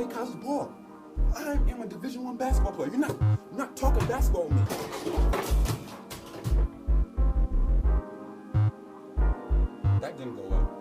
play college ball. I am a Division I basketball player. You're not talking basketball with me. That didn't go well.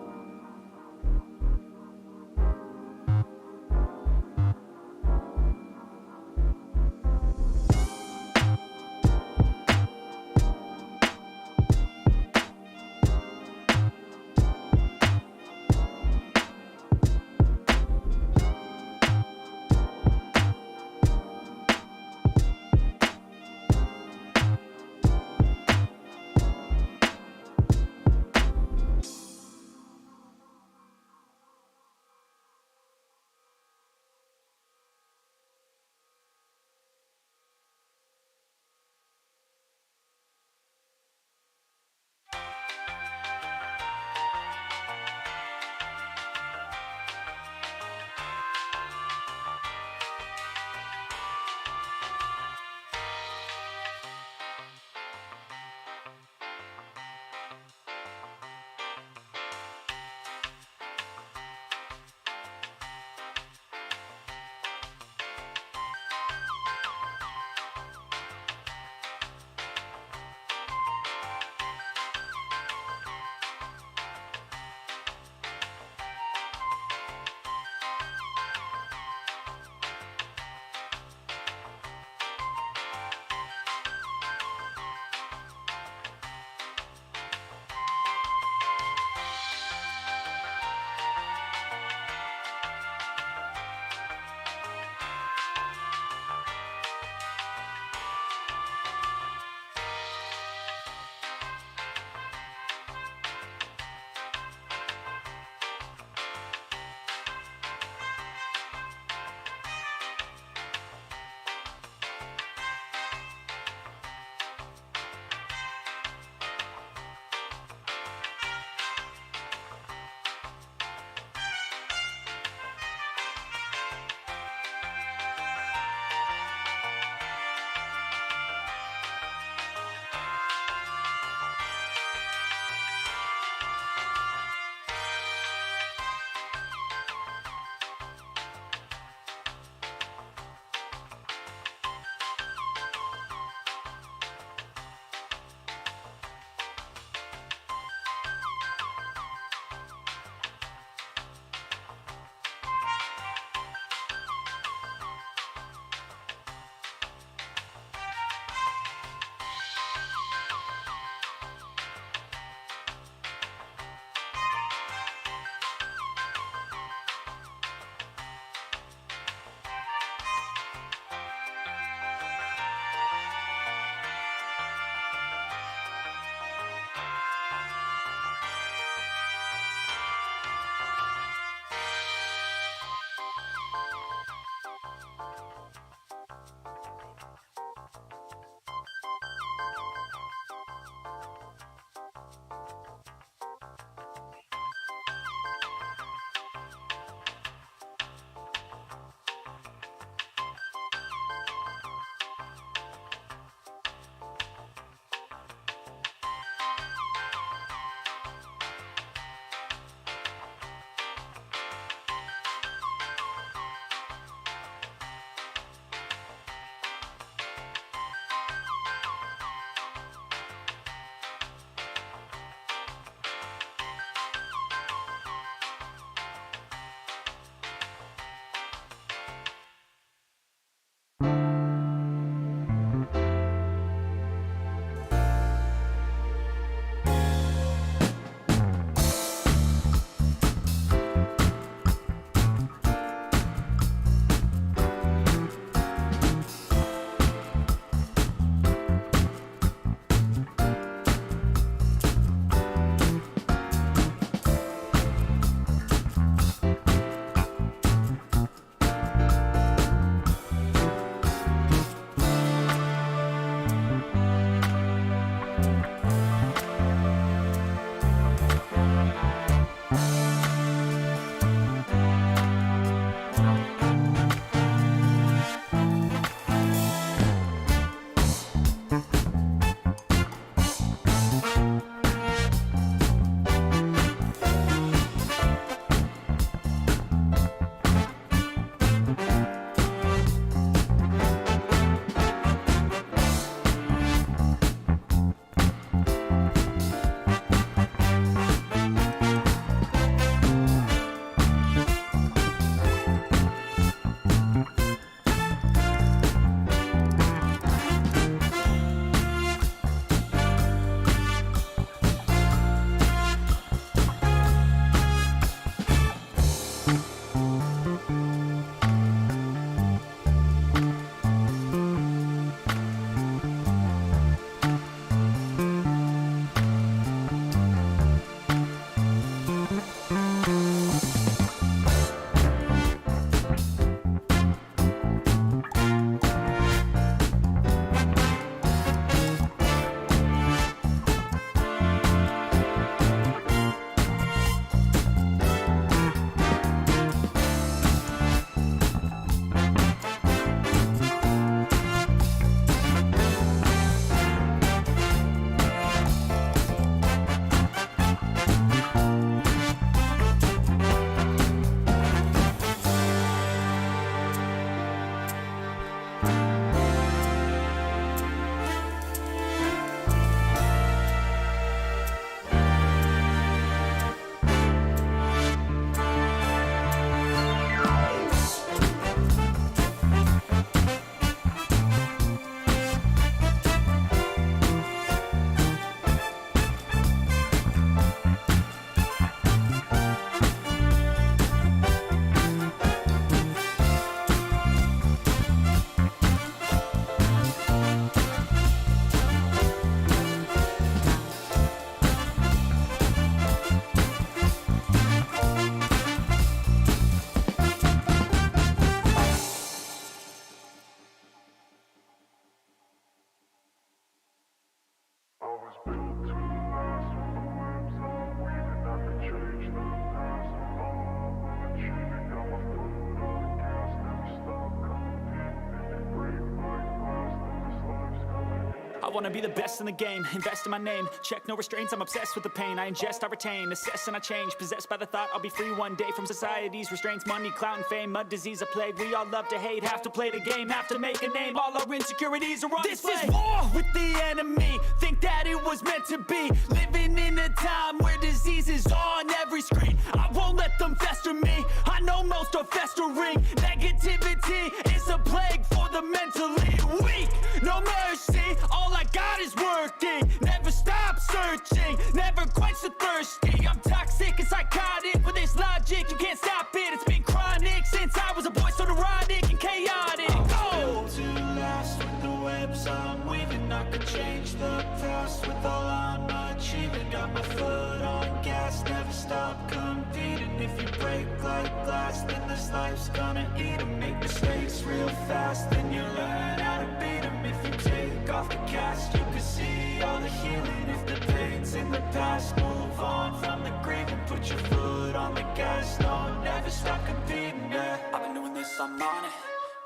wanna be the best in the game, invest in my name, check no restraints, I'm obsessed with the pain. I ingest, I retain, assess and I change, possessed by the thought I'll be free one day from society's restraints, money, clout and fame, mud, disease, a plague. We all love to hate, have to play the game, have to make a name. All our insecurities are on display. This is war with the enemy, think that it was meant to be. Living in a time where disease is on every screen. I won't let them fester me, I know most are festering. Negativity is a plague for the mentally weak. No mercy, all I got is working. Never stop searching, never quench the thirsty. I'm toxic and psychotic, with this logic you can't stop it. It's been chronic since I was a boy, so neurotic and chaotic. Built to last with the webs I'm weaving. I could change the past with all I'm achieving. Got my foot on gas, never stop competing. If you break like glass, then this life's gonna eat 'em. Make mistakes real fast, then you learn how to beat 'em. If you take off the cast, you can see all the healing. If the pain's in the past, move on from the grave and put your foot on the gas. No, never stop competing, yeah. I've been doing this, I'm on it.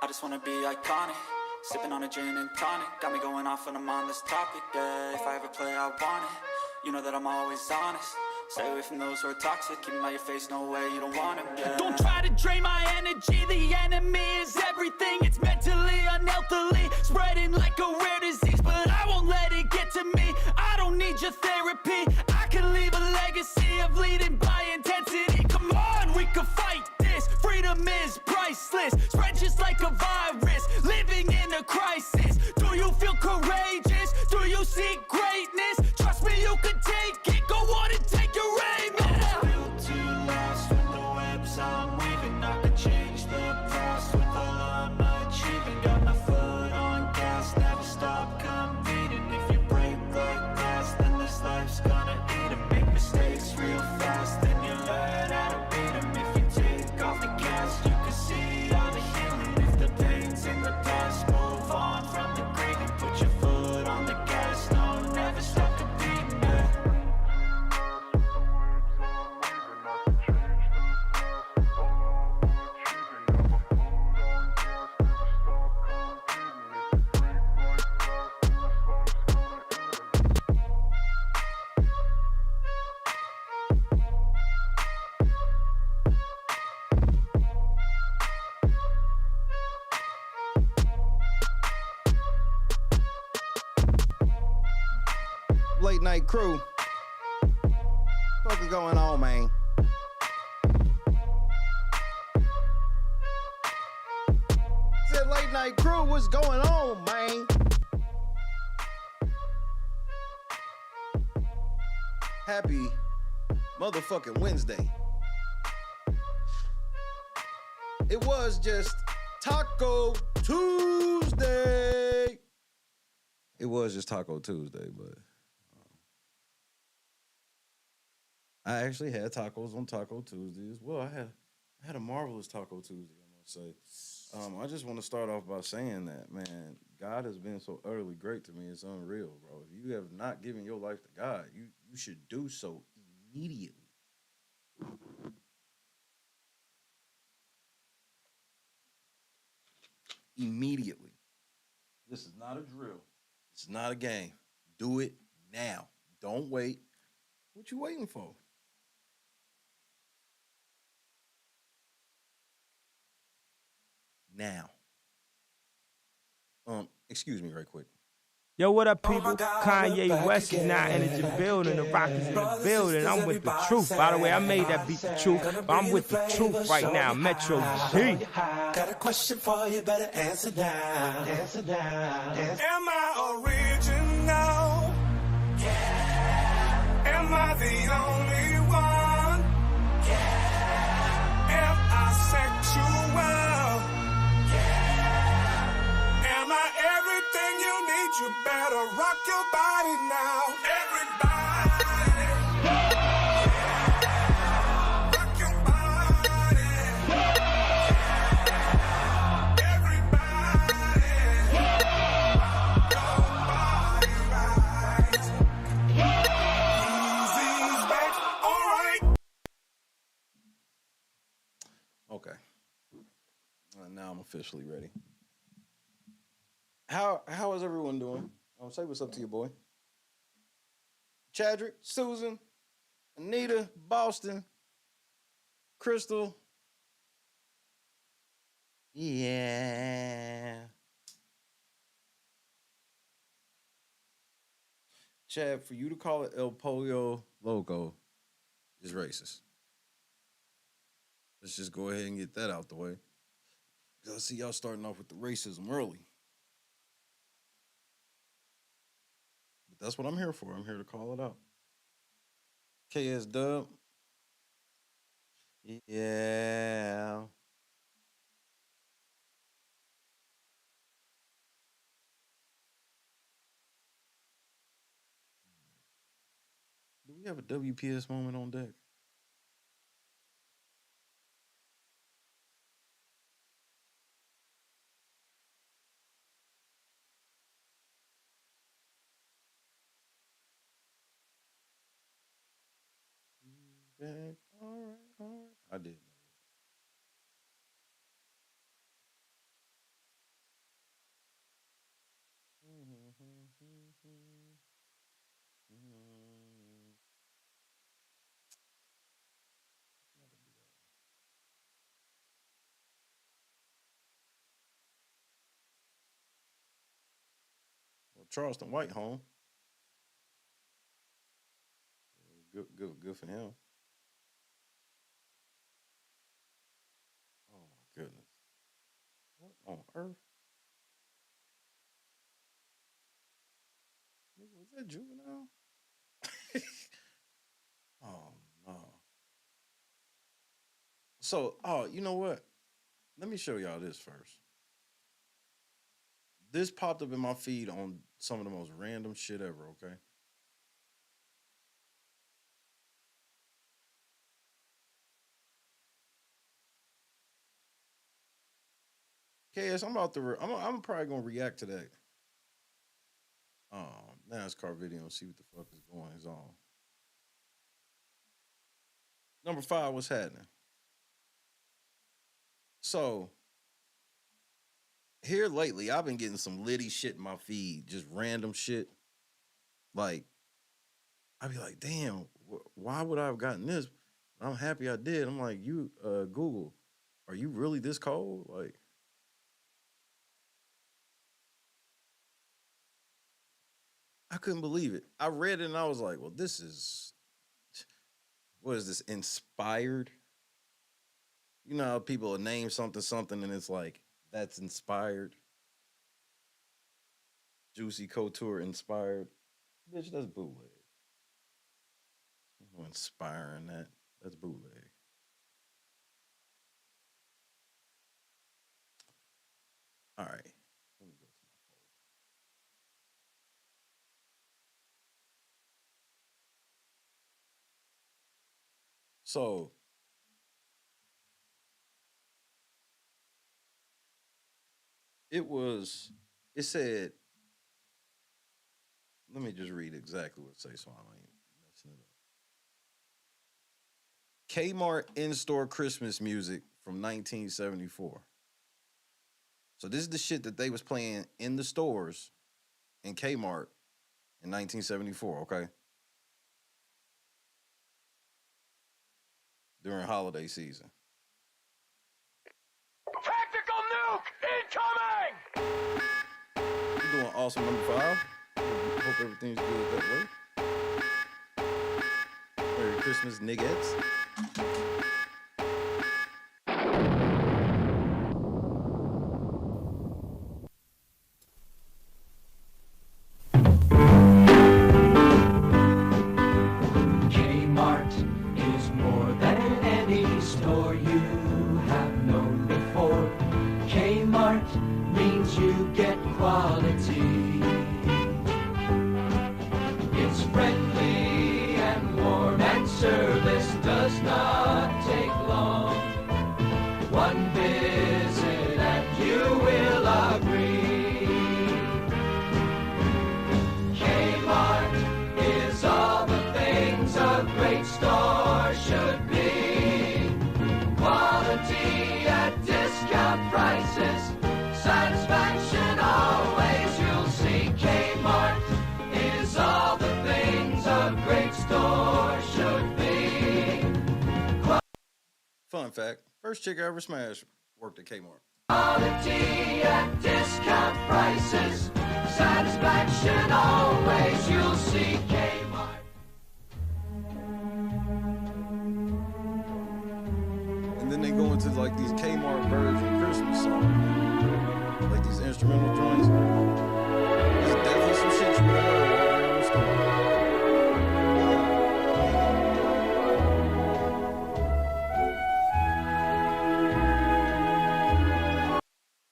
I just wanna be iconic. Sipping on a gin and tonic, got me going off when I'm on this topic, yeah. If I ever play, I want it. You know that I'm always honest. Stay away from those who are toxic. Keep them out your face, no way, you don't want them, yeah. Don't try to drain my energy. The enemy is everything. It's mentally, unhealthily, spreading like a rare disease. But I won't let it get to me. I don't need your therapy. I can leave a legacy of leading by intensity. Come on, we can fight this. Freedom is priceless. Spread just like a virus. Living in a crisis. Do you feel courageous? Do you seek greatness? Trust me, you can take it. Go on and take your aim. Yeah. Built to last with the webs I'm weaving. I could change the past with all I'm achieving. Got my foot on gas, never stop competing. If you break like glass, then this life's gonna eat 'em. Make mistakes real fast, then you learn how to beat 'em. If you take off the cast, you can see all the healing. If the pain's in the past, move on from the grave and put your foot on the gas. No, never stop competing, yeah. Late night crew. What is going on, man? Said late night crew, what's going on, man? Happy motherfucking Wednesday. It was just Taco Tuesday. It was just Taco Tuesday, but I actually had tacos on Taco Tuesday as well. I had a marvelous Taco Tuesday, I must say. I just want to start off by saying that, man, God has been so utterly great to me. It's unreal, bro. If you have not given your life to God, you should do so immediately. Immediately. This is not a drill. It's not a game. Do it now. Don't wait. What you waiting for? Now. Excuse me right quick. Yo, what up, people? Kanye West is now in the building. The Rock is in the building. I'm with the truth. By the way, I made that beat the truth, but I'm with the truth right now. Metro G. Got a question for you, better answer now. Answer now. Am I original? Yeah. Am I the only one? Yeah. Am I sexual? Yeah. Am I everything you need? You better rock your body now. Everybody. Rock your body. Everybody. Your body right. Easy's back. All right. Okay. Now I'm officially ready. How is everyone doing? Say what's up to your boy. Chadrick, Susan, Anita, Boston, Crystal. Yeah. Chad, for you to call it El Pollo Loco is racist. Let's just go ahead and get that out the way. Because I see y'all starting off with the racism early. But that's what I'm here for. I'm here to call it out. KS Dub. Yeah. Do we have a WPS moment on deck? Back. All right. I did know well, Charleston White home. Good for him. Oh my goodness. What on earth? Was that juvenile? Oh no. So, you know what? Let me show y'all this first. This popped up in my feed on some of the most random shit ever, okay? KS, I'm probably gonna react to that. NASCAR video and see what the fuck is going on. Number 5, what's happening? So, here lately, I've been getting some litty shit in my feed, just random shit. Like, I'd be like, damn, why would I have gotten this? I'm happy I did. I'm like, you, Google, are you really this cold? Like, I couldn't believe it. I read it and I was like, well, this is, what is this, inspired? You know how people will name something, and it's like, that's inspired. Juicy Couture inspired. Bitch, that's bootleg. No inspiring that. That's bootleg. All right. Let me go to my folder. So, it said, let me just read exactly what it says so I ain't messing it up. Kmart in-store Christmas music from 1974. So this is the shit that they was playing in the stores in Kmart in 1974, okay? During holiday season. Tactical nuke incoming! You're doing awesome, number 5. Hope everything's good that way. Merry Christmas, niggas. Kmart is more than any store you have known before. Kmart means you get quality. It's friendly and warm, and service does not take long. One visit and you will agree. Kmart is all the things a great store should be. Quality at discount prices, satisfaction always you'll see. Kmart Fun fact, first chick I ever smashed worked at Kmart. Quality at discount prices. Satisfaction always. You'll see Kmart. And then they go into like these Kmart version Christmas songs, like these instrumental joints. There's definitely some shit you would have heard while you're in the store.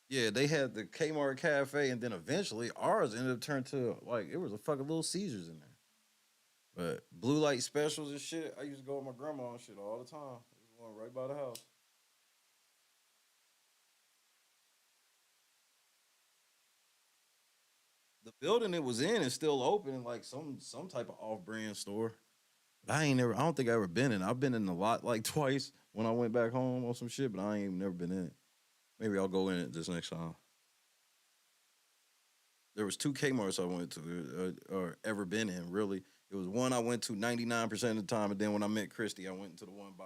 Yeah, they had the Kmart Cafe, and then eventually ours ended up turning to like it was a fucking Little Caesars in there. But blue light specials and shit, I used to go with my grandma and shit all the time. There was one right by the house. The building it was in is still open, like some type of off-brand store. But I don't think I ever been in. I've been in a lot like twice when I went back home on some shit, but I ain't never been in it. Maybe I'll go in it this next time. There was 2 Kmart's I went to or ever been in, really. It was one I went to 99% of the time, and then when I met Christy, I went into the one by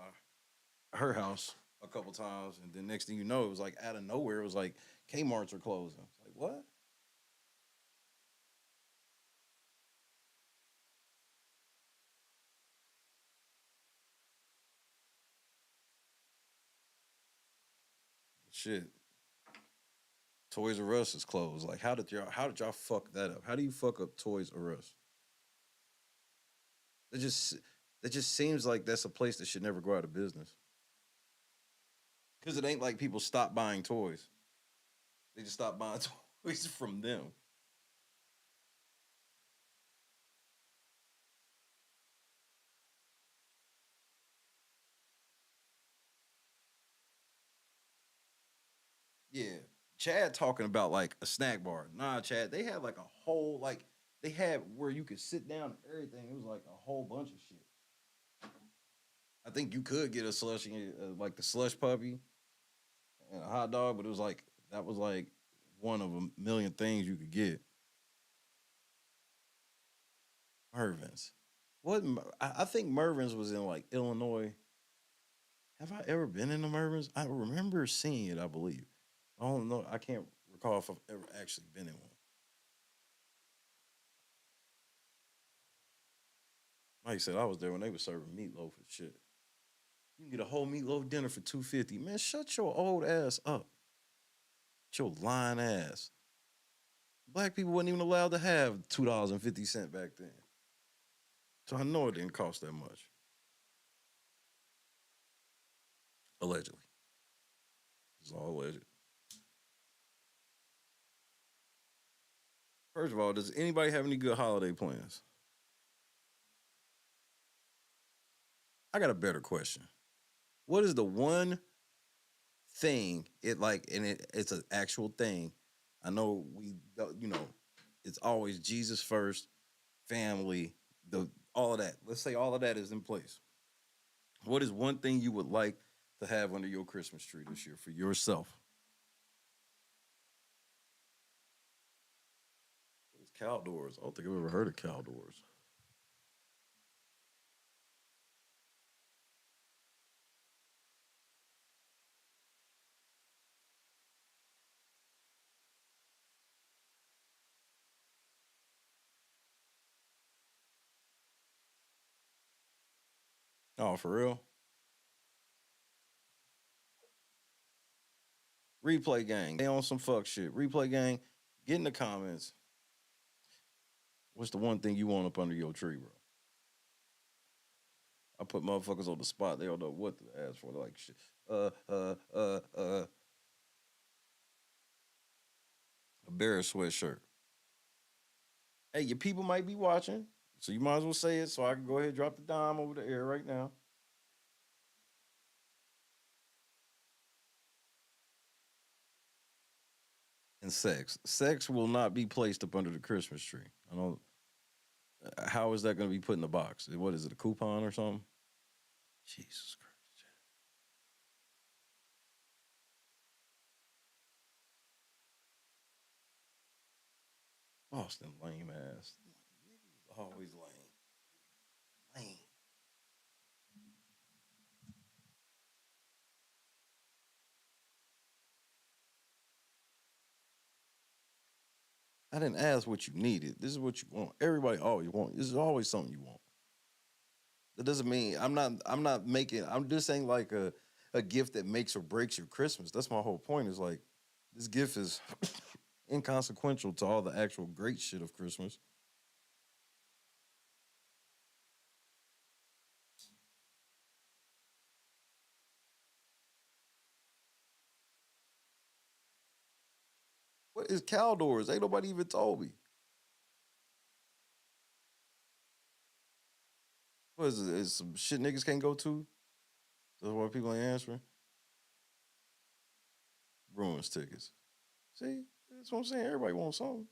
her house a couple times, and then next thing you know, it was like out of nowhere, it was like Kmart's are closing. It's like, what? Shit. Toys R Us is closed. Like, how did y'all fuck that up? How do you fuck up Toys R Us? That just seems like that's a place that should never go out of business. Because it ain't like people stop buying toys. They just stop buying toys from them. Yeah. Chad talking about like a snack bar. Nah, Chad, they had like a whole, like, they had where you could sit down and everything. It was like a whole bunch of shit. I think you could get a slushy, like the slush puppy and a hot dog, but it was like, that was like one of a million things you could get. Mervin's. What? I think Mervin's was in like Illinois. Have I ever been in the Mervin's? I remember seeing it, I believe. I don't know. I can't recall if I've ever actually been in one. Like I said, I was there when they were serving meatloaf and shit. You can get a whole meatloaf dinner for $2.50. Man, shut your old ass up. Shut your lying ass. Black people wasn't even allowed to have $2.50 back then. So I know it didn't cost that much. Allegedly. It's all alleged. First of all, does anybody have any good holiday plans? I got a better question. What is the one thing it's an actual thing? I know it's always Jesus first, family, all of that. Let's say all of that is in place. What is one thing you would like to have under your Christmas tree this year for yourself? What is cow doors? I don't think I've ever heard of cow doors. Oh, for real? Replay gang. They on some fuck shit. Replay gang, get in the comments. What's the one thing you want up under your tree, bro? I put motherfuckers on the spot. They don't know what to ask for. They're like, shit. A bear sweatshirt. Hey, your people might be watching, so you might as well say it so I can go ahead and drop the dime over the air right now. And sex. Sex will not be placed up under the Christmas tree. I don't. How is that going to be put in the box? What is it, a coupon or something? Jesus Christ. Boston lame ass. Niggas always lame. Lame. I didn't ask what you needed. This is what you want. Everybody always wants. This is always something you want. That doesn't mean I'm just saying like a gift that makes or breaks your Christmas. That's my whole point. Is like this gift is inconsequential to all the actual great shit of Christmas. What is Caldors? Ain't nobody even told me. What is it? Is some shit niggas can't go to? That's why people ain't answering. Bruins tickets. See, that's what I'm saying. Everybody wants something.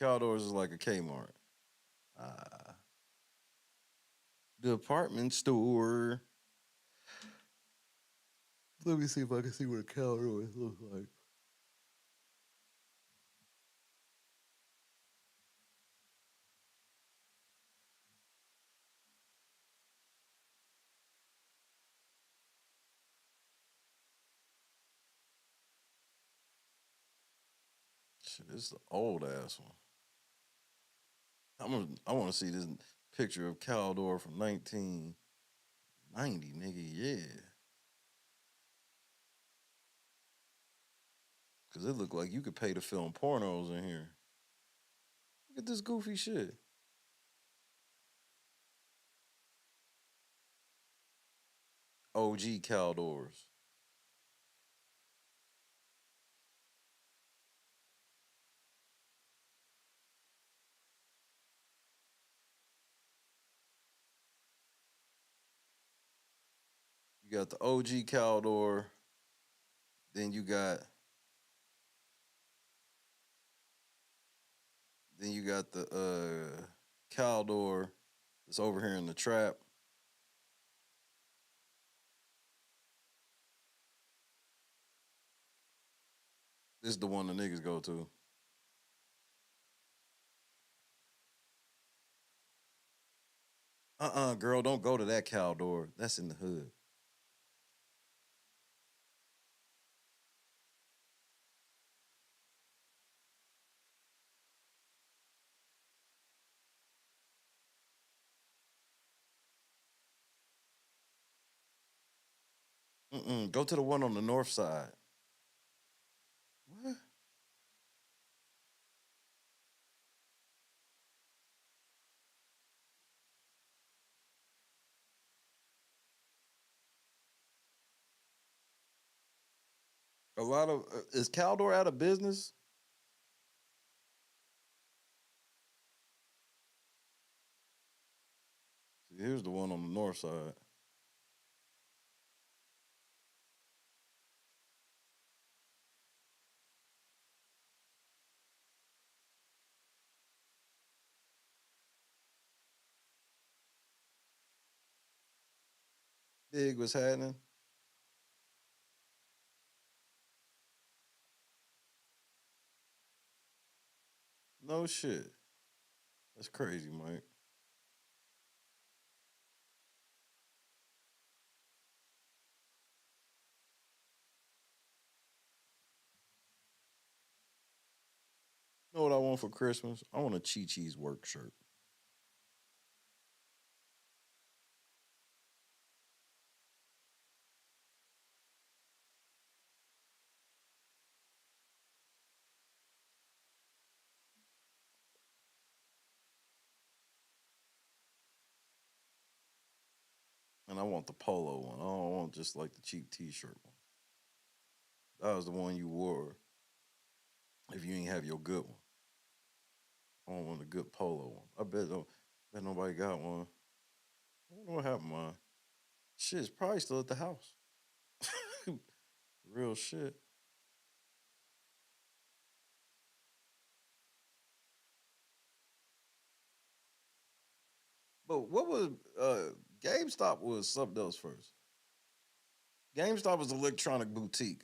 Caldors is like a Kmart. Department store. Let me see if I can see what a Caldors looks like. Shit, this is the old ass one. I want to see this picture of Caldor from 1990, nigga. Yeah. Cause it looked like you could pay to film pornos in here. Look at this goofy shit. OG Caldors. You got the OG Caldor. Then you got the Caldor that's over here in the trap. This is the one the niggas go to. Girl, don't go to that Caldor. That's in the hood. Go to the one on the north side. What? A lot of is Caldor out of business? See, here's the one on the north side. Dig was happening. No shit. That's crazy, Mike. You know what I want for Christmas? I want a Chi Chi's work shirt. And I want the polo one. I don't want just like the cheap t-shirt one. That was the one you wore if you ain't have your good one. I don't want a good polo one. Bet nobody got one. I don't know what happened, man. Shit, it's probably still at the house. Real shit. But what was GameStop was something else first. GameStop was electronic boutique.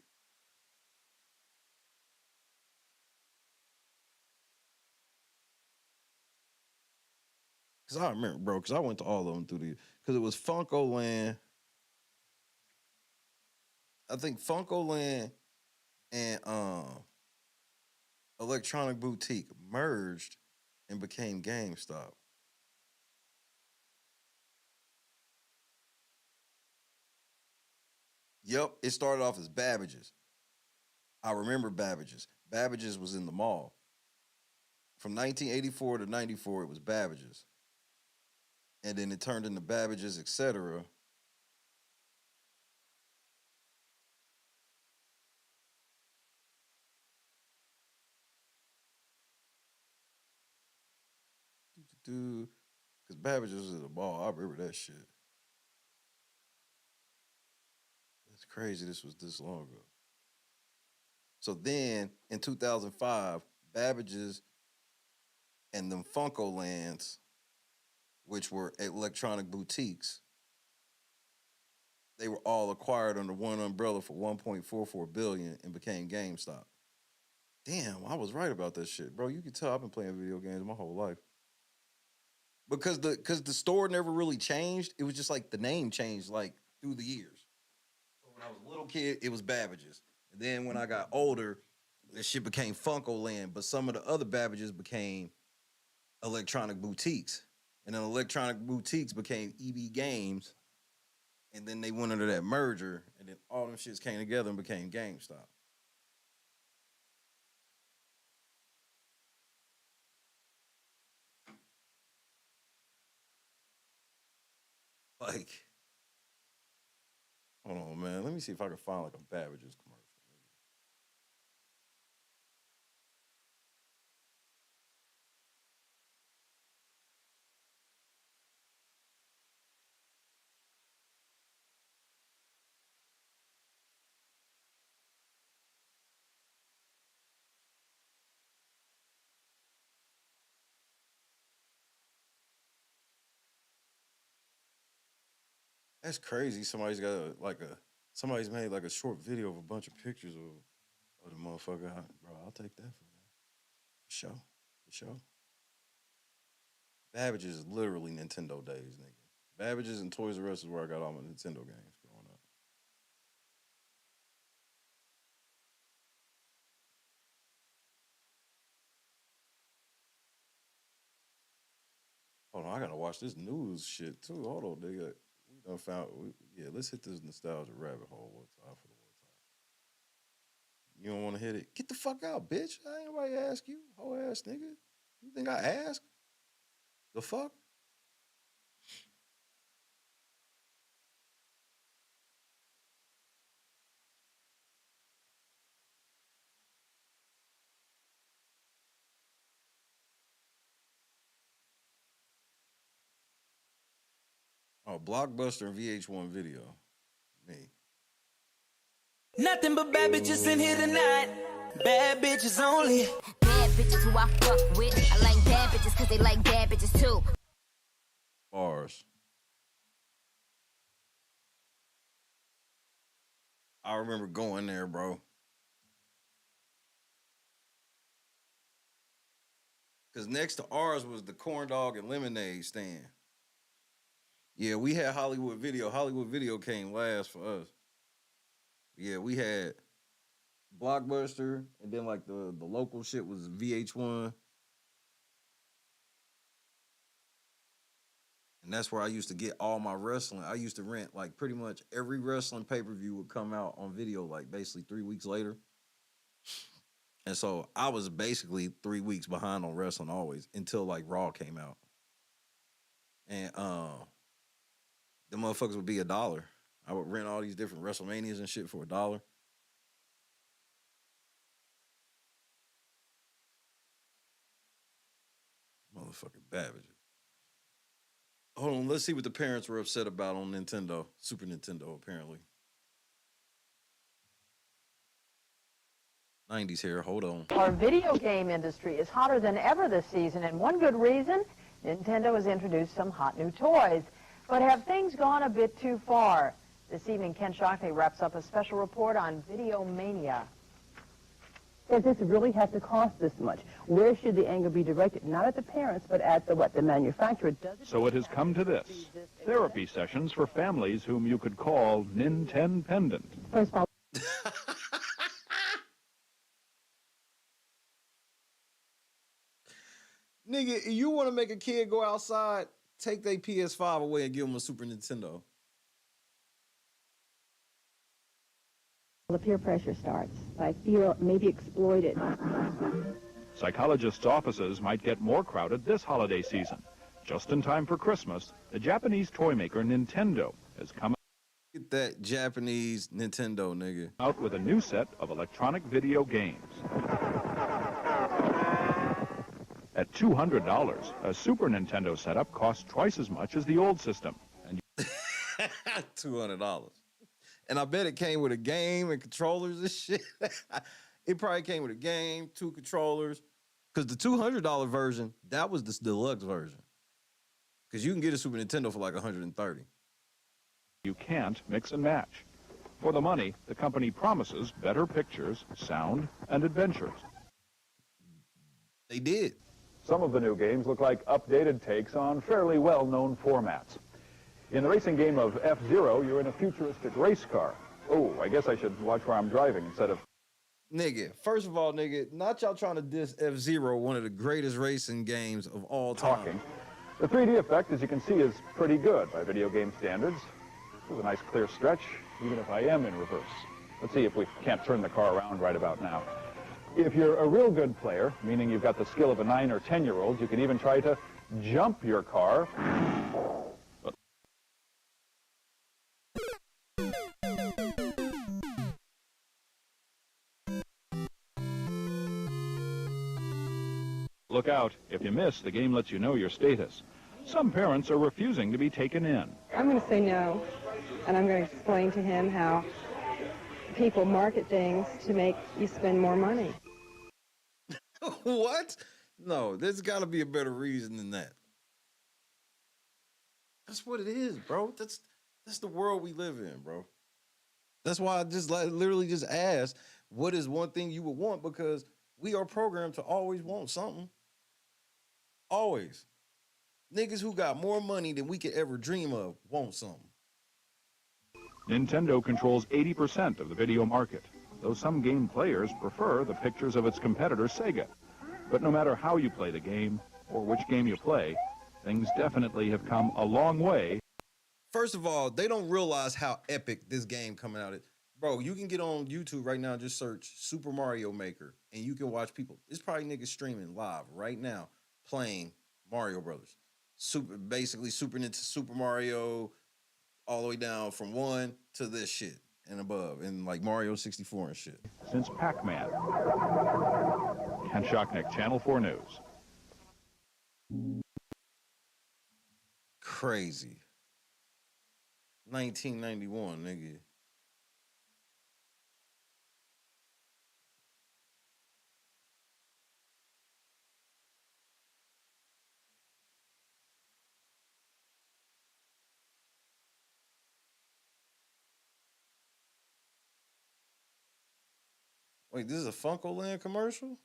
Cause I remember, bro, because I went to all of them because it was Funko Land. I think Funkoland and Electronic Boutique merged and became GameStop. Yep, it started off as Babbage's. I remember Babbage's. Babbage's was in the mall. From 1984 to 94, it was Babbage's. And then it turned into Babbage's, etc. Because Babbage's was in the mall. I remember that shit. That's crazy. This was this long ago. So then, in 2005, Babbage's and them Funkolands, which were electronic boutiques, they were all acquired under one umbrella for $1.44 billion and became GameStop. Damn, I was right about that shit, bro. You can tell I've been playing video games my whole life. Because the store never really changed. It was just like the name changed like through the years. So when I was a little kid, it was Babbage's. And then when I got older, this shit became Funkoland. But some of the other Babbage's became electronic boutiques. And then electronic boutiques became EB Games. And then they went under that merger. And then all them shits came together and became GameStop. Like, hold on, man. Let me see if I can find like a Babbage's commercial. That's crazy. Somebody's made like a short video of a bunch of pictures of the motherfucker. Bro, I'll take that for sure. For sure. Babbage's is literally Nintendo days, nigga. Babbage's and Toys R Us is where I got all my Nintendo games growing up. Hold on, I gotta watch this news shit too. Hold on, nigga. Let's hit this nostalgia rabbit hole one time for the one time. You don't want to hit it? Get the fuck out, bitch. I ain't nobody ask you, whole ass nigga. You think I asked? The fuck? Oh, Blockbuster and VH1 Video. Me. Nothing but bad bitches in here tonight. Bad bitches only. Bad bitches who I fuck with. I like bad bitches cause they like bad bitches too. Bars. I remember going there, bro. Because next to ours was the corn dog and lemonade stand. Yeah, we had Hollywood Video. Hollywood Video came last for us. Yeah, we had Blockbuster, and then like the local shit was VH1. And that's where I used to get all my wrestling. I used to rent like pretty much every wrestling pay-per-view would come out on video like basically 3 weeks later. And so I was basically 3 weeks behind on wrestling always until like Raw came out. And the motherfuckers would be $1. I would rent all these different WrestleManias and shit for $1. Motherfucking Babbage. Hold on, let's see what the parents were upset about on Nintendo. Super Nintendo, apparently. 90s here, hold on. Our video game industry is hotter than ever this season, and one good reason, Nintendo has introduced some hot new toys. But have things gone a bit too far? This evening, Ken Shockney wraps up a special report on Video Mania. Does this really have to cost this much? Where should the anger be directed? Not at the parents, but at the manufacturer. So it has come to this. Therapy sessions for families whom you could call Nintendependent. First of all, Nigga, you want to make a kid go outside, take their PS5 away and give them a Super Nintendo. The peer pressure starts. I feel maybe exploited. Psychologists' offices might get more crowded this holiday season. Just in time for Christmas, the Japanese toy maker Nintendo has come Get that Japanese Nintendo, nigga. out with a new set of electronic video games. At $200, a Super Nintendo setup costs twice as much as the old system. And $200. And I bet it came with a game and controllers and shit. It probably came with a game, 2 controllers. Because the $200 version, that was the deluxe version. Because you can get a Super Nintendo for like $130. you can't mix and match. For the money, the company promises better pictures, sound, and adventures. They did. Some of the new games look like updated takes on fairly well-known formats. In the racing game of F-Zero, you're in a futuristic race car. Oh, I guess I should watch where I'm driving instead of... Nigga, first of all, nigga, not y'all trying to diss F-Zero, one of the greatest racing games of all time. talking. The 3D effect, as you can see, is pretty good by video game standards. With a nice clear stretch, even if I am in reverse. Let's see if we can't turn the car around right about now. If you're a real good player, meaning you've got the skill of a 9 or 10-year-old, you can even try to jump your car. Look out. If you miss, the game lets you know your status. Some parents are refusing to be taken in. I'm going to say no, and I'm going to explain to him how people market things to make you spend more money. What? No, there's got to be a better reason than that. That's what it is, bro. That's the world we live in, bro. That's why I just literally just asked, what is one thing you would want? Because we are programmed to always want something. Always. Niggas who got more money than we could ever dream of want something. Nintendo controls 80% of the video market, though some game players prefer the pictures of its competitor Sega. But no matter how you play the game, or which game you play, things definitely have come a long way. First of all, they don't realize how epic this game coming out is. Bro, you can get on YouTube right now and just search Super Mario Maker, and you can watch people. It's probably niggas streaming live right now playing Mario Brothers. Basically Super Mario, all the way down from 1 to this shit and above, and like Mario 64 and shit. Since Pac-Man. Ken Shocknick, Channel 4 News. Crazy. 1991, nigga. Wait, this is a Funko Land commercial?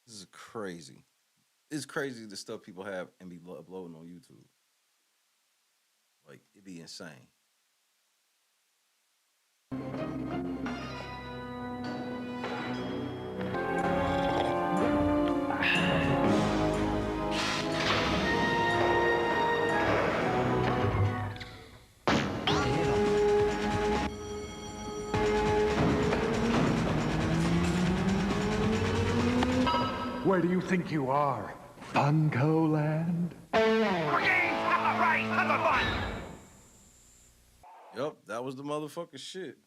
This is crazy. It's crazy the stuff people have and be uploading on YouTube. Like, it'd be insane. Where do you think you are? Funko Land? Yep, that was the motherfucking shit.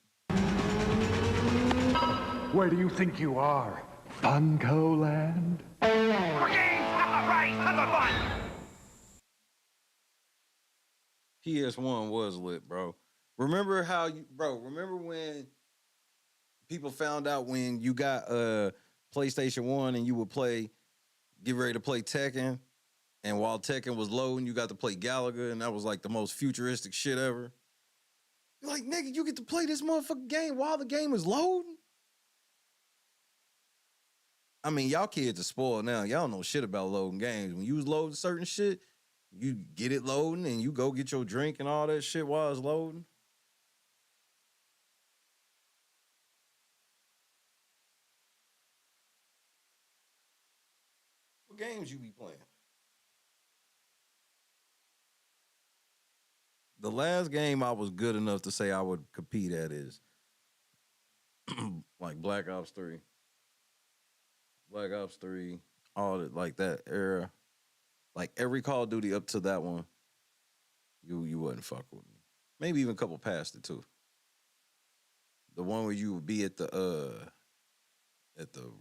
Where do you think you are? Funko Land? PS1 was lit, bro. Remember when people found out when you got PlayStation 1 and you would get ready to play Tekken, and while Tekken was loading, you got to play Galaga, and that was like the most futuristic shit ever. You're like, nigga, you get to play this motherfucking game while the game is loading? I mean, y'all kids are spoiled now. Y'all don't know shit about loading games. When you was loading certain shit, You get it loading and you go get your drink and all that shit while it's loading. What games you be playing? The last game I was good enough to say I would compete at is like Black Ops 3. Black Ops 3, all that, like that era. Like every Call of Duty up to that one, you wouldn't fuck with me. Maybe even a couple past it too. The one where you would be at the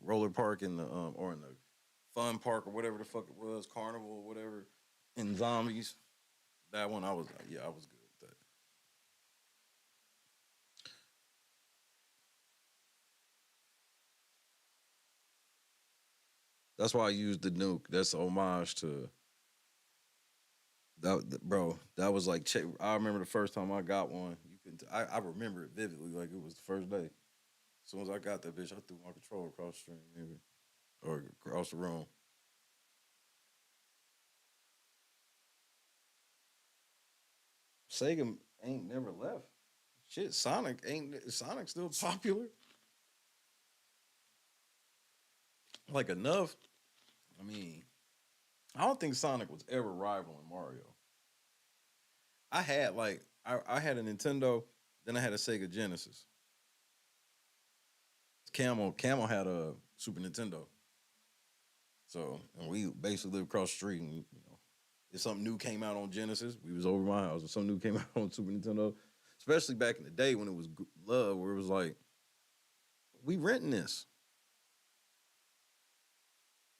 roller park in the or in the fun park or whatever the fuck it was, carnival or whatever, in zombies. That one I was good with that. That's why I used the nuke. That's homage to that, bro. That was like I remember the first time I got one. I remember it vividly, like it was the first day. As soon as I got that bitch, I threw my controller across the stream, maybe, or across the room. Sega ain't never left. Shit, Sonic still popular? Like enough. I mean, I don't think Sonic was ever rivaling Mario. I had I had a Nintendo, then I had a Sega Genesis. Camel had a Super Nintendo. So, and we basically lived across the street, and if something new came out on Genesis, we was over my house. If something new came out on Super Nintendo, especially back in the day when it was love, where it was like, we renting this.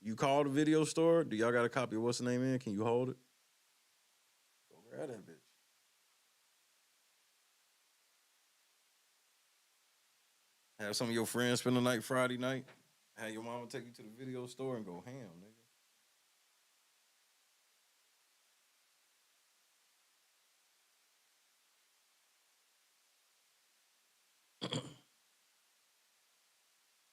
You call the video store. Do y'all got a copy of what's the name in? Can you hold it? Go grab that bitch. Have some of your friends spend the night Friday night. Have your mama take you to the video store and go ham, nigga.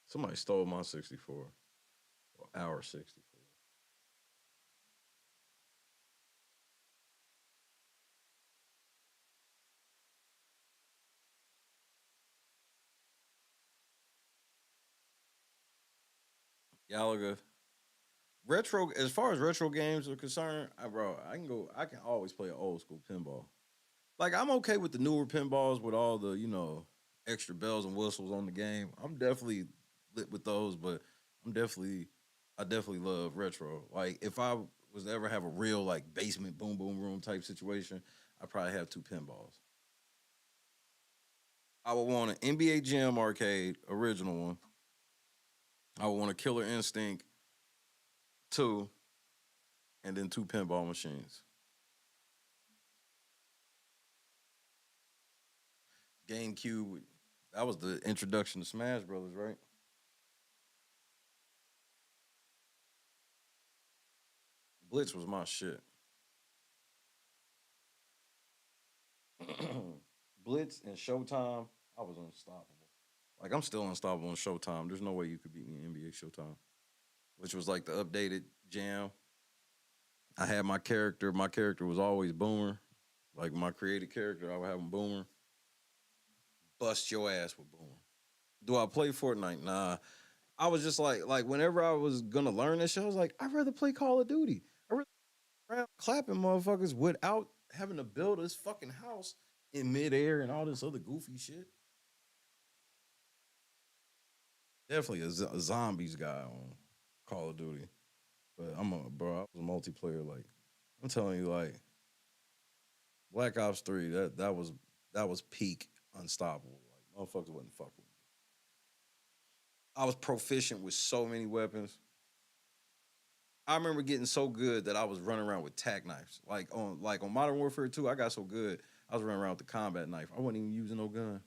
Somebody stole my 64. Or our 64. Gallagher. Retro, as far as retro games are concerned, I can always play an old school pinball. Like, I'm okay with the newer pinballs with all the, extra bells and whistles on the game. I'm definitely lit with those, but I definitely love retro. Like, if I was to ever have a real, like, basement boom boom room type situation, I'd probably have 2 pinballs. I would want an NBA Jam arcade, original one. I would want a Killer Instinct 2, and then 2 pinball machines. GameCube, that was the introduction to Smash Brothers, right? Blitz was my shit. Blitz and Showtime, I was unstoppable. Like, I'm still unstoppable in Showtime. There's no way you could beat me in NBA Showtime, which was like the updated jam. I had my character. My character was always Boomer. Like, my created character, I would have him Boomer. Bust your ass with Boomer. Do I play Fortnite? Nah. I was just like whenever I was gonna learn this shit, I was like, I'd rather play Call of Duty. I'd rather around clapping motherfuckers without having to build this fucking house in midair and all this other goofy shit. Definitely a zombies guy on Call of Duty. But I was a multiplayer. Like, I'm telling you, like, Black Ops 3, that was peak unstoppable. Like, motherfuckers wouldn't fuck with me. I was proficient with so many weapons. I remember getting so good that I was running around with tack knives. Like on Modern Warfare 2, I got so good, I was running around with the combat knife. I wasn't even using no gun.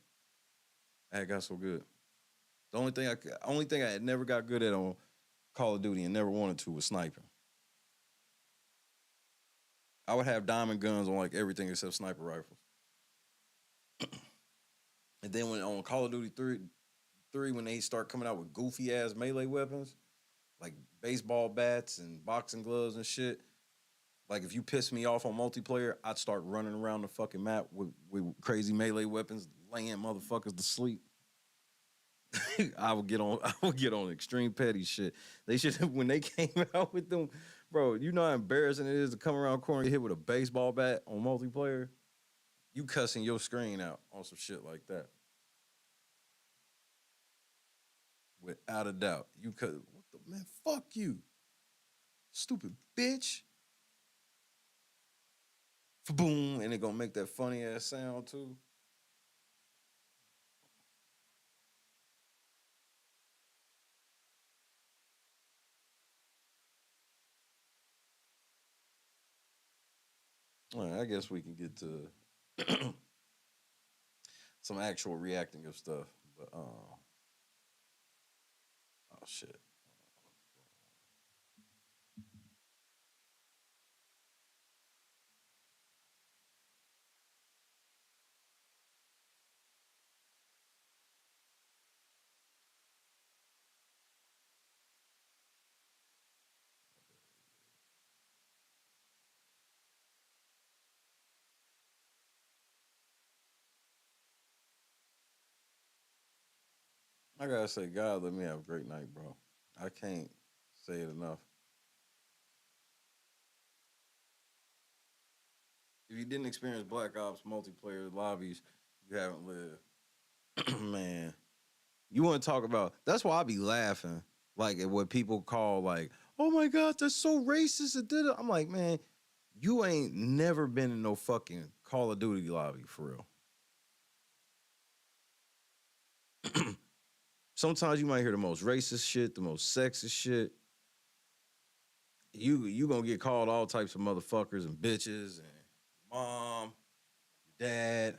I got so good. The only thing I had never got good at on Call of Duty and never wanted to was sniping. I would have diamond guns on like everything except sniper rifles. And then when on Call of Duty 3, when they start coming out with goofy ass melee weapons, like baseball bats and boxing gloves and shit, Like, if you piss me off on multiplayer, I'd start running around the fucking map with crazy melee weapons, laying motherfuckers to sleep. I would get on extreme petty shit. They should have, when they came out with them, bro, you know how embarrassing it is to come around the corner and get hit with a baseball bat on multiplayer? You cussing your screen out on some shit like that. Without a doubt. You could, what the, man, fuck you. Stupid bitch. Boom, and it gonna make that funny ass sound too. All right, I guess we can get to some actual reacting of stuff. But oh shit. I gotta say, God, let me have a great night, bro. I can't say it enough. If you didn't experience Black Ops multiplayer lobbies, you haven't lived. Man, you want to talk about? That's why I be laughing, like at what people call like, "Oh my God, that's so racist." It did it. I'm like, man, you ain't never been in no fucking Call of Duty lobby for real. Sometimes you might hear the most racist shit, the most sexist shit. You gonna get called all types of motherfuckers and bitches and mom, dad.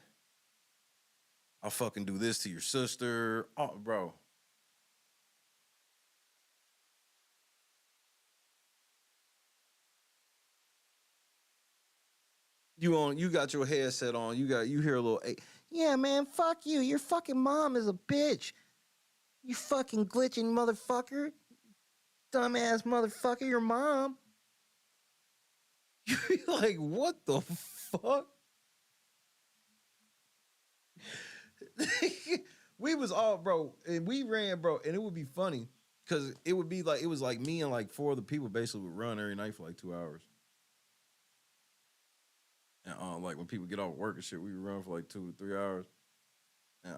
I'll fucking do this to your sister. Oh, bro. You got your headset on. You hear a little, yeah, man, fuck you. Your fucking mom is a bitch. You fucking glitching motherfucker. Dumbass motherfucker, your mom. You be like, what the fuck? We was all, bro, and we ran, bro, and it would be funny because it would be like, it was like me and like 4 other people basically would run every night for like 2 hours. And like when people get off work and shit, we would run for like 2 to 3 hours. And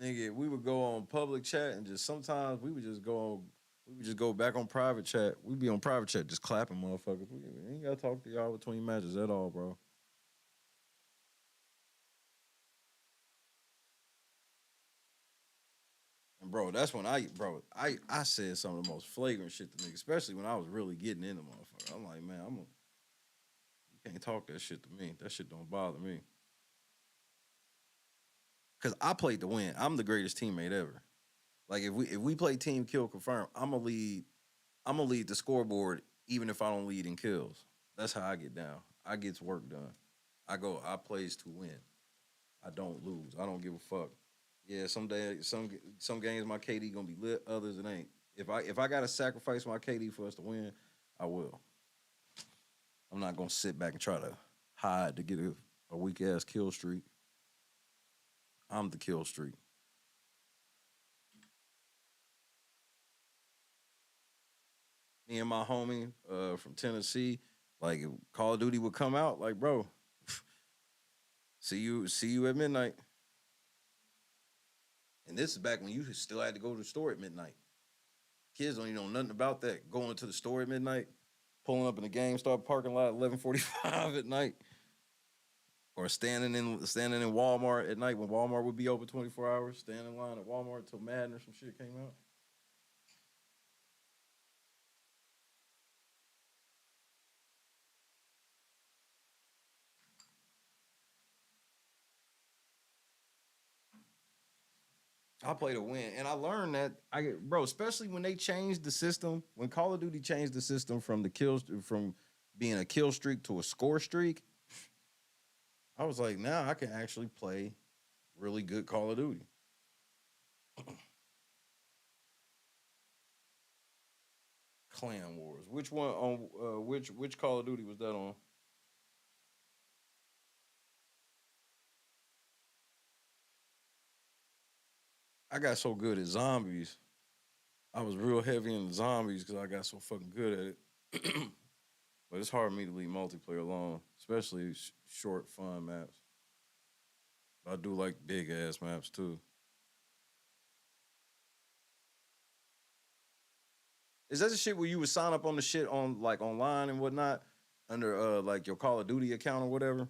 nigga, we would go on public chat and just sometimes we would just go back on private chat. We'd be on private chat just clapping motherfuckers. We ain't gotta talk to y'all between matches at all, bro. And bro, that's when I said some of the most flagrant shit to niggas, especially when I was really getting into motherfucker. I'm like, man, you can't talk that shit to me. That shit don't bother me. Cause I played to win. I'm the greatest teammate ever. Like if we play team kill confirm, I'm gonna lead the scoreboard even if I don't lead in kills. That's how I get down. I gets work done. I plays to win. I don't lose. I don't give a fuck. Yeah, some games my KD gonna be lit, others it ain't. If I gotta sacrifice my KD for us to win, I will. I'm not gonna sit back and try to hide to get a weak ass kill streak. I'm the kill streak. Me and my homie from Tennessee, like if Call of Duty would come out, like, bro, see you at midnight. And this is back when you still had to go to the store at midnight. Kids don't even know nothing about that. Going to the store at midnight, pulling up in the GameStop parking lot at 11:45 at night, or standing in Walmart at night when Walmart would be open 24 hours. Standing in line at Walmart until Madden or some shit came out. I play to win, and I learned that bro, especially when they changed the system, when Call of Duty changed the system from being a kill streak to a score streak. I was like, now I can actually play really good Call of Duty. Clan Wars. Which one on which Call of Duty was that on? I got so good at zombies. I was real heavy in zombies because I got so fucking good at it. But it's hard for me to leave multiplayer alone, especially short, fun maps. But I do like big ass maps too. Is that the shit where you would sign up on the shit on like online and whatnot under like your Call of Duty account or whatever?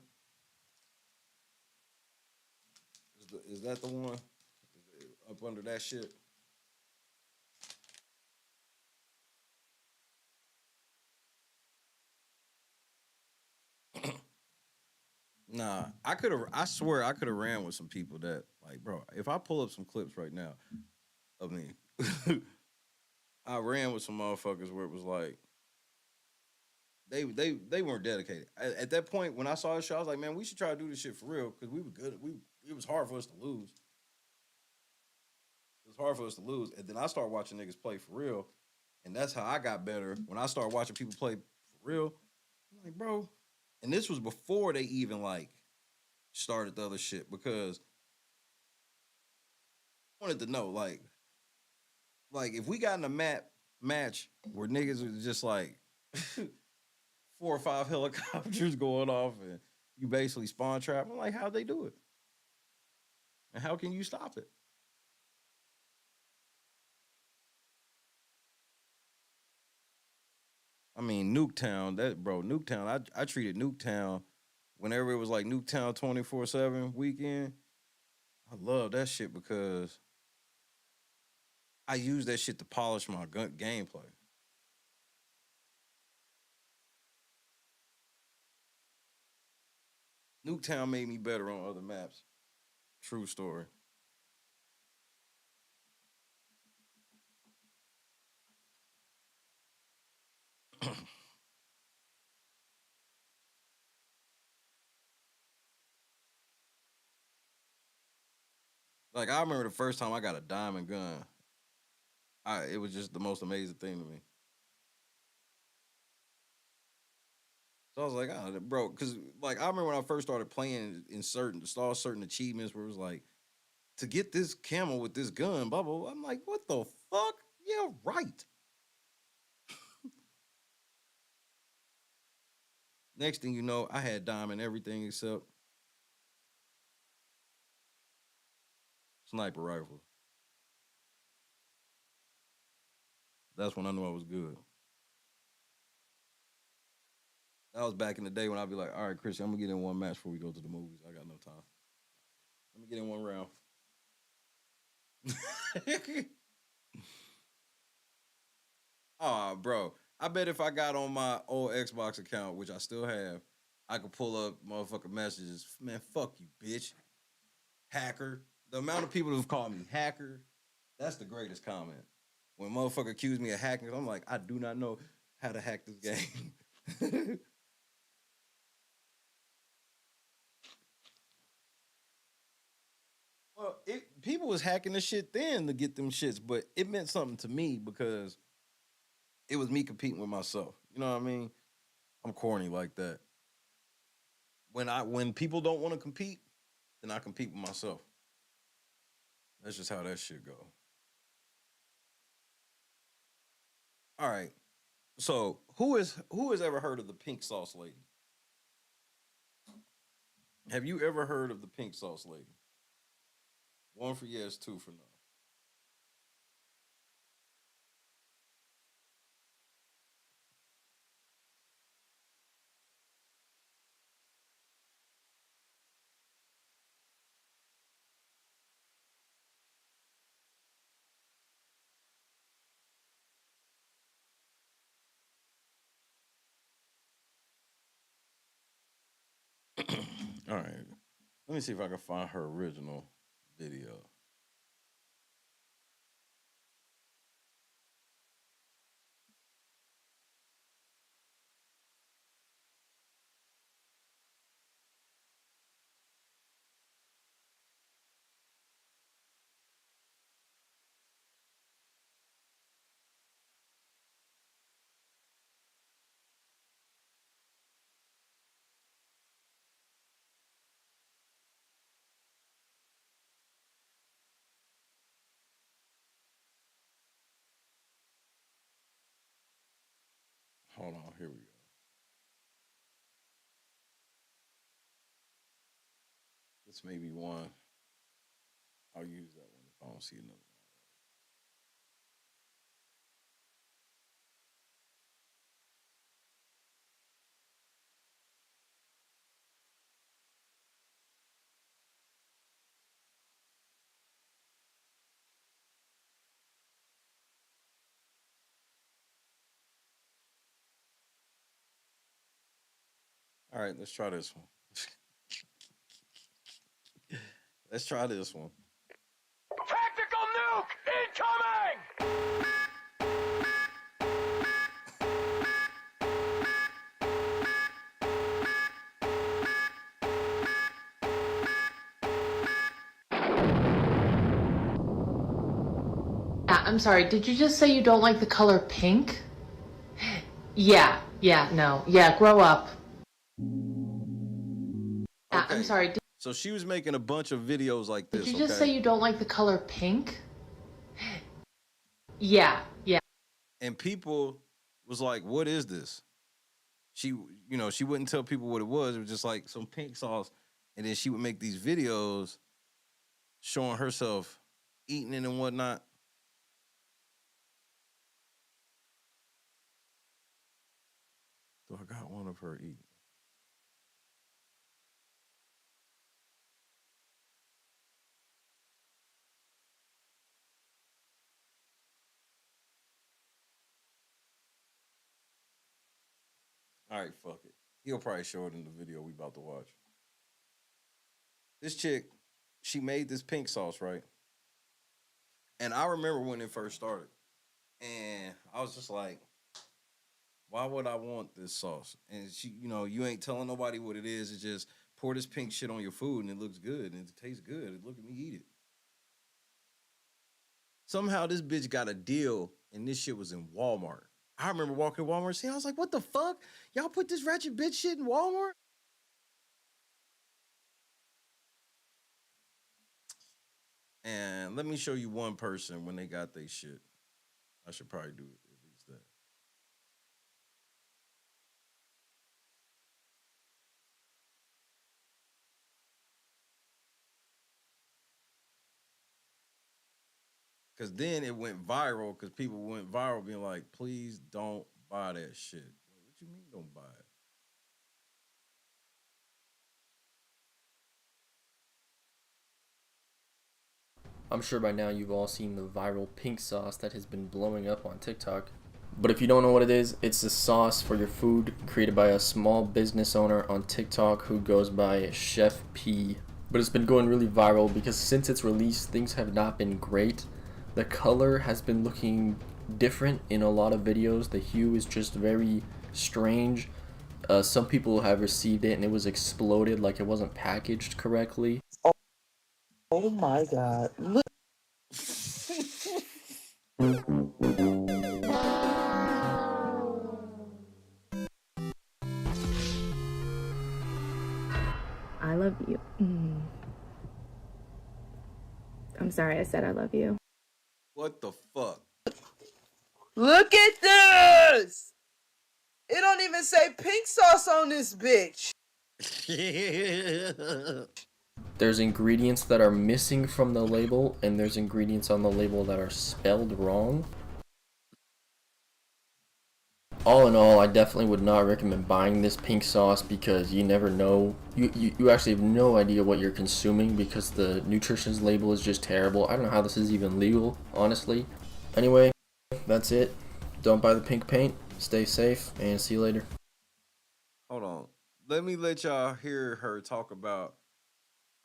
Is that the one? Up under that shit? Nah, I could have. I swear I could have ran with some people that like, bro. If I pull up some clips right now of me, I ran with some motherfuckers where it was like they weren't dedicated. At that point, when I saw this show, I was like, man, we should try to do this shit for real because we were good. It was hard for us to lose. It was hard for us to lose, and then I started watching niggas play for real, and that's how I got better. When I started watching people play for real, I'm like, bro, and this was before they even like started the other shit because I wanted to know like if we got in a match where niggas was just like 4 or 5 helicopters going off and you basically spawn trap, I'm like, how'd they do it? And how can you stop it? I mean, Nuketown, Nuketown, I treated Nuketown whenever it was like Nuketown 24/7 weekend. I love that shit because I use that shit to polish my gameplay. Nuketown made me better on other maps. True story. Like I remember the first time I got a diamond gun. It was just the most amazing thing to me. So I was like, oh, bro, because like I remember when I first started playing in certain achievements where it was like to get this camel with this gun, blah blah. Blah. I'm like, what the fuck? Yeah, right. Next thing you know, I had diamond everything except sniper rifle. That's when I knew I was good. That was back in the day when I'd be like, all right, Christian, I'm gonna get in one match before we go to the movies. I got no time. Let me get in one round. Oh, bro. I bet if I got on my old Xbox account, which I still have, I could pull up motherfucking messages. Man, fuck you, bitch. Hacker. The amount of people who've called me hacker, that's the greatest comment. When motherfucker accuse me of hacking, I'm like, I do not know how to hack this game. Well, people was hacking the shit then to get them shits, but it meant something to me because it was me competing with myself. You know what I mean? I'm corny like that. When people don't want to compete, then I compete with myself. That's just how that shit go. All right. So who has ever heard of the pink sauce lady? Have you ever heard of the pink sauce lady? 1 for yes, 2 for no. All right. Let me see if I can find her original video. Hold on, here we go. This may be one. I'll use that one if I don't see another one. All right, let's try this one. Let's try this one. Tactical nuke incoming! I'm sorry, did you just say you don't like the color pink? Yeah, no. Yeah, grow up. Okay. I'm sorry. So she was making a bunch of videos like this. Did you just say you don't like the color pink? Yeah. And people was like, "What is this?" She wouldn't tell people what it was. It was just like some pink sauce, and then she would make these videos showing herself eating it and whatnot. So I got one of her eating. All right, fuck it. He'll probably show it in the video we about to watch. This chick, she made this pink sauce, right? And I remember when it first started. And I was just like, why would I want this sauce? And she, you ain't telling nobody what it is. It's just pour this pink shit on your food and it looks good and it tastes good. Look at me eat it. Somehow this bitch got a deal and this shit was in Walmart. I remember walking to Walmart and I was like, what the fuck? Y'all put this ratchet bitch shit in Walmart? And let me show you one person when they got their shit. I should probably do it at least that. Because then it went viral because people went viral being like, please don't buy that shit. Like, what you mean don't buy it? I'm sure by now you've all seen the viral pink sauce that has been blowing up on TikTok. But if you don't know what it is, it's a sauce for your food created by a small business owner on TikTok who goes by Chef P. But it's been going really viral because since its release, things have not been great. The color has been looking different in a lot of videos. The hue is just very strange. Some people have received it and it was exploded like it wasn't packaged correctly. Oh my god. Look. I love you. I'm sorry I said I love you. What the fuck? Look at this! It don't even say pink sauce on this bitch. There's ingredients that are missing from the label, and there's ingredients on the label that are spelled wrong. All in all, I definitely would not recommend buying this pink sauce because you never know. You actually have no idea what you're consuming because the nutrition label is just terrible. I don't know how this is even legal, honestly. Anyway, that's it. Don't buy the pink paint. Stay safe, and see you later. Hold on. Let me let y'all hear her talk about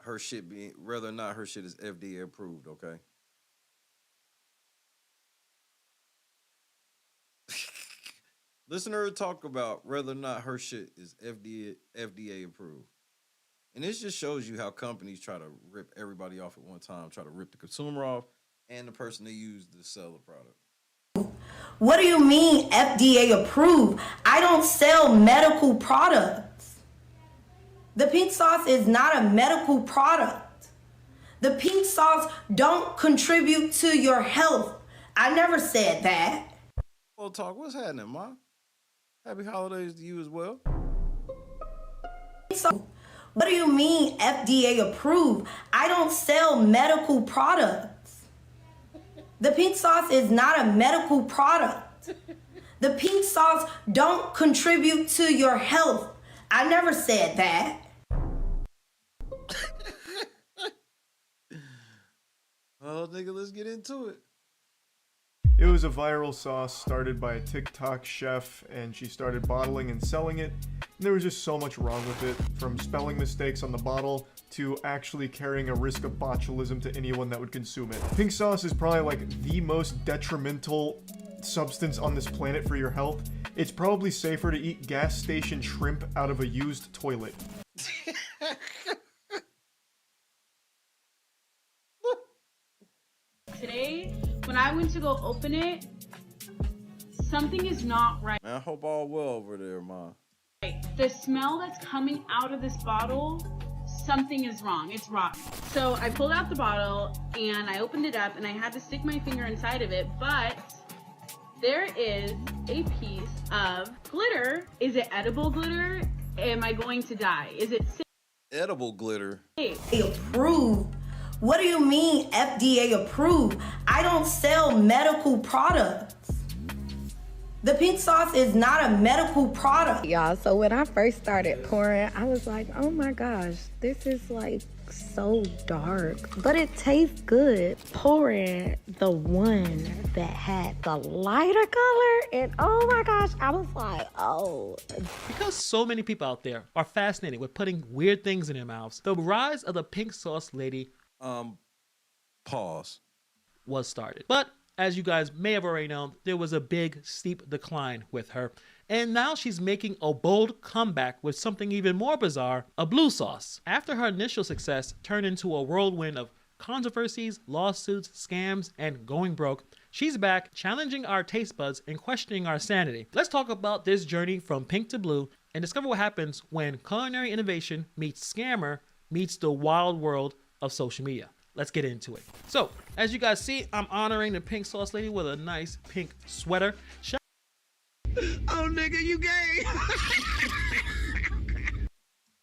her shit being, whether or not her shit is FDA approved, okay? Listen to her talk about whether or not her shit is FDA approved. And this just shows you how companies try to rip everybody off at one time, try to rip the consumer off and the person they use to sell the product. What do you mean FDA approved? I don't sell medical products. The pink sauce is not a medical product. The pink sauce don't contribute to your health. I never said that. Well, talk, what's happening, Ma? Happy holidays to you as well. So, what do you mean FDA approved? I don't sell medical products. The pink sauce is not a medical product. The pink sauce don't contribute to your health. I never said that. Well, nigga, let's get into it. It was a viral sauce started by a TikTok chef, and she started bottling and selling it. And there was just so much wrong with it, from spelling mistakes on the bottle to actually carrying a risk of botulism to anyone that would consume it. Pink sauce is probably like the most detrimental substance on this planet for your health. It's probably safer to eat gas station shrimp out of a used toilet. Today, when I went to go open it, something is not right. Man, I hope all well over there, Ma. The smell that's coming out of this bottle, something is wrong. It's rotten. So I pulled out the bottle and I opened it up and I had to stick my finger inside of it, but there is a piece of glitter. Is it edible glitter? Am I going to die? Is it safe? Edible glitter. Approved? What do you mean FDA approved? I don't sell medical products. The pink sauce is not a medical product. Y'all, so when I first started pouring, I was like, oh my gosh, this is like so dark, but it tastes good. Pouring the one that had the lighter color, and oh my gosh, I was like, oh. Because so many people out there are fascinated with putting weird things in their mouths, the rise of the pink sauce lady pause was started. But as you guys may have already known, there was a big steep decline with her. And now she's making a bold comeback with something even more bizarre, a blue sauce. After her initial success turned into a whirlwind of controversies, lawsuits, scams, and going broke, she's back challenging our taste buds and questioning our sanity. Let's talk about this journey from pink to blue and discover what happens when culinary innovation meets scammer meets the wild world of social media. Let's get into it. So, as you guys see, I'm honoring the pink sauce lady with a nice pink sweater. Oh, nigga, you gay.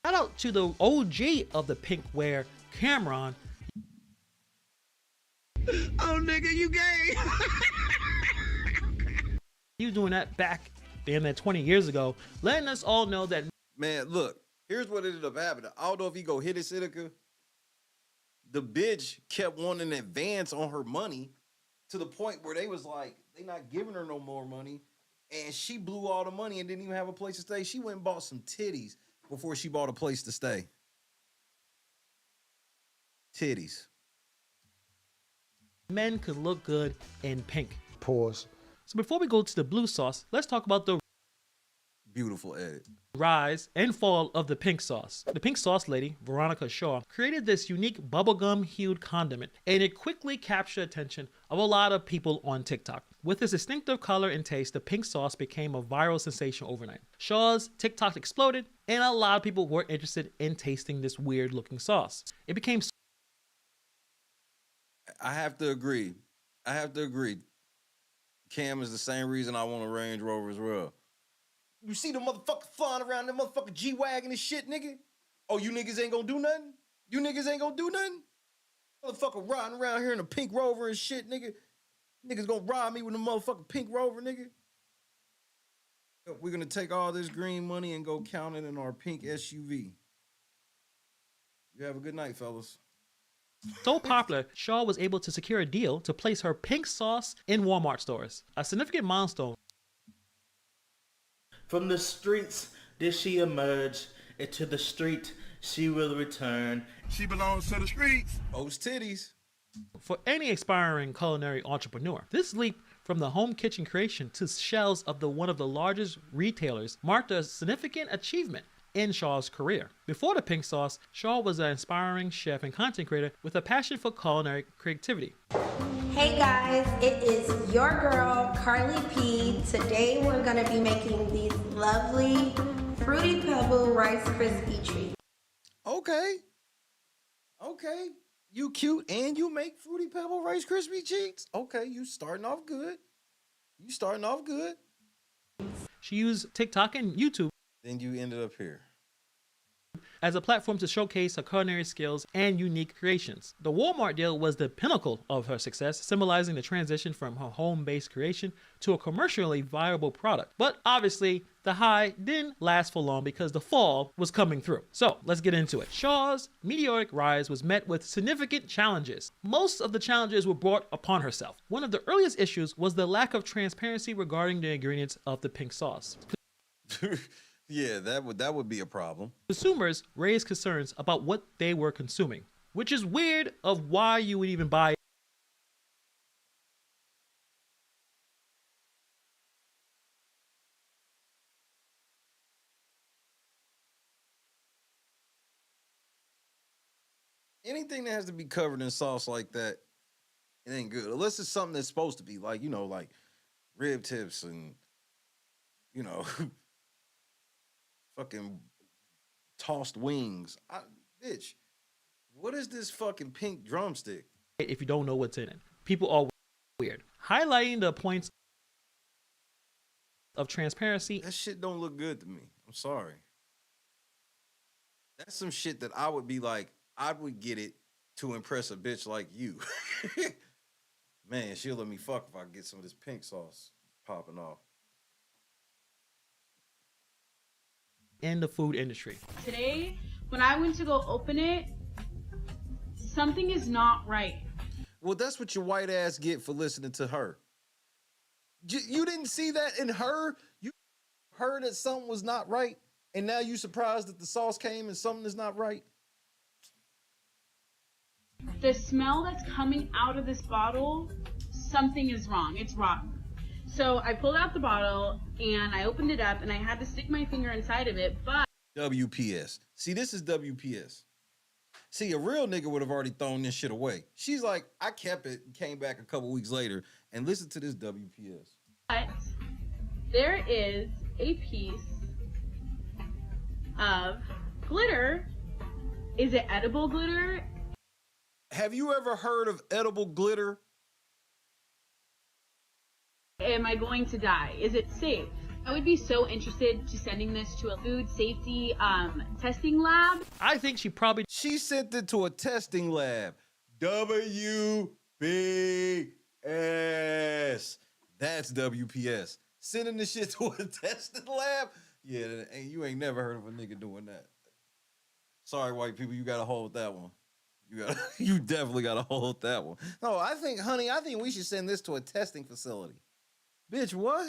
Shout out to the OG of the pink wear, Cameron. Oh, nigga, you gay. You doing that back damn that 20 years ago, letting us all know that. Man, look, here's what ended up happening. I don't know if he go hit it, Seneca. The bitch kept wanting to advance on her money to the point where they was like, they not giving her no more money. And she blew all the money and didn't even have a place to stay. She went and bought some titties before she bought a place to stay. Titties. Men could look good in pink. Pause. So before we go to the blue sauce, let's talk about the beautiful edit. Rise and fall of the pink sauce. The pink sauce lady, Veronica Shaw, created this unique bubblegum hued condiment, and it quickly captured attention of a lot of people on TikTok. With its distinctive color and taste, the pink sauce became a viral sensation overnight. Shaw's TikTok exploded, and a lot of people were interested in tasting this weird looking sauce. It became I have to agree. Cam is the same reason I want a Range Rover as well. You see the motherfucker flying around that motherfucking G-Wagon and shit, nigga? Oh, you niggas ain't gonna do nothing? You niggas ain't gonna do nothing? Motherfucker riding around here in a pink Rover and shit, nigga. Niggas gonna ride me with a motherfucking pink Rover, nigga. We're gonna take all this green money and go count it in our pink SUV. You have a good night, fellas. So popular, Shaw was able to secure a deal to place her pink sauce in Walmart stores. A significant milestone. From the streets did she emerge, and to the street she will return. She belongs to the streets. Those titties. For any aspiring culinary entrepreneur, this leap from the home kitchen creation to shelves of one of the largest retailers marked a significant achievement in Shaw's career. Before the pink sauce, Shaw was an inspiring chef and content creator with a passion for culinary creativity. Hey guys, it is your girl, Carly P. Today we're gonna be making these lovely Fruity Pebble Rice Krispie treats. Okay. You cute and you make Fruity Pebble Rice Krispie treats? Okay, you starting off good. She used TikTok and YouTube Then you ended up here. as a platform to showcase her culinary skills and unique creations. The Walmart deal was the pinnacle of her success, symbolizing the transition from her home-based creation to a commercially viable product. But obviously, the high didn't last for long because the fall was coming through. So let's get into it. Shaw's meteoric rise was met with significant challenges. Most of the challenges were brought upon herself. One of the earliest issues was the lack of transparency regarding the ingredients of the pink sauce. Yeah, that would be a problem. Consumers raised concerns about what they were consuming, which is weird of why you would even buy Anything that has to be covered in sauce like that, it ain't good. Unless it's something that's supposed to be, like, you know, like rib tips and, you know, fucking tossed wings. Bitch, what is this fucking pink drumstick? if you don't know what's in it. People are weird. Highlighting the points of transparency. That shit don't look good to me. I'm sorry. That's some shit that I would be like, I would get it to impress a bitch like you. Man, she'll let me fuck if I get some of this pink sauce popping off. In the food industry. Today, when I went to go open it, something is not right. Well, that's what your white ass get for listening to her. You didn't see that in her? You heard that something was not right, and now you surprised that the sauce came and something is not right? The smell that's coming out of this bottle, something is wrong. It's rotten. So I pulled out the bottle and I opened it up and I had to stick my finger inside of it, but WPS. See, this is WPS. See, a real nigga would have already thrown this shit away. She's like, I kept it and came back a couple weeks later and listened to this WPS. But there is a piece of glitter. Is it edible glitter? Have you ever heard of edible glitter? Am I going to die? Is it safe? I would be so interested to sending this to a food safety testing lab. I think she sent it to a testing lab. WPS. That's WPS. Sending the shit to a testing lab? Yeah, you ain't never heard of a nigga doing that. Sorry, white people, you gotta hold that one. You definitely gotta hold that one. No, I think we should send this to a testing facility. Bitch, what?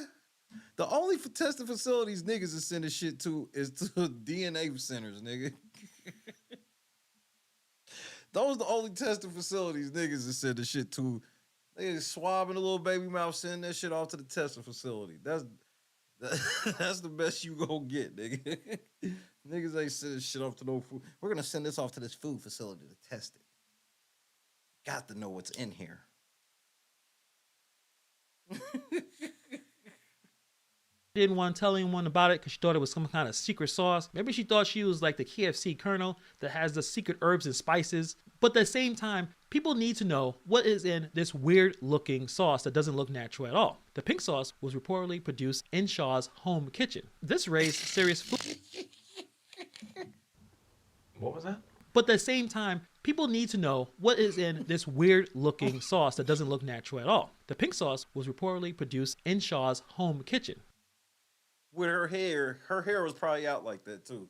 The only testing facilities niggas is sending shit to is to DNA centers, nigga. Those are the only testing facilities niggas is sending shit to. They swabbing a little baby mouth, sending that shit off to the testing facility. That's the best you gonna get, nigga. Niggas ain't sending shit off to no food. We're gonna send this off to this food facility to test it. Got to know what's in here. Didn't want to tell anyone about it because she thought it was some kind of secret sauce. Maybe she thought she was like the KFC Colonel that has the secret herbs and spices. But at the same time, people need to know what is in this weird looking sauce that doesn't look natural at all. The pink sauce was reportedly produced in Shaw's home kitchen. This raised serious food. What was that? But at the same time, people need to know what is in this weird looking sauce that doesn't look natural at all. The pink sauce was reportedly produced in Shaw's home kitchen. With her hair was probably out like that too.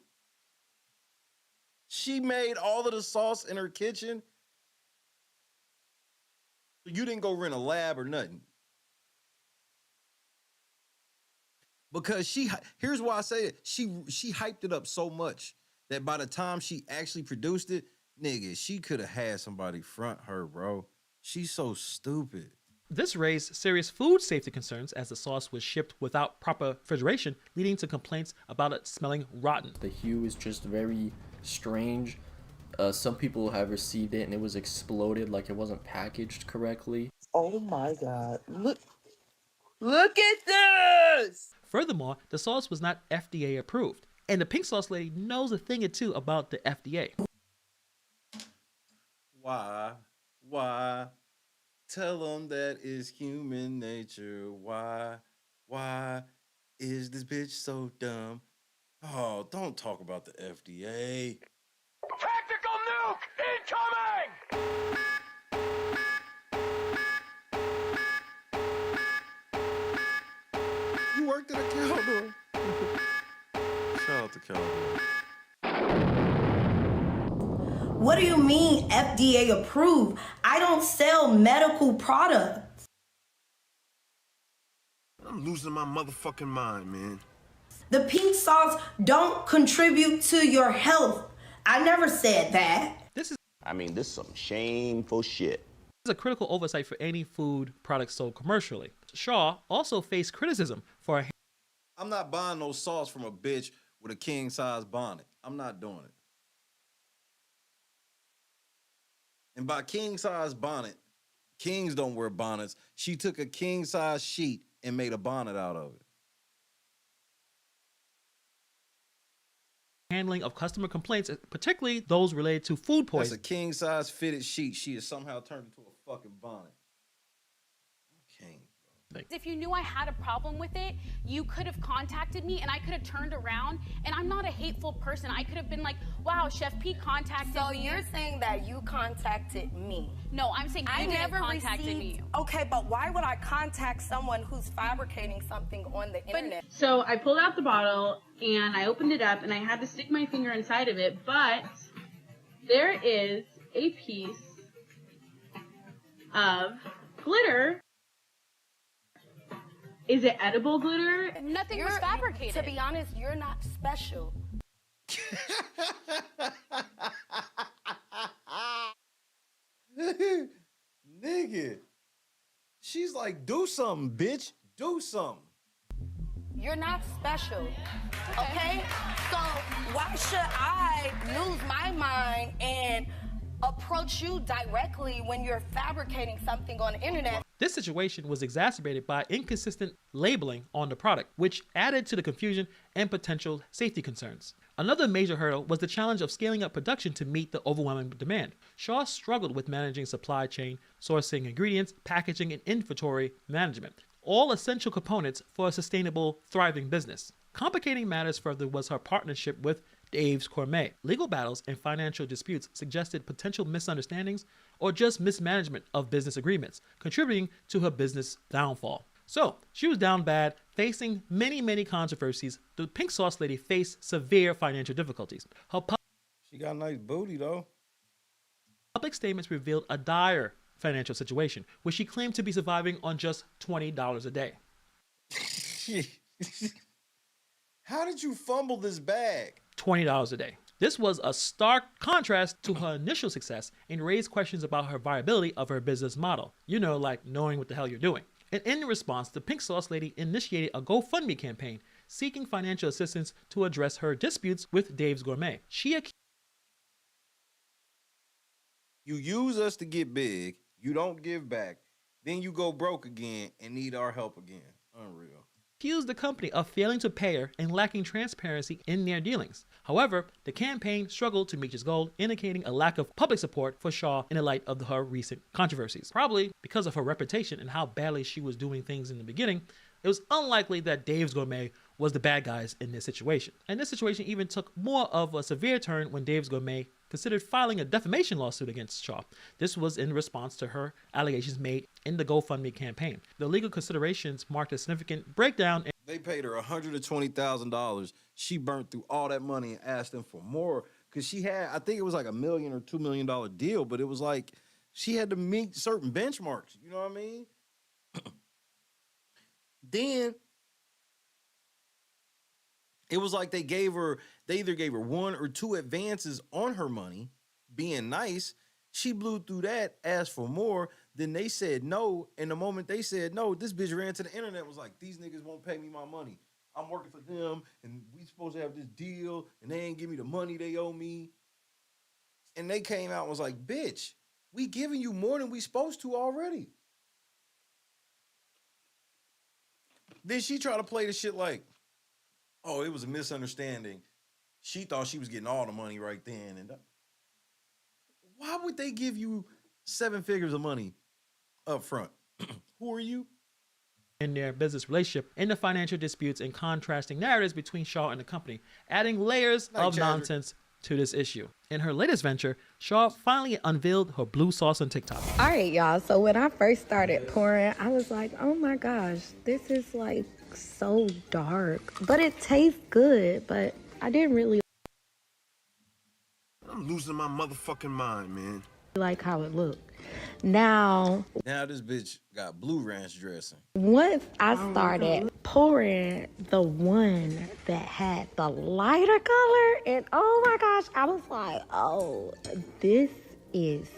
She made all of the sauce in her kitchen. You didn't go rent a lab or nothing. Because here's why I say it. She hyped it up so much that by the time she actually produced it, nigga, she could have had somebody front her, bro. She's so stupid. This raised serious food safety concerns as the sauce was shipped without proper refrigeration, leading to complaints about it smelling rotten. The hue is just very strange. Some people have received it and it was exploded, like it wasn't packaged correctly. Oh my God. Look at this! Furthermore, the sauce was not FDA approved. And the pink sauce lady knows a thing or two about the FDA. Why? Tell them that is human nature. Why? Is this bitch so dumb? Oh, don't talk about the FDA. Tactical nuke incoming! You worked at a Caldor. Shout out to Caldor. What do you mean FDA approved? I don't sell medical products. I'm losing my motherfucking mind, man. The pink sauce don't contribute to your health. I never said that. This is some shameful shit. a critical oversight for any food product sold commercially. Shaw also faced criticism for I'm not buying no sauce from a bitch with a king size bonnet. I'm not doing it. And by king size bonnet, kings don't wear bonnets. She took a king size sheet and made a bonnet out of it. handling of customer complaints, particularly those related to food That's poisoning. a king size fitted sheet. She has somehow turned into a fucking bonnet. King. If you knew I had a problem with it, you could have contacted me and I could have turned around. And I'm not a hateful person. I could have been like, wow, Chef Pete contacted me. So you're saying that you contacted me? No, I'm saying you never contacted me. Okay, but why would I contact someone who's fabricating something on the internet? So I pulled out the bottle and I opened it up and I had to stick my finger inside of it, but there is a piece of glitter. Is it edible glitter? Nothing was fabricated. To be honest, you're not special. Nigga. She's like, do something, bitch. Do something. You're not special, okay? So why should I lose my mind and approach you directly when you're fabricating something on the internet? This situation was exacerbated by inconsistent labeling on the product, which added to the confusion and potential safety concerns. Another major hurdle was the challenge of scaling up production to meet the overwhelming demand. Shaw struggled with managing supply chain, sourcing ingredients, packaging, and inventory management, all essential components for a sustainable, thriving business. Complicating matters further was her partnership with Dave's Gourmet. Legal battles and financial disputes suggested potential misunderstandings or just mismanagement of business agreements, contributing to her business downfall. So, she was down bad, facing many controversies. The pink sauce lady faced severe financial difficulties. She got a nice booty, though. Public statements revealed a dire financial situation, where she claimed to be surviving on just $20 a day. How did you fumble this bag? $20 a day. This was a stark contrast to her initial success and raised questions about her viability of her business model. You know, like knowing what the hell you're doing. And in response, the pink sauce lady initiated a GoFundMe campaign seeking financial assistance to address her disputes with Dave's Gourmet. You use us to get big, you don't give back, then you go broke again and need our help again. Unreal. Accused the company of failing to pay her and lacking transparency in their dealings. However, the campaign struggled to meet its goal, indicating a lack of public support for Shaw in the light of her recent controversies. Probably because of her reputation and how badly she was doing things in the beginning, it was unlikely that Dave's Gourmet was the bad guys in this situation. And this situation even took more of a severe turn when Dave's Gourmet considered filing a defamation lawsuit against Shaw. This was in response to her allegations made in the GoFundMe campaign. The legal considerations marked a significant breakdown. They paid her $120,000. She burnt through all that money and asked them for more because she had, I think it was like $1 million or $2 million deal, but it was like she had to meet certain benchmarks. You know what I mean? Then it was like they either gave her 1 or 2 advances on her money, being nice. She blew through that, asked for more. Then they said no. And the moment they said no, this bitch ran to the internet, was like, these niggas won't pay me my money. I'm working for them, and we supposed to have this deal, and they ain't give me the money they owe me. And they came out and was like, bitch, we giving you more than we supposed to already. Then she tried to play the shit like, oh, it was a misunderstanding. She thought she was getting all the money right then. And why would they give you 7 figures of money up front? Who are you? in their business relationship, in the financial disputes, and contrasting narratives between Shaw and the company, adding layers of nonsense to this issue. In her latest venture, Shaw finally unveiled her blue sauce on TikTok. All right, y'all. So when I first started pouring, I was like, oh my gosh, this is like so dark. But it tastes good, but I didn't really I'm losing my motherfucking mind, man. like how it looked. Now this bitch got blue ranch dressing. once I started pouring the one that had the lighter color, and oh my gosh, I was like, oh, this is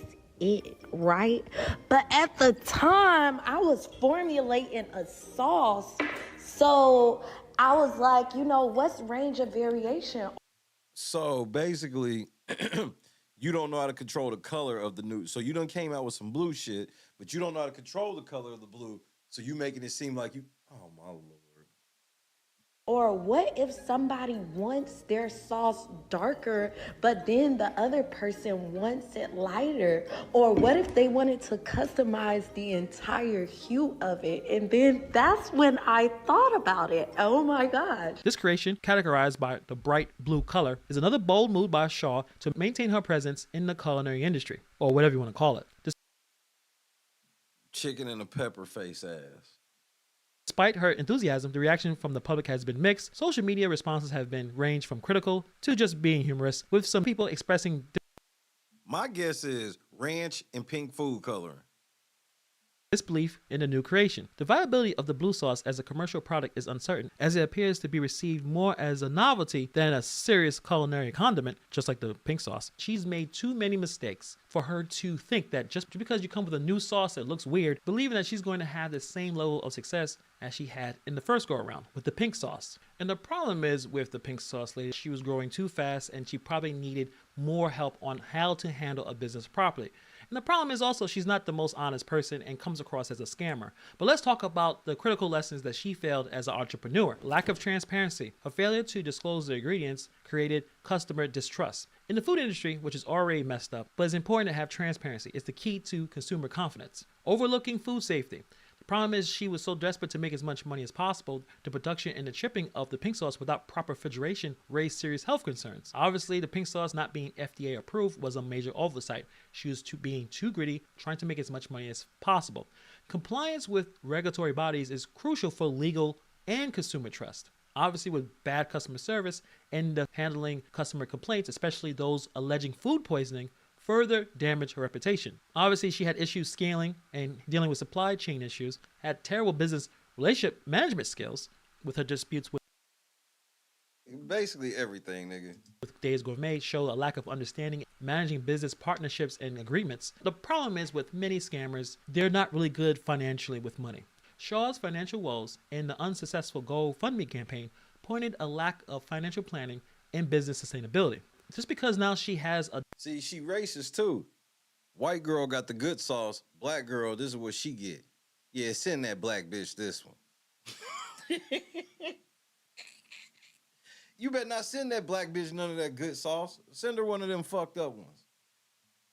it, right? But at the time, I was formulating a sauce, so I was like, you know, what's range of variation? So basically, you don't know how to control the color of the new. So you done came out with some blue shit, but you don't know how to control the color of the blue. So you making it seem like you, oh my Lord. Or what if somebody wants their sauce darker, but then the other person wants it lighter? Or what if they wanted to customize the entire hue of it? And then that's when I thought about it. Oh my gosh. This creation, categorized by the bright blue color, is another bold move by Shaw to maintain her presence in the culinary industry, or whatever you want to call it. Chicken and a pepper face ass. Despite her enthusiasm, the reaction from the public has been mixed. Social media responses have been ranged from critical to just being humorous, with some people expressing My guess is ranch and pink food coloring. disbelief in the new creation. The viability of the blue sauce as a commercial product is uncertain, as it appears to be received more as a novelty than a serious culinary condiment, just like the pink sauce. She's made too many mistakes for her to think that just because you come with a new sauce that looks weird, believing that she's going to have the same level of success as she had in the first go around with the pink sauce. And the problem is with the pink sauce lady, she was growing too fast and she probably needed more help on how to handle a business properly. And the problem is also she's not the most honest person and comes across as a scammer. But let's talk about the critical lessons that she failed as an entrepreneur. Lack of transparency. Her failure to disclose the ingredients created customer distrust. In the food industry, which is already messed up, but it's important to have transparency. It's the key to consumer confidence. Overlooking food safety. The problem is she was so desperate to make as much money as possible, the production and the shipping of the pink sauce without proper refrigeration raised serious health concerns. Obviously, the pink sauce not being FDA approved was a major oversight. She was being too greedy, trying to make as much money as possible. Compliance with regulatory bodies is crucial for legal and consumer trust. Obviously, with bad customer service and handling customer complaints, especially those alleging food poisoning, further damage her reputation. Obviously, she had issues scaling and dealing with supply chain issues, had terrible business relationship management skills with her disputes with basically everything, nigga. With Days Gourmet show a lack of understanding managing business partnerships and agreements. The problem is with many scammers, they're not really good financially with money. Shaw's financial woes and the unsuccessful GoFundMe campaign pointed a lack of financial planning and business sustainability. Just because now she has a... See, she racist too. White girl got the good sauce. Black girl, this is what she get. Yeah, send that black bitch this one. You better not send that black bitch none of that good sauce. Send her one of them fucked up ones.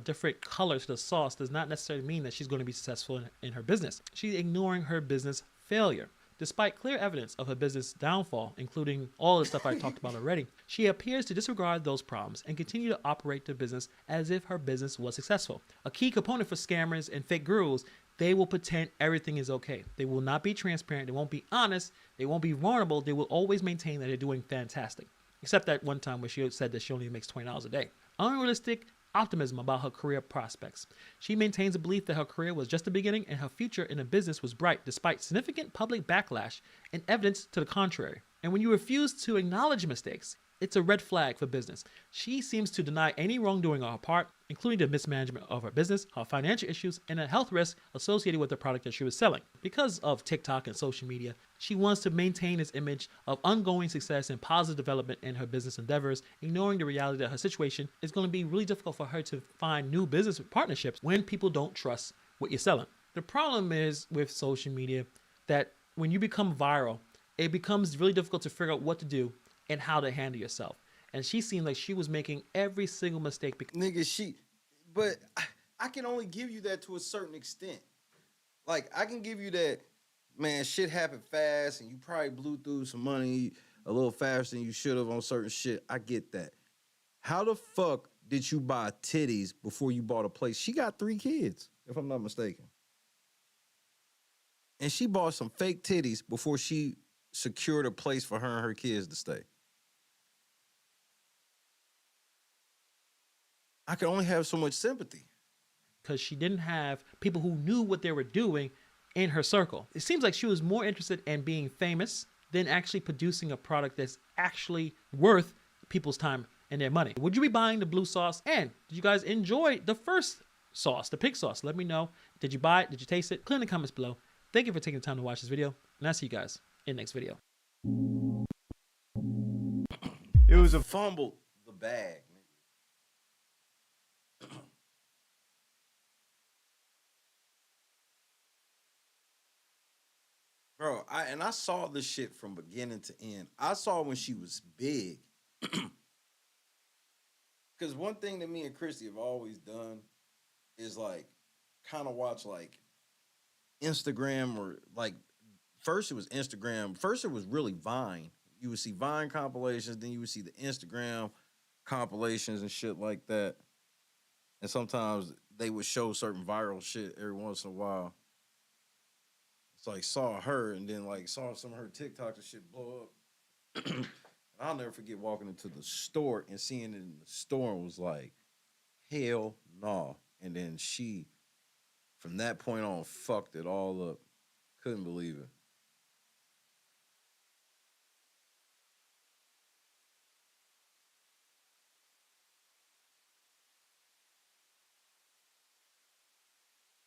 Different color to the sauce does not necessarily mean that she's going to be successful in her business. She's ignoring her business failure. Despite clear evidence of her business downfall, including all the stuff I talked about already, she appears to disregard those problems and continue to operate the business as if her business was successful. A key component for scammers and fake gurus, they will pretend everything is okay. They will not be transparent. They won't be honest. They won't be vulnerable. They will always maintain that they're doing fantastic. Except that one time where she said that she only makes $20 a day. Unrealistic optimism about her career prospects. She maintains a belief that her career was just the beginning and her future in the business was bright despite significant public backlash and evidence to the contrary. And when you refuse to acknowledge mistakes, it's a red flag for business. She seems to deny any wrongdoing on her part, including the mismanagement of her business, her financial issues, and a health risk associated with the product that she was selling. Because of TikTok and social media, she wants to maintain this image of ongoing success and positive development in her business endeavors, ignoring the reality that her situation is going to be really difficult for her to find new business partnerships when people don't trust what you're selling. The problem is with social media that when you become viral, it becomes really difficult to figure out what to do and how to handle yourself. And she seemed like she was making every single mistake. Nigga, I can only give you that to a certain extent. Like, I can give you that man, shit happened fast, and you probably blew through some money a little faster than you should have on certain shit. I get that. How the fuck did you buy titties before you bought a place? She got 3 kids, if I'm not mistaken. And she bought some fake titties before she secured a place for her and her kids to stay. I can only have so much sympathy. Because she didn't have people who knew what they were doing in her circle. It seems like she was more interested in being famous than actually producing a product that's actually worth people's time and their money. Would you be buying the blue sauce? And did you guys enjoy the first sauce, the pig sauce? Let me know. Did you buy it? Did you taste it? Click in the comments below. Thank you for taking the time to watch this video, and I'll see you guys in the next video. It was a fumbled the bag. Bro, I saw this shit from beginning to end. I saw when she was big. Because one thing that me and Christy have always done is like kind of watch like Instagram or like first it was Instagram. First it was really Vine. You would see Vine compilations, then you would see the Instagram compilations and shit like that. And sometimes they would show certain viral shit every once in a while. It's like saw her and then like saw some of her TikToks and shit blow up. I'll never forget walking into the store and seeing it in the store and was like, hell no. And then she, from that point on, fucked it all up. Couldn't believe it.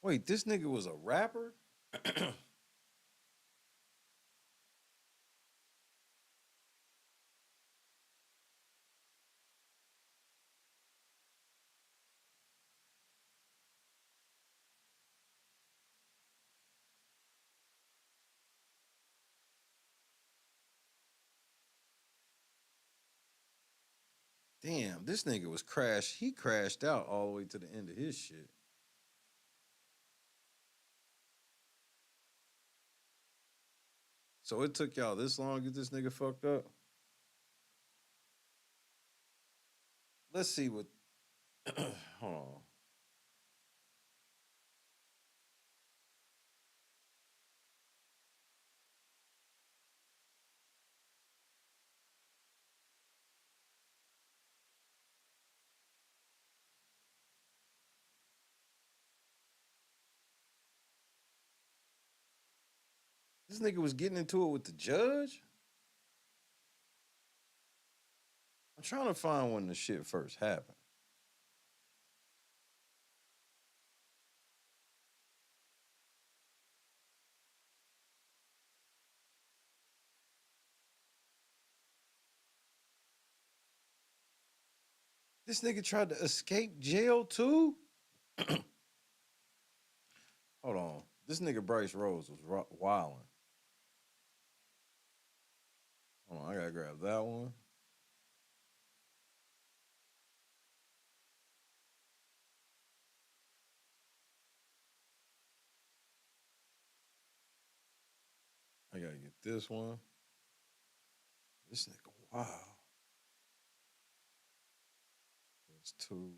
Wait, this nigga was a rapper? Damn, this nigga was crashed. He crashed out all the way to the end of his shit. So it took y'all this long to get this nigga fucked up? Let's see what... Hold on. This nigga was getting into it with the judge? I'm trying to find when the shit first happened. This nigga tried to escape jail too? Hold on. This nigga Brice Rhodes was wilding. Hold on, I gotta grab that one. I gotta get this one. This nigga, wow. That's 2.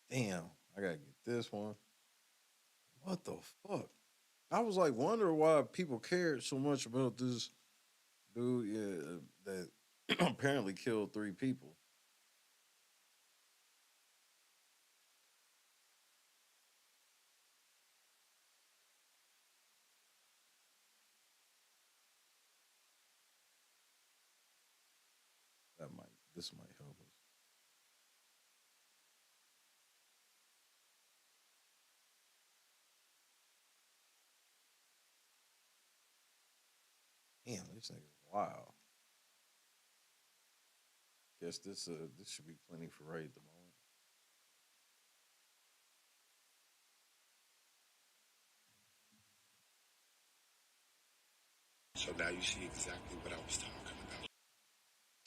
Damn, I gotta get this one. What the fuck? I was like wondering why people cared so much about this dude, that apparently killed 3 people. This might help us. Damn, this nigga's wild. Guess this should be plenty for right at the moment. So now you see exactly what I was talking about.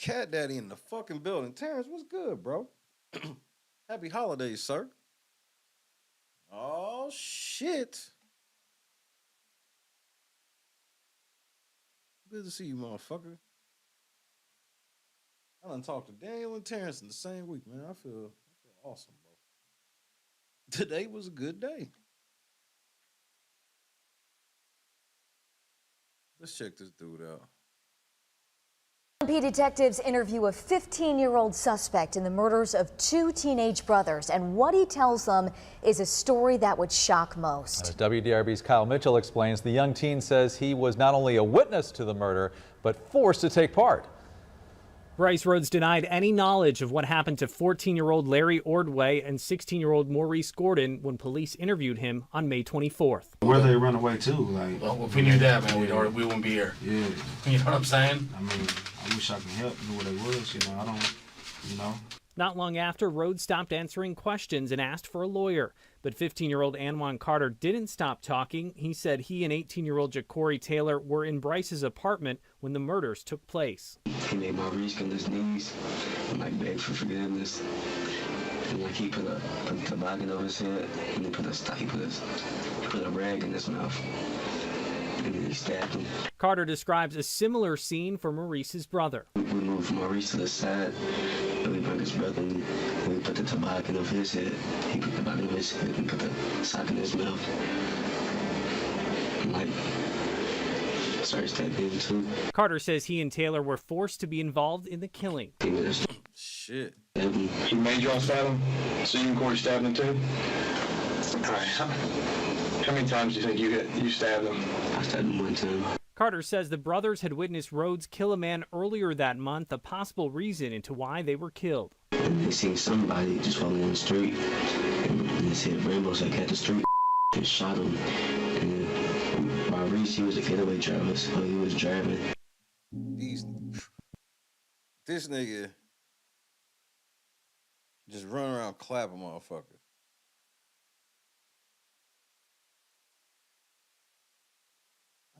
Cat Daddy in the fucking building. Terrence, what's good, bro? Happy holidays, sir. Oh, shit. Good to see you, motherfucker. I done talked to Daniel and Terrence in the same week, man. I feel awesome, bro. Today was a good day. Let's check this dude out. MP detectives interview a 15-year-old suspect in the murders of 2 teenage brothers, and what he tells them is a story that would shock most. As WDRB's Kyle Mitchell explains, the young teen says he was not only a witness to the murder, but forced to take part. Brice Rhodes denied any knowledge of what happened to 14-year-old Larry Ordway and 16-year-old Maurice Gordon when police interviewed him on May 24th. Where they run away to? Like, Well, if we knew that, man, we wouldn't be here. Yeah. You know what I'm saying? I mean, I wish I could help, know where they was, you know, I don't, you know. Not long after, Rhodes stopped answering questions and asked for a lawyer. But 15-year-old Anwan Carter didn't stop talking. He said he and 18-year-old Ja'Cory Taylor were in Brice's apartment when the murders took place. He made Maurice on his knees and like beg for forgiveness. And like he put a toboggan over his head and he put a rag in his mouth. And then he stabbed him. Carter describes a similar scene for Maurice's brother. We moved Maurice to the side and we brought his brother and we put the toboggan over his head. He put the toboggan over his head and put the sock in his mouth. And like started stabbing him too. Carter says he and Taylor were forced to be involved in the killing. Shit. He made y'all stab him? So you and Corey stabbed him too? All right. How many times do you think you stabbed him? I stabbed him 1 time. Carter says the brothers had witnessed Rhodes kill a man earlier that month, a possible reason into why they were killed. And they seen somebody just walking down the street, and they said Rainbow Sack at the street and shot him. And Maurice, he was a getaway driver, so he was driving. This nigga just run around clapping motherfuckers.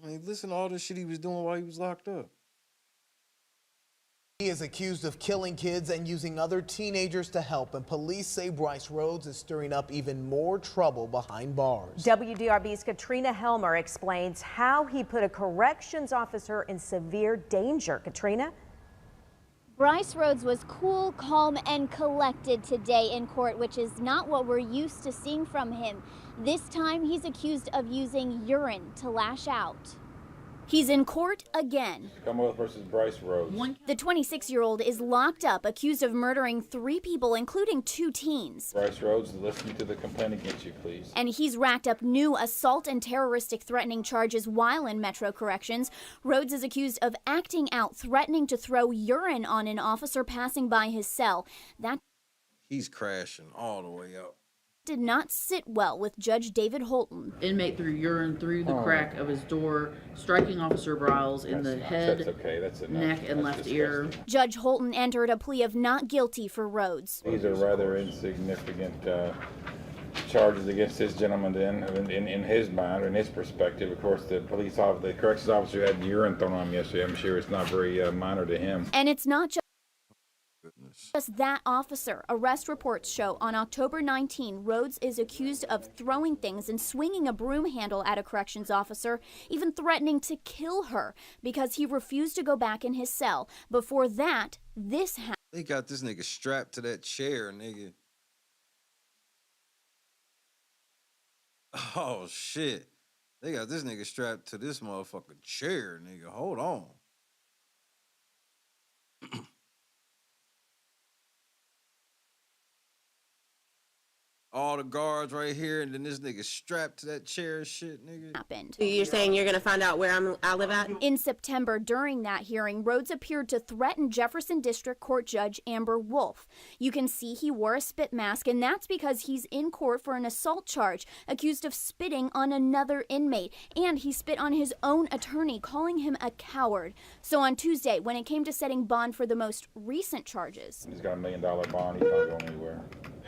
I mean, listen to all this shit he was doing while he was locked up. He is accused of killing kids and using other teenagers to help, and police say Brice Rhodes is stirring up even more trouble behind bars. WDRB's Katrina Helmer explains how he put a corrections officer in severe danger. Katrina? Brice Rhodes was cool, calm, and collected today in court, which is not what we're used to seeing from him. This time, he's accused of using urine to lash out. He's in court again. Commonwealth versus Brice Rhodes. The 26-year-old is locked up, accused of murdering 3 people, including 2 teens. Brice Rhodes, listen to the complaint against you, please. And he's racked up new assault and terroristic threatening charges while in Metro Corrections. Rhodes is accused of acting out, threatening to throw urine on an officer passing by his cell. That He's crashing all the way up. did not sit well with Judge David Holton. Inmate threw urine through the crack of his door, striking Officer Briles in the head, neck, and left ear. Judge Holton entered a plea of not guilty for Rhodes. These are rather insignificant charges against this gentleman in his mind, or in his perspective. Of course, the corrections officer had urine thrown on him yesterday. I'm sure it's not very minor to him. And it's not just that officer. Arrest reports show on October 19, Rhodes is accused of throwing things and swinging a broom handle at a corrections officer, even threatening to kill her because he refused to go back in his cell. Before that, this happened. They got this nigga strapped to that chair, nigga. Oh, shit. They got this nigga strapped to this motherfucking chair, nigga. Hold on. All the guards right here, and then this nigga strapped to that chair and shit, nigga. Happened. You're saying you're gonna find out where I live at? In September, during that hearing, Rhodes appeared to threaten Jefferson District Court Judge Amber Wolf. You can see he wore a spit mask, and that's because he's in court for an assault charge, accused of spitting on another inmate. And he spit on his own attorney, calling him a coward. So on Tuesday, when it came to setting bond for the most recent charges, He's got $1 million bond. He's not going anywhere.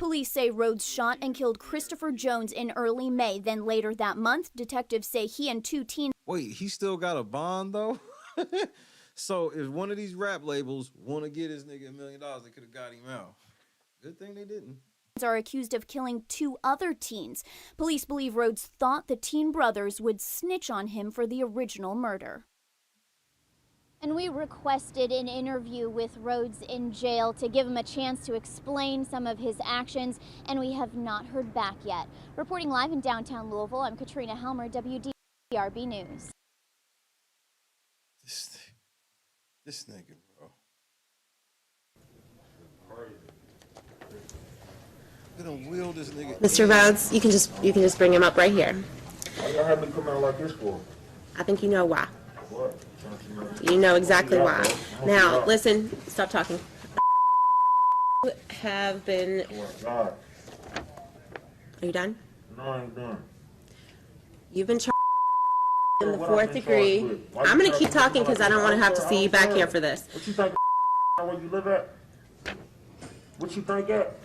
Police say Rhodes shot and killed Christopher Jones in early May. Then later that month, detectives say he and two teens. Wait, he still got a bond though? So if one of these rap labels want to get this nigga $1 million, they could have got him out. Good thing they didn't. Are accused of killing two other teens. Police believe Rhodes thought the teen brothers would snitch on him for the original murder. And we requested an interview with Rhodes in jail to give him a chance to explain some of his actions, and we have not heard back yet. Reporting live in downtown Louisville, I'm Katrina Helmer, WDRB News. This nigga, bro. Wheel this nigga. Mr. Rhodes, you can just bring him up right here. Why y'all have me come out like this for? I think you know why. What? You know exactly why. Now, listen, stop talking. Have been. God. Are you done? No, I ain't done. You've been charged in the 4th degree. I'm going to keep talking because I don't want to have to see you back here for this. What you think where you live at? What you think at?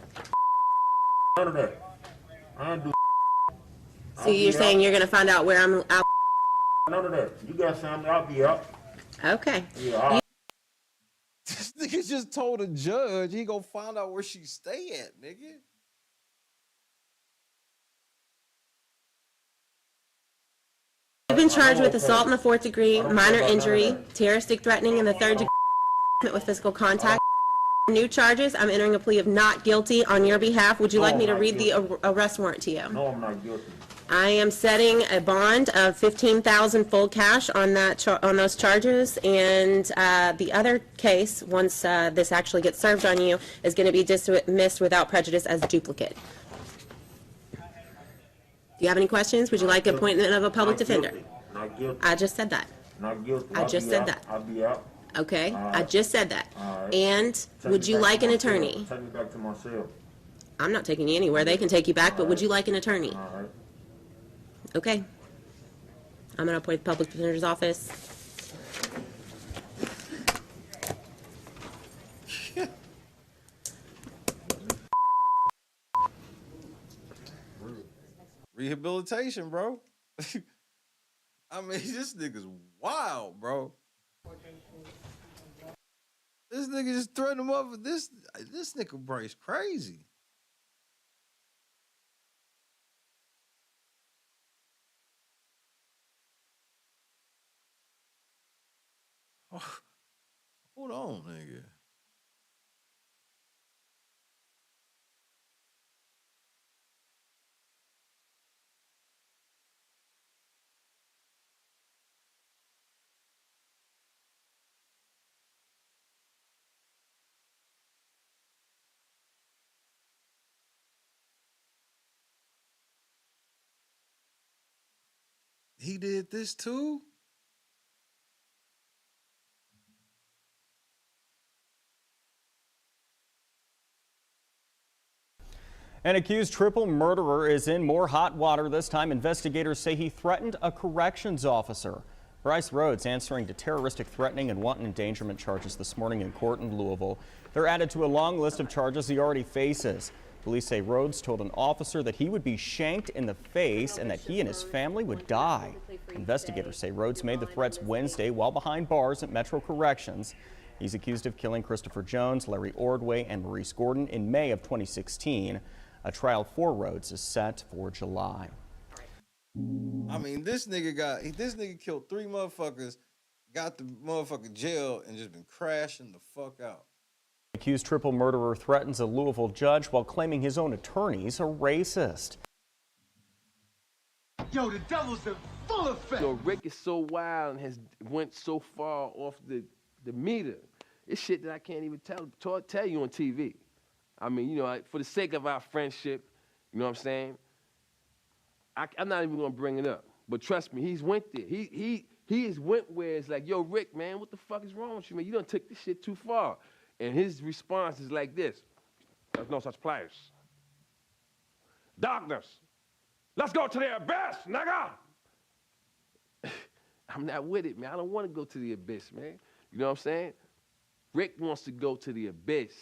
None of that. I ain't do. So you're saying you're going to find out where I'm out? None of that. You got something, I'll be out. Okay. Yeah, This nigga just told a judge he gonna find out where she stay at, nigga. You've been charged with assault in the 4th degree, minor injury, terroristic threatening in the 3rd degree, with physical contact. New charges. I'm entering a plea of not guilty on your behalf. Would you like me to read the arrest warrant to you? No, I'm not guilty. I am setting a bond of $15,000 full cash on that on those charges, and the other case, once this actually gets served on you, is going to be dismissed without prejudice as duplicate. Do you have any questions? Would you like appointment of a public defender? Not guilty. I just said that. Not guilty. I just said that. I'll be out. Okay, I just said that. Right. And would you like an attorney? Take me back to my cell. I'm not taking you anywhere. They can take you back, but would you like an attorney? All right. Okay. I'm going to appoint the public defender's office. Rehabilitation, bro. I mean, this nigga's wild, bro. This nigga just threatened him up. This nigga Brice crazy. Oh, hold on, nigga. He did this too? An accused triple murderer is in more hot water this time. Investigators say he threatened a corrections officer. Brice Rhodes answering to terroristic threatening and wanton endangerment charges this morning in court in Louisville. They're added to a long list of charges he already faces. Police say Rhodes told an officer that he would be shanked in the face and that he and his family would die. Investigators say Rhodes made the threats Wednesday while behind bars at Metro Corrections. He's accused of killing Christopher Jones, Larry Ordway, and Maurice Gordon in May of 2016. A trial for Rhodes is set for July. I mean, this nigga killed 3 motherfuckers, got the motherfucking jail, and just been crashing the fuck out. Accused triple murderer threatens a Louisville judge while claiming his own attorney's a racist. Yo, the devil's in full effect. Yo, Rick is so wild and has went so far off the meter. It's shit that I can't even tell you on TV. I mean, you know, for the sake of our friendship, you know what I'm saying? I'm not even gonna bring it up. But trust me, he's went there. He has went where it's like, yo, Rick, man, what the fuck is wrong with you, man? You done took this shit too far. And his response is like this: there's no such place. Darkness. Let's go to the abyss, nigga. I'm not with it, man. I don't want to go to the abyss, man. You know what I'm saying? Rick wants to go to the abyss.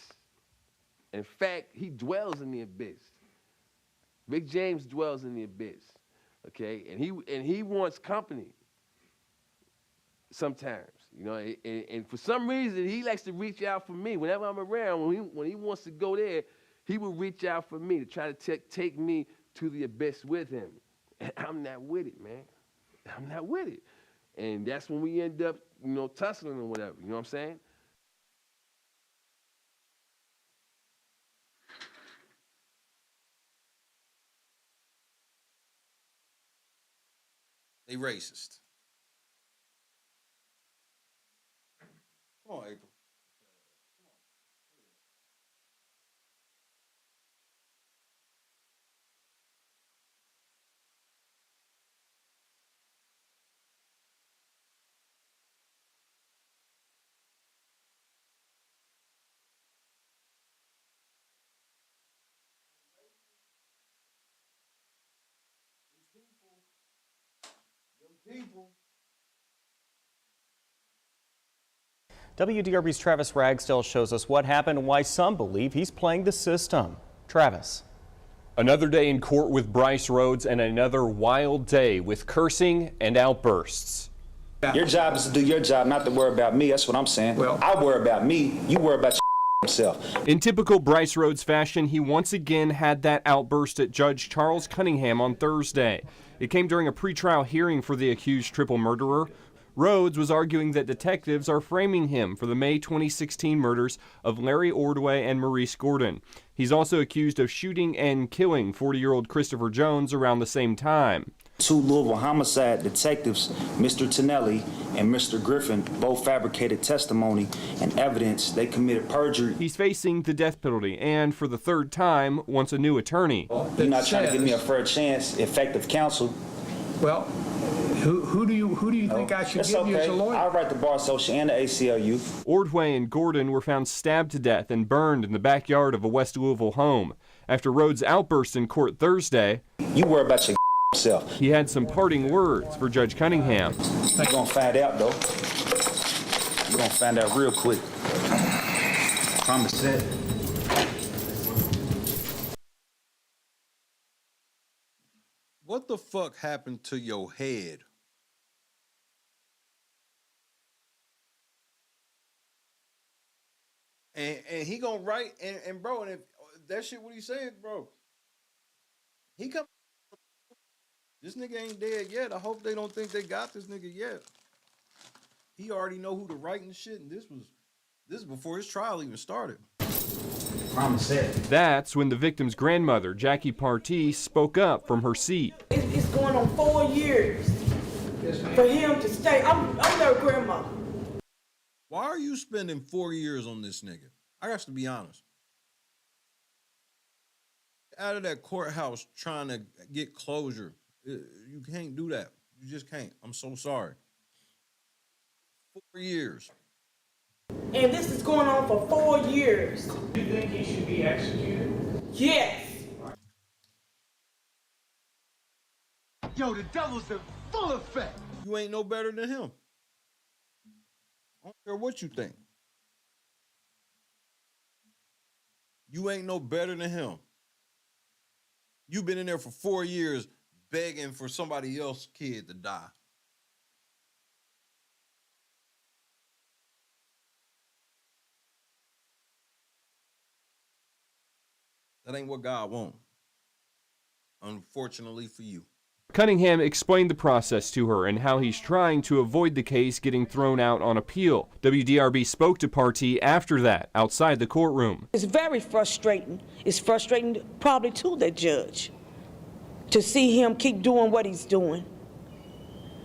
In fact, he dwells in the abyss. Rick James dwells in the abyss, okay? And he wants company sometimes, you know. And for some reason, he likes to reach out for me whenever I'm around. When he wants to go there, he will reach out for me to try to take me to the abyss with him. And I'm not with it, man. I'm not with it. And that's when we end up, you know, tussling or whatever. You know what I'm saying? They racist. Come on, April. People. WDRB's Travis Ragsdale shows us what happened and why some believe he's playing the system. Travis. Another day in court with Brice Rhodes and another wild day with cursing and outbursts. Your job is to do your job, not to worry about me. That's what I'm saying. Well, I worry about me. You worry about yourself. In typical Brice Rhodes fashion, he once again had that outburst at Judge Charles Cunningham on Thursday. It came during a pretrial hearing for the accused triple murderer. Rhodes was arguing that detectives are framing him for the May 2016 murders of Larry Ordway and Maurice Gordon. He's also accused of shooting and killing 40-year-old Christopher Jones around the same time. Two Louisville homicide detectives, Mr. Tonelli and Mr. Griffin, both fabricated testimony and evidence they committed perjury. He's facing the death penalty and, for the third time, wants a new attorney. You're not trying to give me a fair chance, effective counsel. Well, who do you think I should give you as a lawyer? I'll write the Bar Association and the ACLU. Ordway and Gordon were found stabbed to death and burned in the backyard of a West Louisville home. After Rhodes' outburst in court Thursday, you worry about your self. He had some parting words for Judge Cunningham. You're gonna find out, though. You're gonna find out real quick. Promise that. What the fuck happened to your head? And he gonna write and bro, and if that shit what he said, bro. He come. This nigga ain't dead yet. I hope they don't think they got this nigga yet. He already know who to write and shit, and this is before his trial even started. Promise that. That's when the victim's grandmother, Jackie Partee, spoke up from her seat. It's going on 4 years for him to stay. I'm their grandma. Why are you spending 4 years on this nigga? I got to be honest. Out of that courthouse trying to get closure. You can't do that. You just can't. I'm so sorry. 4 years. And this is going on for 4 years. Do you think he should be executed? Yes. Yo, the devil's in full effect. You ain't no better than him. I don't care what you think. You ain't no better than him. You've been in there for 4 years begging for somebody else's kid to die. That ain't what God wants. Unfortunately for you. Cunningham explained the process to her and how he's trying to avoid the case getting thrown out on appeal. WDRB spoke to Partee after that, outside the courtroom. It's very frustrating. It's frustrating probably to the judge to see him keep doing what he's doing.